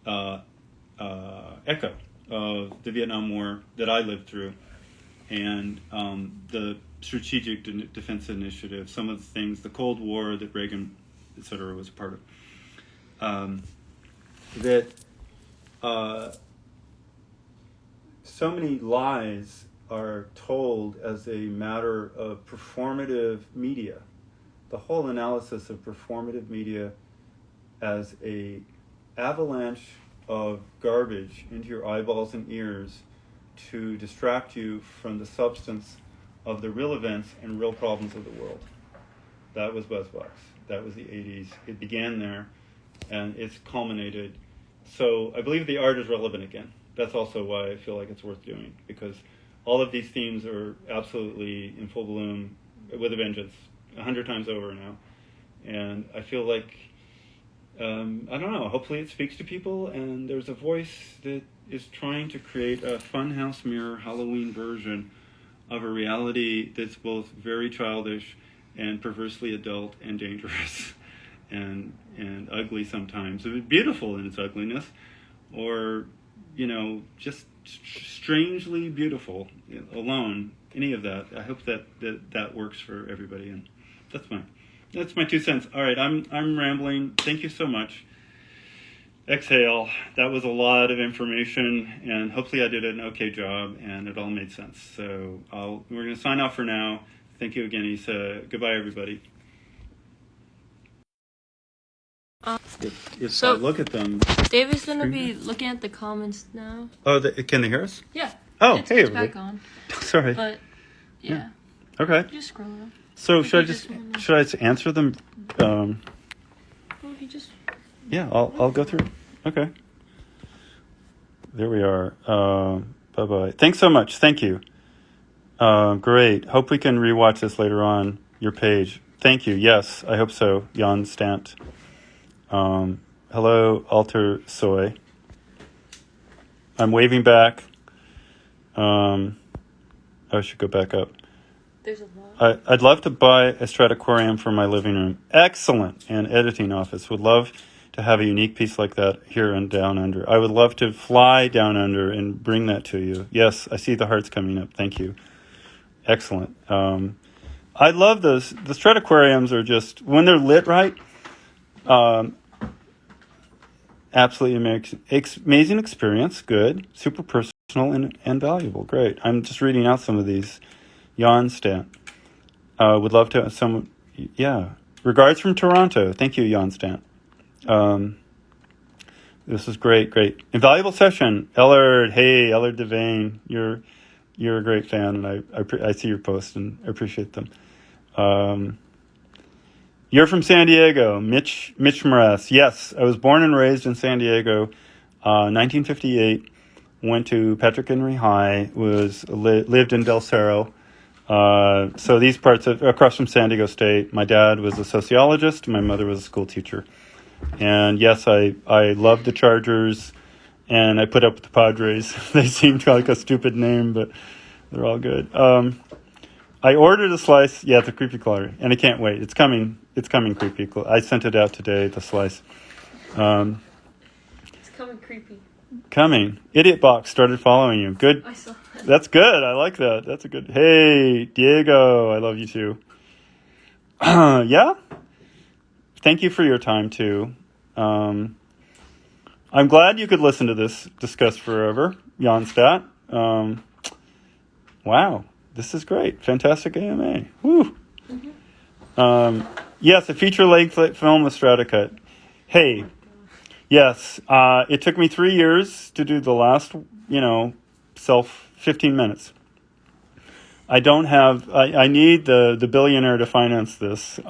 echo of the Vietnam War that I lived through, and the Strategic Defense Initiative, some of the things, the Cold War that Reagan, etc., was a part of. So many lies are told as a matter of performative media. The whole analysis of performative media as a avalanche of garbage into your eyeballs and ears to distract you from the substance of the real events and real problems of the world. That was BuzzBox. That was the 80s. It began there, and it's culminated. So I believe the art is relevant again. That's also why I feel like it's worth doing, because all of these themes are absolutely in full bloom with a vengeance, 100 times over now. And I feel like, I don't know, hopefully it speaks to people, and there's a voice that is trying to create a funhouse mirror Halloween version of a reality that's both very childish and perversely adult and dangerous and ugly sometimes. It's beautiful in its ugliness, or, just strangely beautiful alone, any of that. I hope that works for everybody, and that's my 2 cents. All right, I'm rambling. Thank you so much. Exhale. That was a lot of information, and hopefully I did an okay job, and it all made sense. So we're going to sign off for now. Thank you again, Isa. Goodbye, everybody. If I look at them... David's going to be looking at the comments now. Oh, can they hear us? Yeah. Oh, it's hey, everybody. Back on. Sorry. But, yeah. Okay. Just scroll up. So should I just answer them? Well, he just... Yeah, I'll go through. Okay. There we are. Bye-bye. Thanks so much. Thank you. Great. Hope we can rewatch this later on your page. Thank you. Yes, I hope so. Jan Stant. Hello, Alter Soy. I'm waving back. I should go back up. There's a lot. I'd love to buy a Stradiquarium for my living room. Excellent. And editing office. Would love to have a unique piece like that here in Down Under. I would love to fly down under and bring that to you. Yes, I see the hearts coming up. Thank you. Excellent. I love those. The Stradiquariums are just, when they're lit right, absolutely amazing experience. Good. Super personal and valuable. Great. I'm just reading out some of these. Jan Stant. Would love to have someone. Yeah. Regards from Toronto. Thank you, Jan Stant. This is great. Invaluable session. Ellard. Hey, Ellard Devane. You're a great fan, and I see your posts and appreciate them. You're from San Diego, Mitch Morass. Yes, I was born and raised in San Diego, 1958. Went to Patrick Henry High. Lived in Del Cerro. So these parts across from San Diego State. My dad was a sociologist. My mother was a school teacher. And yes, I love the Chargers, and I put up with the Padres. They seemed like a stupid name, but they're all good. I ordered a slice. Yeah, it's a creepy color, and I can't wait. It's coming. It's coming creepy. I sent it out today, the slice. It's coming creepy. Coming. Idiot Box started following you. Good. I saw that. That's good. I like that. That's a good. Hey, Diego. I love you too. Yeah. Thank you for your time too. I'm glad you could listen to this discussed forever, Janstadt. Wow. This is great. Fantastic AMA. Woo. Mm-hmm. Yes, a feature-length film with Stratacut. Hey, yes, it took me 3 years to do the last, 15 minutes. I don't have, I need the billionaire to finance this.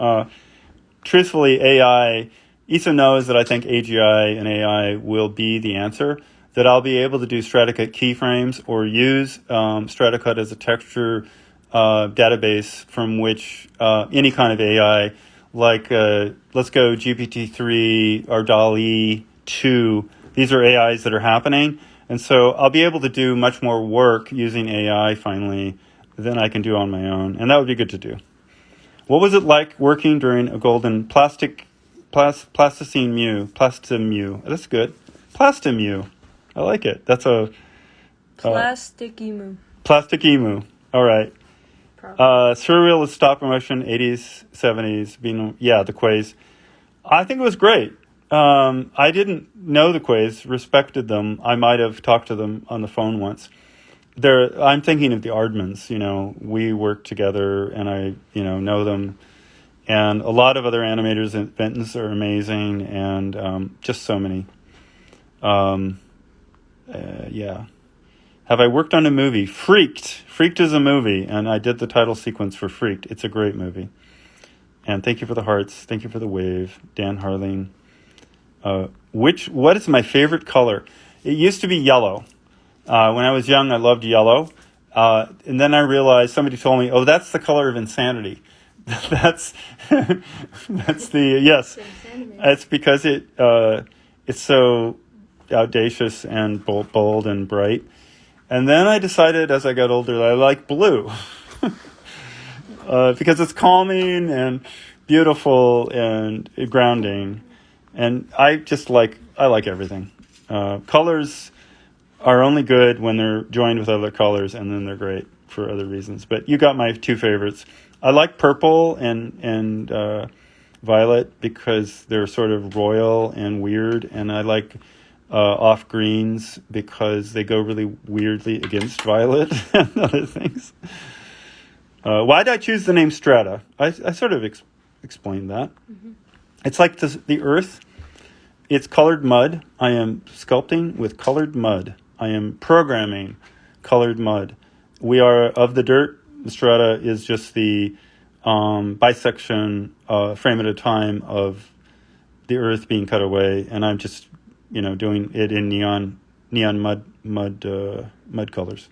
Truthfully, AI, Isa knows that I think AGI and AI will be the answer, that I'll be able to do Stratacut keyframes or use Stratacut as a texture database from which any kind of AI, like let's go GPT-3 or DALL-E 2, these are AIs that are happening. And so I'll be able to do much more work using AI finally than I can do on my own. And that would be good to do. What was it like working during a golden plasticine mu? Plastimu. That's good. Plastimu. I like it. That's a... Plastic emu. Plastic emu. All right. Surrealist stop motion, 80s, 70s. The Quays. I think it was great. I didn't know the Quays, respected them. I might have talked to them on the phone once. I'm thinking of the Aardmans. We work together, and I, know them. And a lot of other animators at Benton's are amazing, and just so many. Yeah. Have I worked on a movie? Freaked. Freaked is a movie, and I did the title sequence for Freaked. It's a great movie. And thank you for the hearts. Thank you for the wave. Dan Harling. What is my favorite color? It used to be yellow. When I was young, I loved yellow. And then I realized, somebody told me, that's the color of insanity. That's the, yes. It's because it's so audacious and bold and bright. And then I decided as I got older that I like blue. Because it's calming and beautiful and grounding. And I like everything. Colors are only good when they're joined with other colors, and then they're great for other reasons. But you got my two favorites. I like purple and violet because they're sort of royal and weird, and I like off greens because they go really weirdly against violet and other things. Why did I choose the name Strata? I sort of explained that. Mm-hmm. It's like the earth. It's colored mud. I am sculpting with colored mud. I am programming colored mud. We are of the dirt. The strata is just the bisection, frame at a time of the earth being cut away, and I'm just, doing it in neon mud colors.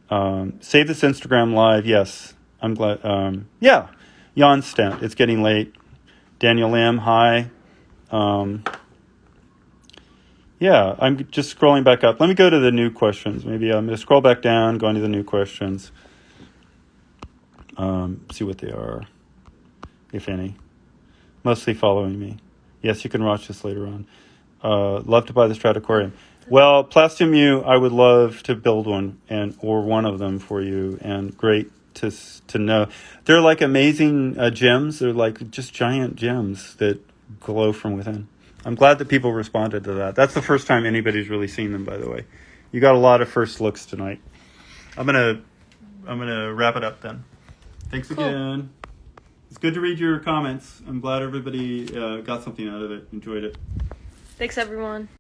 Save this Instagram live. Yes, I'm glad. Yeah, Janstadt. It's getting late. Daniel Lam. Hi. Yeah, I'm just scrolling back up. Let me go to the new questions. Maybe I'm going to scroll back down, go into the new questions. See what they are, if any. Mostly following me. Yes, you can watch this later on. Love to buy the Strataquarium. Well, Plastimu, I would love to build one or one of them for you. And great to know. They're like amazing gems. They're like just giant gems that glow from within. I'm glad that people responded to that. That's the first time anybody's really seen them, by the way. You got a lot of first looks tonight. I'm gonna wrap it up then. Thanks again. It's good to read your comments. I'm glad everybody got something out of it, enjoyed it. Thanks, everyone.